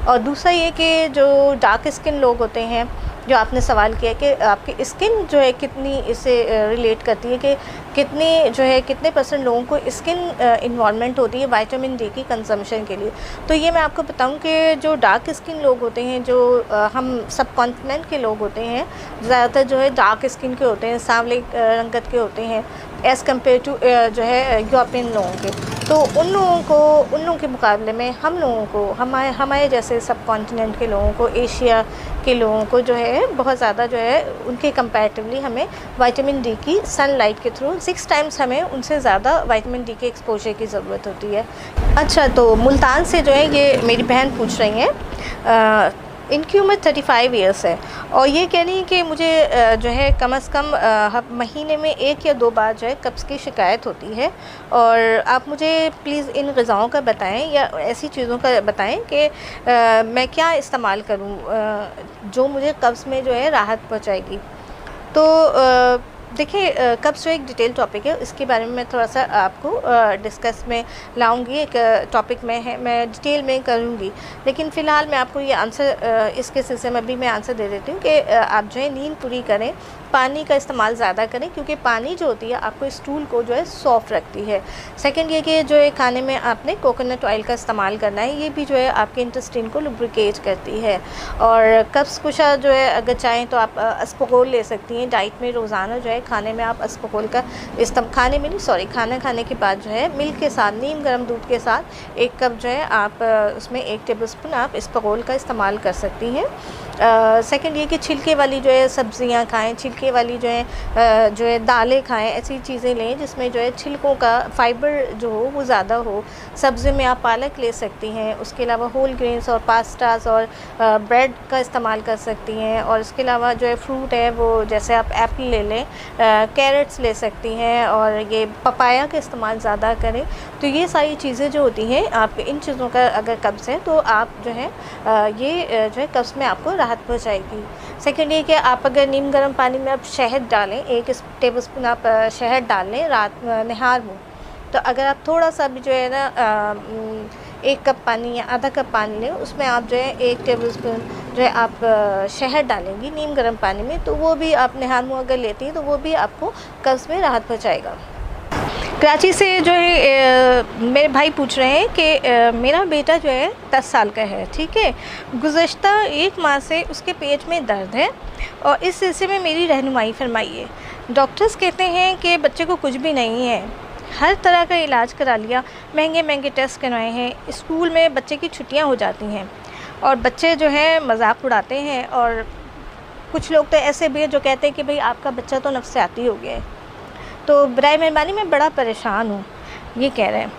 और दूसरा ये कि जो डार्क स्किन लोग होते हैं, जो आपने सवाल किया कि आपकी स्किन जो है कितनी इससे रिलेट करती है, कि कितनी जो है कितने % लोगों को स्किन इन्वॉल्वमेंट होती है विटामिन डी की कंजम्पशन के लिए। तो ये मैं आपको बताऊं कि जो डार्क स्किन लोग होते हैं, जो हम सब कॉन्टिनेंट के लोग होते हैं, ज़्यादातर जो है डार्क स्किन के होते हैं, सांवले रंगत के होते हैं एज़ कम्पेयर टू जो है यूरोपियन लोगों के। तो उन लोगों के मुकाबले में हम लोगों को, हमारे जैसे सब कॉन्टिनेंट के लोगों को, एशिया के लोगों को जो है बहुत ज़्यादा जो है उनके कंपैरेटिवली हमें विटामिन डी की सनलाइट के थ्रू 6 टाइम्स हमें उनसे ज़्यादा विटामिन डी के एक्सपोजर की ज़रूरत होती है। अच्छा, तो मुल्तान से जो है ये मेरी बहन पूछ रही हैं, इनकी उम्र 35 ईयर्स है और ये कह रही हैं कि मुझे जो है कम से कम महीने में 1 या 2 बार जो है कब्ज़ की शिकायत होती है, और आप मुझे प्लीज़ इन ग़िज़ाओं का बताएं या ऐसी चीज़ों का बताएं कि मैं क्या इस्तेमाल करूं जो मुझे कब्ज़ में जो है राहत पहुंचाएगी। तो देखिए, कब्ज़ जो एक डिटेल टॉपिक है, इसके बारे में मैं थोड़ा सा आपको डिस्कस में लाऊंगी, एक टॉपिक में है, मैं डिटेल में करूंगी, लेकिन फ़िलहाल मैं आपको ये आंसर इसके सिलसिले में भी मैं आंसर दे देती हूँ कि आप जो है नींद पूरी करें, पानी का इस्तेमाल ज़्यादा करें, क्योंकि पानी जो होती है आपको स्टूल को जो है सॉफ्ट रखती है। सेकंड ये कि जो है खाने में आपने कोकोनट ऑयल का इस्तेमाल करना है, ये भी जो है आपके इंटेस्टाइन को लुब्रिकेट करती है। और कब्ज़ कुशा जो है अगर चाहें तो आप अस्पगोल ले सकती हैं डाइट में, रोज़ाना जो है खाने में आप अस्पगोल का खाना खाने के बाद जो है मिल्क के साथ, नीम गर्म दूध के साथ 1 कप जो है आप उसमें 1 टेबलस्पून आप अस्पगोल का इस्तेमाल कर सकती हैं। सेकंड ये कि छिलके वाली जो है सब्ज़ियाँ खाएं, छिलके वाली जो है दालें खाएं, ऐसी चीज़ें लें जिसमें जो है छिलकों का फाइबर जो हो वो ज़्यादा हो। सब्ज़ी में आप पालक ले सकती हैं, उसके अलावा होल ग्रेन्स और पास्तास और ब्रेड का इस्तेमाल कर सकती हैं। और इसके अलावा जो है फ्रूट है वो जैसे आप एप्पल ले लें, कैरेट्स ले सकती हैं, और ये पपाया का इस्तेमाल ज़्यादा करें। तो ये सारी चीज़ें जो होती हैं, आप इन चीज़ों का अगर कब्ज़ है तो आप जो है ये जो है कब्ज़ में आपको राहत पहुँचाएगी। सेकेंड ये कि आप अगर नीम गर्म पानी में आप शहद डालें, 1 टेबलस्पून आप शहद डाल लें रात नहार मुँह, तो अगर आप थोड़ा सा भी जो है ना 1 कप पानी या आधा कप पानी लें, उसमें आप जो है 1 टेबलस्पून जो है आप शहद डालेंगी नीम गर्म पानी में, तो वो भी आप नहार मुँह अगर लेती हैं तो वो भी आपको कब्ज़ में राहत पहुँचाएगा। कराची से जो है मेरे भाई पूछ रहे हैं कि मेरा बेटा जो है 10 साल का है, ठीक है, गुज़श्ता 1 माह से उसके पेट में दर्द है और इस सिलसिले में मेरी रहनुमाई फरमाइए। डॉक्टर्स कहते हैं कि बच्चे को कुछ भी नहीं है, हर तरह का इलाज करा लिया, महंगे टेस्ट करवाए हैं, स्कूल में बच्चे की छुट्टियां हो जाती हैं और बच्चे जो है मजाक उड़ाते हैं, और कुछ लोग तो ऐसे भी हैं जो कहते हैं कि भाई आपका बच्चा तो नफसियाती हो गया है। तो बराए मेहरबानी मैं बड़ा परेशान हूँ, ये कह रहे हैं,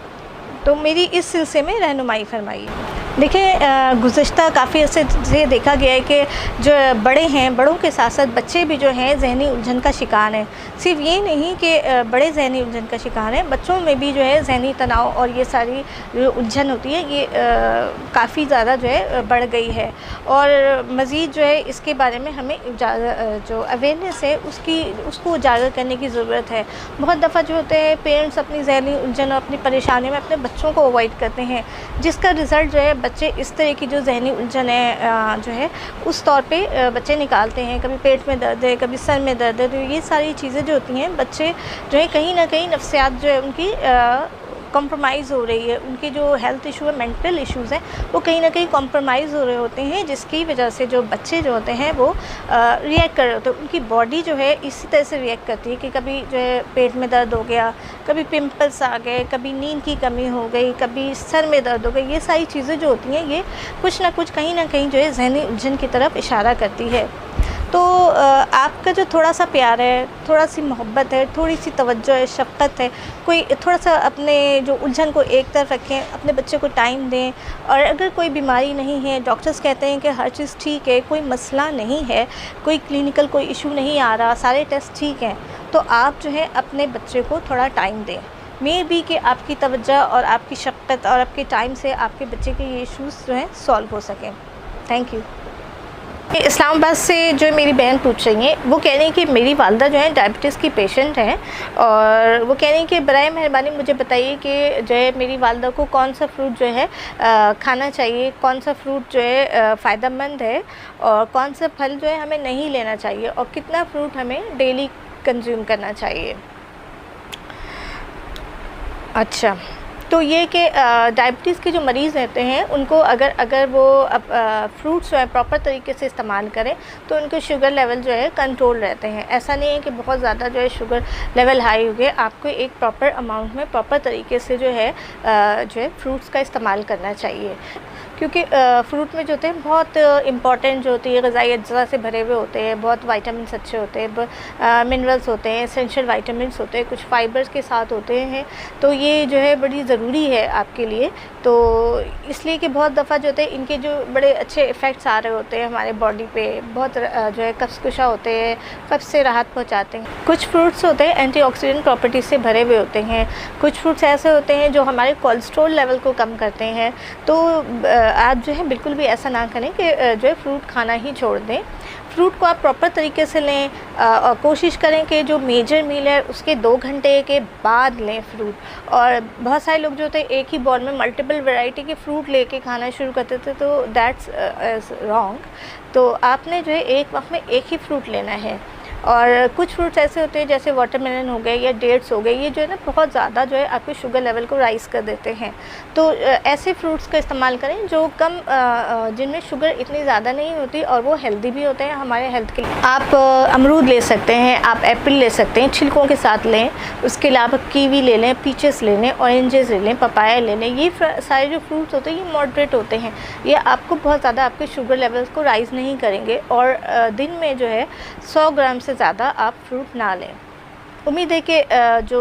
तो मेरी इस सिलसिले में रहनुमाई फरमाइए। देखिए, गुज़श्ता काफ़ी अर्से से देखा गया है कि जो बड़े हैं, बड़ों के साथ साथ बच्चे भी जो हैं जहनी उलझन का शिकार हैं। सिर्फ ये नहीं कि बड़े जहनी उलझन का शिकार हैं, बच्चों में भी जो है जहनी तनाव और ये सारी जो उलझन होती है ये काफ़ी ज़्यादा जो है बढ़ गई है। और मज़ीद जो है इसके बारे में हमें जो अवेयरनेस है उसको उजागर करने की ज़रूरत है। बहुत दफ़ा जो होते हैं पेरेंट्स अपनी जहनी उलझन और अपनी परेशानी में अपने बच्चों को अवॉइड करते हैं, जिसका रिज़ल्ट जो है बच्चे इस तरह की जो जहनी उलझन है जो है उस तौर पे बच्चे निकालते हैं। कभी पेट में दर्द है, कभी सर में दर्द है, तो ये सारी चीज़ें जो होती हैं बच्चे जो है कहीं ना कहीं नफ्सियात जो है उनकी कॉम्प्रोमाइज़ हो रही है, उनके जो हेल्थ इशू है, मेंटल इश्यूज़ हैं, वो कहीं ना कहीं कॉम्प्रोमाइज़ हो रहे होते हैं, जिसकी वजह से जो बच्चे जो होते हैं वो रिएक्ट कर रहे होते हैं। उनकी बॉडी जो है इसी तरह से रिएक्ट करती है कि कभी जो है पेट में दर्द हो गया, कभी पिंपल्स आ गए, कभी नींद की कमी हो गई, कभी सर में दर्द हो गई। ये सारी चीज़ें जो होती हैं ये कुछ ना कुछ कहीं ना कहीं जो है जहनी उलझन की तरफ इशारा करती है। तो आपका जो थोड़ा सा प्यार है, थोड़ा सी मोहब्बत है, थोड़ी सी तवज्जो है, शफ़क़त है, कोई थोड़ा सा अपने जो उलझन को एक तरफ रखें, अपने बच्चे को टाइम दें। और अगर कोई बीमारी नहीं है, डॉक्टर्स कहते हैं कि हर चीज़ ठीक है, कोई मसला नहीं है, कोई क्लिनिकल कोई इशू नहीं आ रहा, सारे टेस्ट ठीक हैं, तो आप जो है अपने बच्चे को थोड़ा टाइम दें। मे बी कि आपकी तवज्जो और आपकी शफ़क़त और आपके टाइम से आपके बच्चे के ये इश्यूज़ जो हैं सॉल्व हो सकें। Thank you. इस्लामाबाद से जो मेरी बहन पूछ रही हैं, वो कह रही हैं कि मेरी वालदा जो है डायबिटीज़ की पेशेंट हैं, और वो कह रही हैं कि बराए मेहरबानी मुझे बताइए कि जो है मेरी वालदा को कौन सा फ्रूट जो है खाना चाहिए, कौन सा फ्रूट जो है फ़ायदेमंद है, और कौन सा फल जो है हमें नहीं लेना चाहिए, और कितना फ्रूट हमें डेली कंज्यूम करना चाहिए। अच्छा, तो ये कि डायबिटीज़ के जो मरीज़ रहते हैं उनको अगर वो फ्रूट्स जो है प्रॉपर तरीके से इस्तेमाल करें तो उनके शुगर लेवल जो है कंट्रोल रहते हैं। ऐसा नहीं है कि बहुत ज़्यादा जो है शुगर लेवल हाई हो गए, आपको एक प्रॉपर अमाउंट में प्रॉपर तरीके से जो है फ्रूट्स का इस्तेमाल करना चाहिए, क्योंकि फ्रूट में जो होते हैं बहुत इंपॉर्टेंट जो होती है ग़िज़ाई अज्जा से भरे हुए होते हैं, बहुत विटामिन्स अच्छे होते हैं, मिनरल्स होते हैं, एसेंशियल विटामिन्स होते हैं, कुछ फ़ाइबर्स के साथ होते हैं, तो ये जो है बड़ी ज़रूरी है आपके लिए। तो इसलिए कि बहुत दफ़ा जो होते हैं इनके जो बड़े अच्छे इफ़ेक्ट्स आ रहे होते हैं हमारे बॉडी पे, बहुत जो है कब्ज़-कुशा होते हैं, कब्ज़ से राहत पहुँचाते हैं। कुछ फ्रूट्स होते हैं एंटीऑक्सीडेंट प्रॉपर्टीज़ से भरे हुए होते हैं, कुछ फ्रूट्स ऐसे होते हैं जो हमारे कोलेस्ट्रॉल लेवल को कम करते हैं। तो आप जो है बिल्कुल भी ऐसा ना करें कि जो है फ्रूट खाना ही छोड़ दें। फ्रूट को आप प्रॉपर तरीके से लें, और कोशिश करें कि जो मेजर मील है उसके 2 घंटे के बाद लें फ्रूट। और बहुत सारे लोग जो होते हैं एक ही बॉल में मल्टीपल वैरायटी के फ्रूट लेके खाना शुरू करते थे, तो दैट्स रॉन्ग। तो आपने जो है एक वक्त में एक ही फ्रूट लेना है। और कुछ फ्रूट्स ऐसे होते हैं जैसे वाटरमेलन हो गए या डेट्स हो गए, ये जो है ना बहुत ज़्यादा जो है आपके शुगर लेवल को राइज़ कर देते हैं। तो ऐसे फ्रूट्स का इस्तेमाल करें जो कम जिनमें शुगर इतनी ज़्यादा नहीं होती और वो हेल्दी भी होते हैं हमारे हेल्थ के लिए। आप अमरूद ले सकते हैं, आप एप्पल ले सकते हैं, छिलकों के साथ लें। उसके अलावा कीवी ले लें, पीचेस ले लें, ऑरेंजेस ले लें, पपाया ले लें। ये सारे जो फ्रूट्स होते हैं ये मॉडरेट होते हैं, ये आपको बहुत ज़्यादा आपके शुगर लेवल्स को राइज़ नहीं करेंगे। और दिन में जो है 100 ग्राम से ज़्यादा आप फ्रूट ना लें। उम्मीद है कि जो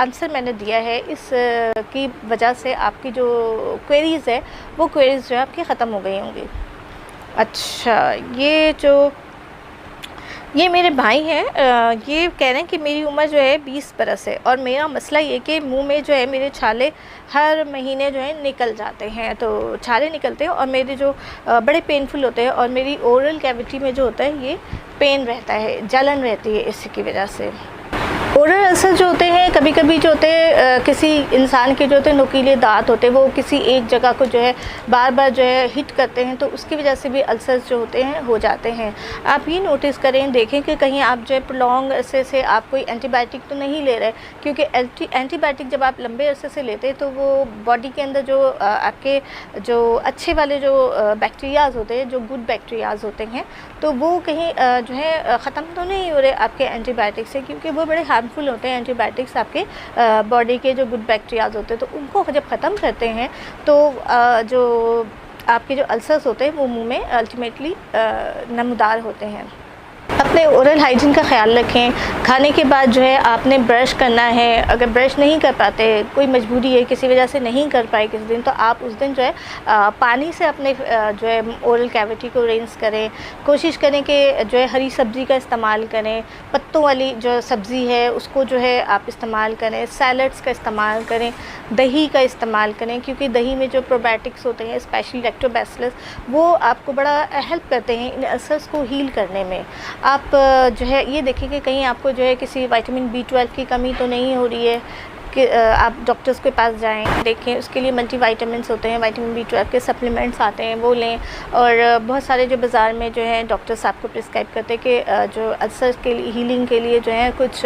आंसर मैंने दिया है इस की वजह से आपकी जो क्वेरीज़ है वो क्वेरीज़ जो है आपकी ख़त्म हो गई होंगी। अच्छा, ये मेरे भाई हैं, ये कह रहे हैं कि मेरी उम्र जो है 20 बरस है और मेरा मसला ये कि मुंह में जो है मेरे छाले हर महीने जो है निकल जाते हैं। तो छाले निकलते हैं और मेरे जो बड़े पेनफुल होते हैं, और मेरी ओरल कैविटी में जो होता है ये पेन रहता है, जलन रहती है इसकी वजह से। ओरल अल्सर जो होते हैं कभी कभी जो होते हैं किसी इंसान के जो होते हैं नुकीले दांत होते हैं वो किसी एक जगह को जो है बार बार जो है हिट करते हैं, तो उसकी वजह से भी अल्सर्स जो होते हैं हो जाते हैं। आप ये नोटिस करें, देखें कि कहीं आप जो है प्रोलॉन्ग अरसे से आप कोई एंटीबायोटिक तो नहीं ले रहे, क्योंकि एंटीबायोटिक जब आप लंबे अरसे से लेते हैं तो वो बॉडी के अंदर जो आपके जो अच्छे वाले जो बैक्टीरियाज़ होते हैं, जो गुड बैक्टीरियाज़ होते हैं, तो वो कहीं जो है ख़त्म तो नहीं हो रहे आपके एंटीबायोटिक से, क्योंकि वो बड़े हार्मफुल होते हैं एंटीबायोटिक्स आपके बॉडी के जो गुड बैक्टीरियाज होते हैं। तो उनको जब ख़त्म करते हैं तो जो आपके जो अल्सर्स होते हैं वो मुंह में अल्टीमेटली नमदार होते हैं। अपने ओरल हाइजीन का ख्याल रखें। खाने के बाद जो है आपने ब्रश करना है। अगर ब्रश नहीं कर पाते, कोई मजबूरी है, किसी वजह से नहीं कर पाए किसी दिन, तो आप उस दिन जो है पानी से अपने जो है ओरल कैविटी को रिंस करें। कोशिश करें कि जो है हरी सब्ज़ी का इस्तेमाल करें, पत्तों वाली जो सब्ज़ी है उसको जो है आप इस्तेमाल करें, सैलड्स का इस्तेमाल करें, दही का इस्तेमाल करें, क्योंकि दही में जो प्रोबायोटिक्स होते हैं स्पेशली लैक्टोबैसिलस, वो आपको बड़ा हेल्प करते हैं इन अल्सर्स को हील करने में। आप जो है ये देखें कि कहीं आपको जो है किसी विटामिन B12 की कमी तो नहीं हो रही है, कि आप डॉक्टर्स के पास जाएं, देखें। उसके लिए मल्टीविटामिन्स होते हैं, विटामिन B12 के सप्लीमेंट्स आते हैं, वो लें। और बहुत सारे जो बाज़ार में जो है डॉक्टर्स आपको प्रिस्क्राइब करते हैं कि जो अल्सर के लिए हीलिंग के लिए जो है कुछ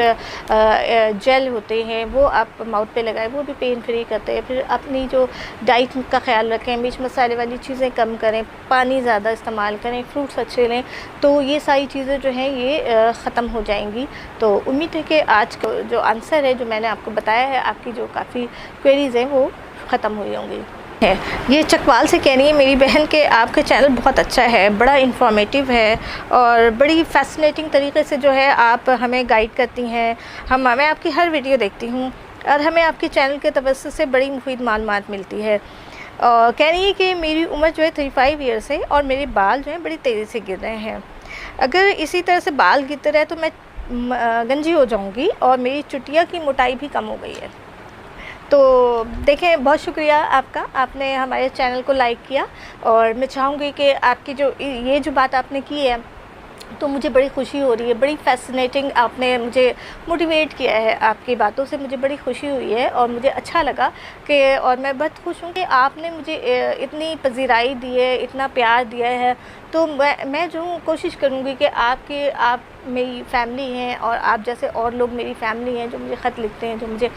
जेल होते हैं, वो आप माउथ पे लगाएं, वो भी पेन फ्री करते हैं। फिर अपनी जो डाइट का ख्याल रखें, मिर्च मसाले वाली चीज़ें कम करें, पानी ज़्यादा इस्तेमाल करें, फ्रूट्स अच्छे लें, तो ये सारी चीज़ें जो हैं ये ख़त्म हो जाएंगी। तो उम्मीद है कि आज का जो आंसर है जो मैंने आपको बताया है, आपकी जो काफ़ी क्वेरीज़ हैं वो ख़त्म हुई होंगी। है। ये चकवाल से कह रही है मेरी बहन के आपका चैनल बहुत अच्छा है, बड़ा इंफॉर्मेटिव है और बड़ी फैसिनेटिंग तरीके से जो है आप हमें गाइड करती हैं। मैं आपकी हर वीडियो देखती हूँ और हमें आपके चैनल के तवज्जुह से बड़ी मुफीद मालूमात मिलती है। और कह रही है कि मेरी उम्र जो है 35 ईयर्स है और मेरे बाल जो हैं बड़ी तेज़ी से गिर रहे हैं। अगर इसी तरह से बाल गिरते रहे तो मैं गंजी हो जाऊंगी और मेरी चुटिया की मोटाई भी कम हो गई है। तो देखें, बहुत शुक्रिया आपका, आपने हमारे चैनल को लाइक किया और मैं चाहूँगी कि आपकी ये जो बात आपने की है तो मुझे बड़ी खुशी हो रही है, बड़ी फैसिनेटिंग आपने मुझे मोटिवेट किया है। आपकी बातों से मुझे बड़ी खुशी हुई है और मुझे अच्छा लगा कि और मैं बहुत खुश हूँ कि आपने मुझे इतनी पजीराई दी है, इतना प्यार दिया है। तो मैं जो कोशिश करूँगी कि आप मेरी फैमिली हैं और आप जैसे और लोग मेरी फैमिली हैं जो मुझे ख़त लिखते हैं, जो मुझे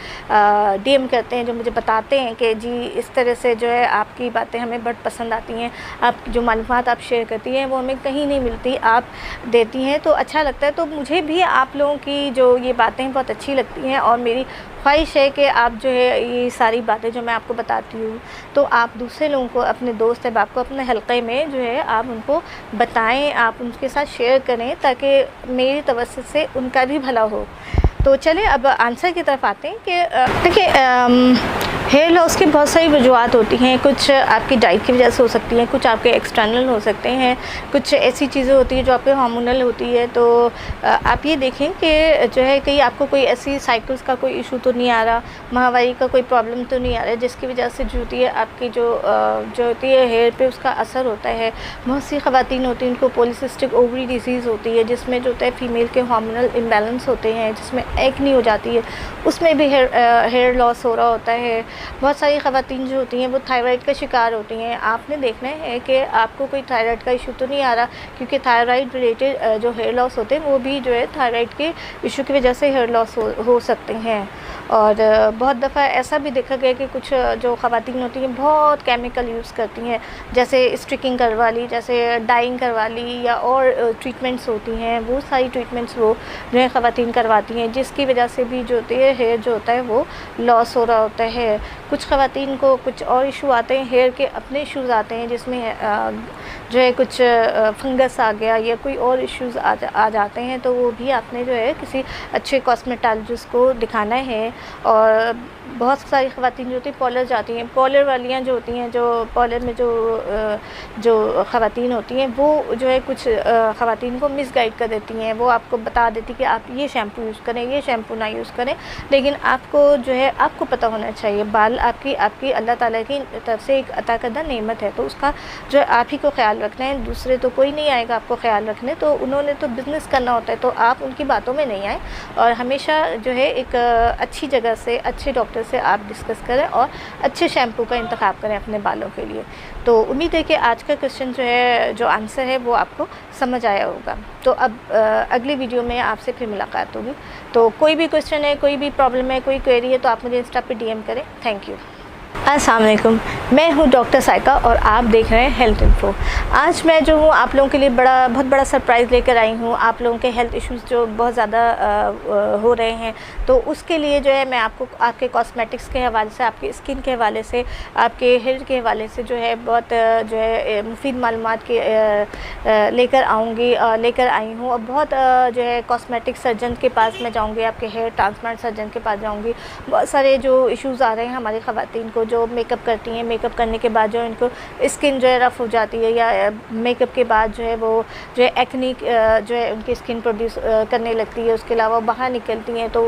डीएम करते हैं, जो मुझे बताते हैं कि जी इस तरह से जो है आपकी बातें हमें बहुत पसंद आती हैं, आप जो मालूमात आप शेयर करती हैं वो हमें कहीं नहीं मिलती, आप देती हैं तो अच्छा लगता है। तो मुझे भी आप लोगों की जो ये बातें बहुत अच्छी लगती हैं और मेरी ख्वाहिश है कि आप जो है ये सारी बातें जो मैं आपको बताती हूँ तो आप दूसरे लोगों को, अपने दोस्त अहबाब को अपने हल्के में जो है आप उनको बताएं, आप उनके साथ शेयर करें ताकि मेरी तवज्जो से उनका भी भला हो। तो चलें अब आंसर की तरफ आते हैं कि देखिए हेयर लॉस की बहुत सारी वजूहत होती हैं। कुछ आपकी डाइट की वजह से हो सकती हैं, कुछ आपके एक्सटर्नल हो सकते हैं, कुछ ऐसी चीज़ें होती हैं जो आपके हार्मोनल होती है। तो आप ये देखें कि जो है कहीं आपको कोई ऐसी साइकिल्स का कोई इशू तो नहीं आ रहा, माहवारी का कोई प्रॉब्लम तो नहीं आ रहा है जिसकी वजह से जो होती है आपकी जो होती है हेयर पे उसका असर होता है। बहुत सी ख़वातीन होती हैं उनको पॉलीसिस्टिक ओवरी डिजीज़ होती है जिसमें जो होता है फ़ीमेल के हार्मोनल इम्बैलेंस होते हैं, जिसमें एक्ने हो जाती है, उसमें भी हेयर लॉस हो रहा होता है। बहुत सारी ख़वातीन जो होती हैं वो थायराइड का शिकार होती हैं। आपने देखना है कि आपको कोई थायराइड का इशू तो नहीं आ रहा, क्योंकि थायराइड रिलेटेड जो हेयर लॉस होते हैं वो भी जो है थायराइड के इशू की वजह से हेयर लॉस हो सकते हैं। और बहुत दफ़ा ऐसा भी देखा गया कि कुछ जो ख़वातीन होती हैं बहुत केमिकल यूज़ करती हैं, जैसे स्ट्रिकिंग करवा ली, जैसे डाइंग करवा ली या और ट्रीटमेंट्स होती हैं, वो सारी ट्रीटमेंट्स वो जो है ख़वातीन करवाती हैं, जिसकी वजह से भी जो होती है हेयर जो होता है वो लॉस हो रहा होता है। कुछ ख़वातीन को कुछ और इशू आते हैं, हेयर के अपने इश्यूज़ आते हैं जिसमें जो है कुछ फंगस आ गया या कोई और इश्यूज़ आ जाते हैं, तो वो भी आपने जो है किसी अच्छे कॉस्मेटोलॉजिस्ट को दिखाना है। और बहुत सारी ख़वातीन जो होती हैं पॉलर जाती हैं, पॉलर वालियाँ जो होती हैं, जो पॉलर में जो ख़वातीन होती हैं वो जो है कुछ ख़वातीन को मिसगाइड कर देती हैं। वो आपको बता देती कि आप ये शैम्पू यूज़ करें, ये शैम्पू ना यूज़ करें, लेकिन आपको जो है आपको पता होना चाहिए बाल आपकी अल्लाह ताला की तरफ से एक अता करदा नेमत है, तो उसका जो है आप ही को ख्याल रखना है, दूसरे तो कोई नहीं आएगा आपको ख्याल रखने। तो उन्होंने तो बिज़नेस करना होता है, तो आप उनकी बातों में नहीं आए और हमेशा जो है एक अच्छी जगह से, अच्छे डॉक्टर से आप डिस्कस करें और अच्छे शैम्पू का इंतखाब करें अपने बालों के लिए। तो उम्मीद है कि आज का क्वेश्चन जो है, जो आंसर है वो आपको समझ आया होगा। तो अब अगली वीडियो में आपसे फिर मुलाकात होगी। तो कोई भी क्वेश्चन है, कोई भी प्रॉब्लम है, कोई क्वेरी है तो आप मुझे इंस्टा पे डीएम करें। Thank you. अस्सलाम वालेकुम, मैं हूँ डॉक्टर साइका और आप देख रहे हैं हेल्थ इन्फो। आज मैं जो हूँ आप लोगों के लिए बहुत बड़ा सरप्राइज़ लेकर आई हूँ। आप लोगों के हेल्थ इश्यूज़ जो बहुत ज़्यादा हो रहे हैं, तो उसके लिए जो है मैं आपको आपके कॉस्मेटिक्स के हवाले से, आपकी स्किन के हवाले से, आपके हेयर के हवाले से जो है बहुत जो है मुफीद मालूमात के लेकर आई हूँ। और बहुत जो है कॉस्मेटिक सर्जन के पास मैं जाऊँगी, आपके हेयर ट्रांसप्लांट सर्जन के पास जाऊँगी। बहुत सारे जो इश्यूज़ आ रहे हैं हमारी ख़वातीन को, जो मेकअप करती हैं, मेकअप करने के बाद जो इनको स्किन जो है रफ़ हो जाती है, या मेकअप के बाद जो है वो जो है एक्ने जो है उनकी स्किन प्रोड्यूस करने लगती है, उसके अलावा बाहर निकलती हैं तो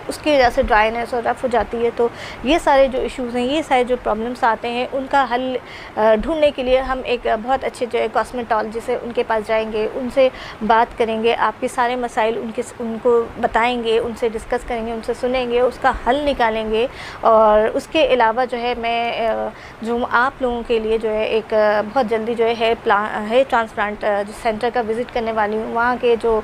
उसकी वजह से ड्राइनेस और रफ़ हो जाती है। तो ये सारे जो इश्यूज़ हैं, ये सारे जो प्रॉब्लम्स आते हैं, उनका हल ढूंढने के लिए हम एक बहुत अच्छे जो है कॉस्मेटोलॉजिस्ट है उनके पास जाएंगे, उनसे बात करेंगे, आपके सारे मसाइल उनको बताएंगे, उनसे डिस्कस करेंगे, उनसे सुनेंगे, उसका हल निकालेंगे। और उसके अलावा जो है मैं जो आप लोगों के लिए जो है एक बहुत जल्दी जो है हेयर ट्रांसप्लांट सेंटर का विज़िट करने वाली हूँ। वहाँ के जो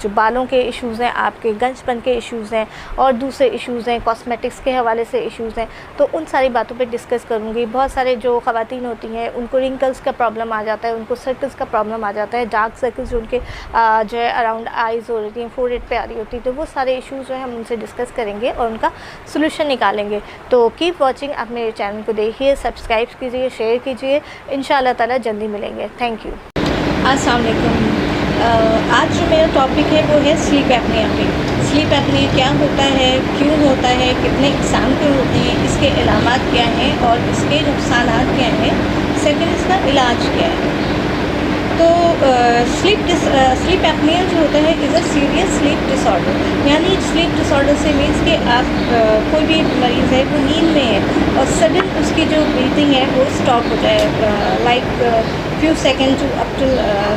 बालों के इश्यूज़ हैं, आपके गंजपन के इश्यूज़ हैं और दूसरे इश्यूज़ हैं, कॉस्मेटिक्स के हवाले से इश्यूज़ हैं, तो उन सारी बातों पे डिस्कस करूँगी। बहुत सारे जो ख़वातीन होती हैं उनको रिंकल्स का प्रॉब्लम आ जाता है, उनको सर्कल्स का प्रॉब्लम आ जाता है, डार्क सर्कल्स जो उनके जो है अराउंड आइज़ हो रही हैं, फोरहेड पे आ रही होती है, तो वो सारे इश्यूज़ जो है हम उनसे डिस्कस करेंगे और उनका सोल्यूशन निकालेंगे। तो तो कीप वॉचिंग, आप मेरे चैनल को देखिए, सब्सक्राइब कीजिए, शेयर कीजिए। इंशाल्लाह ताला जल्दी मिलेंगे। Thank you. अस्सलाम वालेकुम। आज जो मेरा टॉपिक है वो है स्लीप एपनिया पे। स्लीप एपनिया क्या होता है, क्यों होता है, कितने इकसाम के होते हैं, इसके अलामात क्या हैं और इसके नुकसानात क्या हैं, सेकंड इसका इलाज क्या है। तो स्लीप एपनिया जो होता है is a serious sleep disorder. यानी स्लीप डिसऑर्डर से मीन्स कि आप कोई भी मरीज़ है वो नींद में है और सडन उसकी जो ब्रीथिंग है वो स्टॉप हो जाए, like few second to up to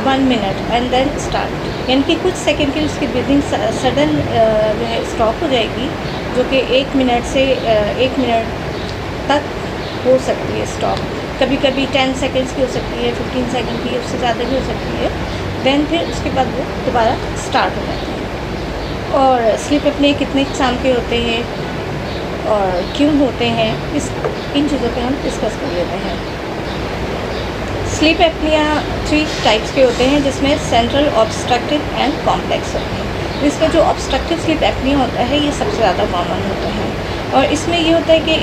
1 minute and then start. यानी कि कुछ सेकेंड की उसकी ब्रीथिंग सडन जो है स्टॉप हो जाएगी, जो कि 1 मिनट से 1 मिनट तक हो सकती है स्टॉप। कभी कभी 10 सेकेंड्स की हो सकती है, 15 सेकेंड की, उससे ज़्यादा भी हो सकती है। देन फिर उसके बाद वो दोबारा स्टार्ट हो जाती है। और स्लीप अपने कितने किस्म के होते हैं और क्यों होते हैं, इन चीज़ों पे हम डिस्कस कर लेते हैं। स्लीप एपनिया 3 टाइप्स के होते हैं, जिसमें सेंट्रल, ऑब्स्ट्रक्टिव एंड कॉम्प्लेक्स होते हैं। इसमें जो ऑब्स्ट्रक्टिव स्लीप एपनिया होता है ये सबसे ज़्यादा कॉमन होता है और इसमें ये होता है कि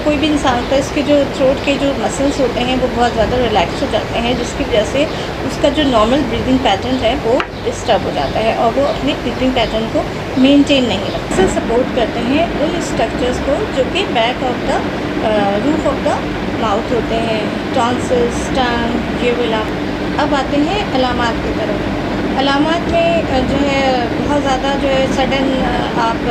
कोई भी इंसान होता है, इसके जो थ्रोट के जो मसल्स होते हैं वो बहुत ज़्यादा रिलैक्स हो जाते हैं, जिसकी वजह से उसका जो नॉर्मल ब्रीदिंग पैटर्न है वो डिस्टर्ब हो जाता है और वो अपने ब्रीदिंग पैटर्न को मेंटेन नहीं रखता। इससे सपोर्ट करते हैं उन स्ट्रक्चर्स को जो कि back of the roof of the mouth होते हैं, टॉन्सिल्स, टंग, यूविला। अब आते हैं अलामात की तरफ। अलामात में जो है बहुत ज़्यादा जो है सडन आप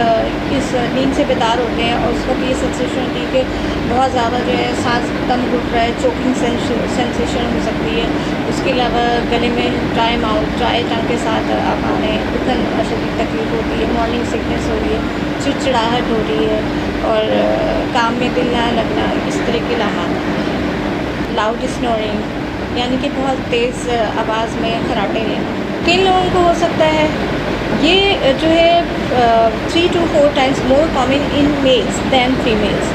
इस नींद से बेदार होते हैं और उस वक्त ये सेंसेशन होती है कि बहुत ज़्यादा जो है सांस दम घुट रहा है, चोकिंग सेंसेशन हो सकती है। उसके अलावा गले में ड्राई माउथ, ड्राई टंग के साथ आप आ रहे हैं, उतन शदीद तकलीफ होती है, मॉर्निंग सिकनेस हो रही है, चिड़चिड़ाहट हो रही है और काम में दिल ना लगना, इस तरह के अलामात हैं। लाउड स्नोरिंग यानी कि बहुत तेज़ आवाज़ में खराटे लेना किन लोगों को हो सकता है, ये जो है 3 to 4 times more common in males than females.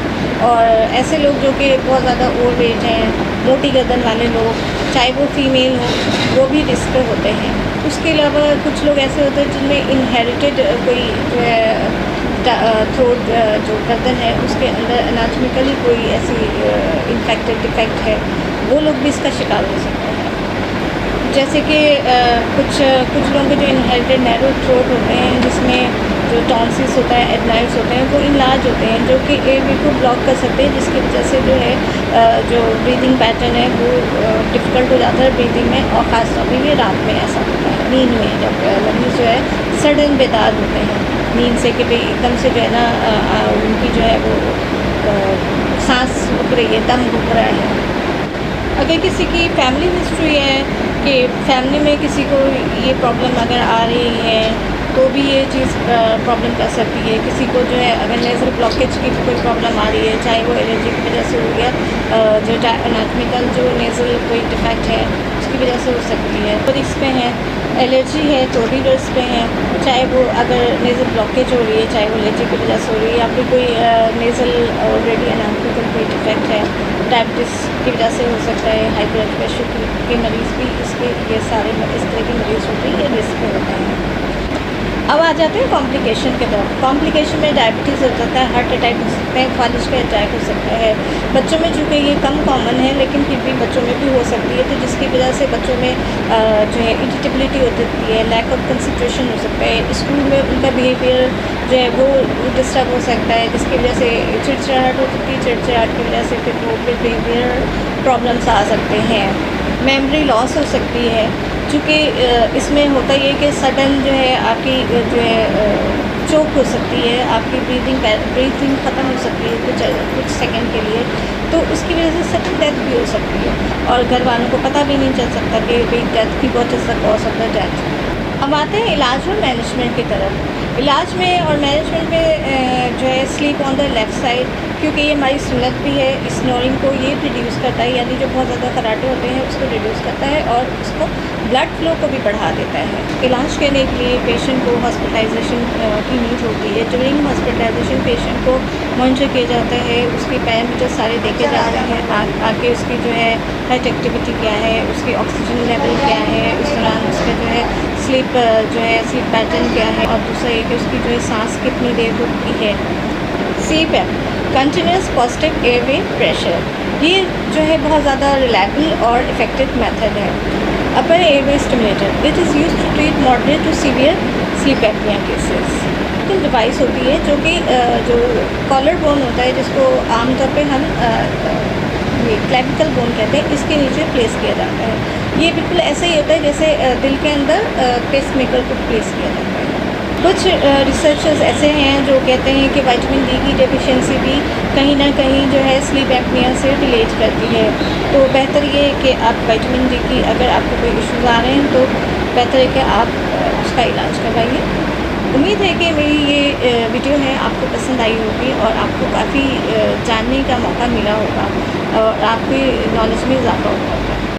और ऐसे लोग जो कि बहुत ज़्यादा ओवर एज हैं, मोटी गर्दन वाले लोग, चाहे वो फीमेल हो, वो भी रिस्क पे होते हैं। उसके अलावा कुछ लोग ऐसे होते हैं जिनमें इनहेरिटेड कोई जो है थ्रोट जो गर्दन है उसके अंदर एनाटॉमिकली कोई ऐसी इन्फेक्टेड डिफेक्ट है, वो लोग भी इसका शिकार हो सकते हैं। जैसे कि कुछ लोगों के जो इनहेरिटेड नैरो थ्रोट होते हैं, जिसमें जो टॉन्सिल्स होता है, एडनाइड्स होते हैं, वो इनलार्ज होते हैं, जो कि एयरवे को ब्लॉक कर सकते हैं, जिसकी वजह से जो है जो ब्रीदिंग पैटर्न है वो डिफ़िकल्ट हो जाता है ब्रीदिंग में। और ख़ास तौर पर ये रात में ऐसा होता है, नींद में, जब मरीज़ जो है सडन बेदार होते हैं नींद से कि भाई एकदम से जो है ना उनकी जो है वो सांस रुक रही है, दम रुक रहा है। अगर किसी की फैमिली हिस्ट्री है कि फैमिली में किसी को ये प्रॉब्लम अगर आ रही है तो भी ये चीज़ प्रॉब्लम कर सकती है। किसी को जो है अगर नेज़ल ब्लॉकेज की कोई प्रॉब्लम आ रही है, चाहे वो एलर्जी की वजह से हो गया, जो एनाटॉमिकल जो नेज़ल कोई डिफेक्ट है उसकी वजह से हो सकती है, तो रिस्क पे हैं। एलर्जी है तो भी रिस्क पे हैं, चाहे वो अगर नेज़ल ब्लॉकेज हो रही है, चाहे वो एलर्जी की वजह से हो रही है, या फिर कोई नेज़ल ऑलरेडी एनाटॉमिकल कोई डिफेक्ट है, डायबिटीज़ की वजह से हो सकता है, हाई ब्लड प्रेशर के मरीज़ भी इसके, ये सारे इस तरह के मरीज़ होते हैं, ये रिस्क में होते हैं। अब आ जाते हैं कॉम्प्लिकेशन के तरफ। कॉम्प्लिकेशन में डायबिटीज़ हो सकता है, हार्ट अटैक हो सकता है, फालिज का अटैक हो सकता है। बच्चों में चूँकि ये कम कॉमन है लेकिन फिर भी बच्चों में भी हो सकती है, तो जिसकी वजह से बच्चों में जो है इरिटेबिलिटी हो सकती है, लैक ऑफ कंसंट्रेशन हो सकता है, स्कूल में उनका बिहेवियर जो है वो डिस्टर्ब हो सकता है, जिसकी वजह से चिड़चिड़ाहट हो सकती है, चिड़चिड़ाहट की वजह से फिर वो बिहेवियर प्रॉब्लम्स आ सकते हैं। मेमोरी लॉस हो सकती है, चूँकि इसमें होता ये कि सडन जो है आपकी जो है चोक हो सकती है, आपकी ब्रीथिंग ख़त्म हो सकती है कुछ सेकंड के लिए, तो उसकी वजह से सडन डेथ भी हो सकती है और घर वालों को पता भी नहीं चल सकता कि भाई डेथ की what is the cause of the death. अब आते हैं इलाज और मैनेजमेंट की तरफ। इलाज में और मैनेजमेंट में जो है sleep on the left side, क्योंकि ये हमारी सुन्नत भी है, स्नोरिंग को ये रिड्यूस करता है, यानी जो बहुत ज़्यादा खराटे होते हैं उसको रिड्यूस करता है और उसको ब्लड फ्लो को भी बढ़ा देता है। इलाज करने के लिए पेशेंट को हॉस्पिटलाइजेशन की नीड होती है। ड्यूरिंग हॉस्पिटलाइजेशन पेशेंट को मॉनिटर किया जाता है, उसके पैरामीटर सारे देखे जाते हैं, आगे उसकी जो है हार्ट एक्टिविटी क्या है, उसकी ऑक्सीजन लेवल क्या है, उस दौरान उसका जो है स्लीप पैटर्न क्या है, और दूसरा ये कि उसकी जो है सांस कितनी देर रुकती है। CPAP continuous positive airway pressure, ये जो है बहुत ज़्यादा रिलायबल और इफ़ेक्टिव मेथड है। Upper airway stimulator, it is used to treat moderate to severe sleep apnoea cases. तो डिवाइस होती है जो कि जो कॉलर बोन होता है, जिसको आमतौर पे हम ये क्लेविकल बोन कहते हैं, इसके नीचे प्लेस किया जाता है। ये बिल्कुल ऐसे ही होता है जैसे दिल के अंदर पेसमेकर को प्लेस किया जाता है। कुछ रिसर्चर्स ऐसे हैं जो कहते हैं कि विटामिन डी की डेफिशिएंसी भी कहीं ना कहीं जो है स्लीप एपनिया से रिलेट करती है। तो बेहतर ये है कि आप विटामिन डी की, अगर आपको कोई इश्यूज आ रहे हैं तो बेहतर है कि आप उसका इलाज करवाइए। उम्मीद है कि मेरी ये वीडियो है आपको पसंद आई होगी और आपको काफ़ी जानने का मौका मिला होगा और आपकी नॉलेज में इजाफा होगा।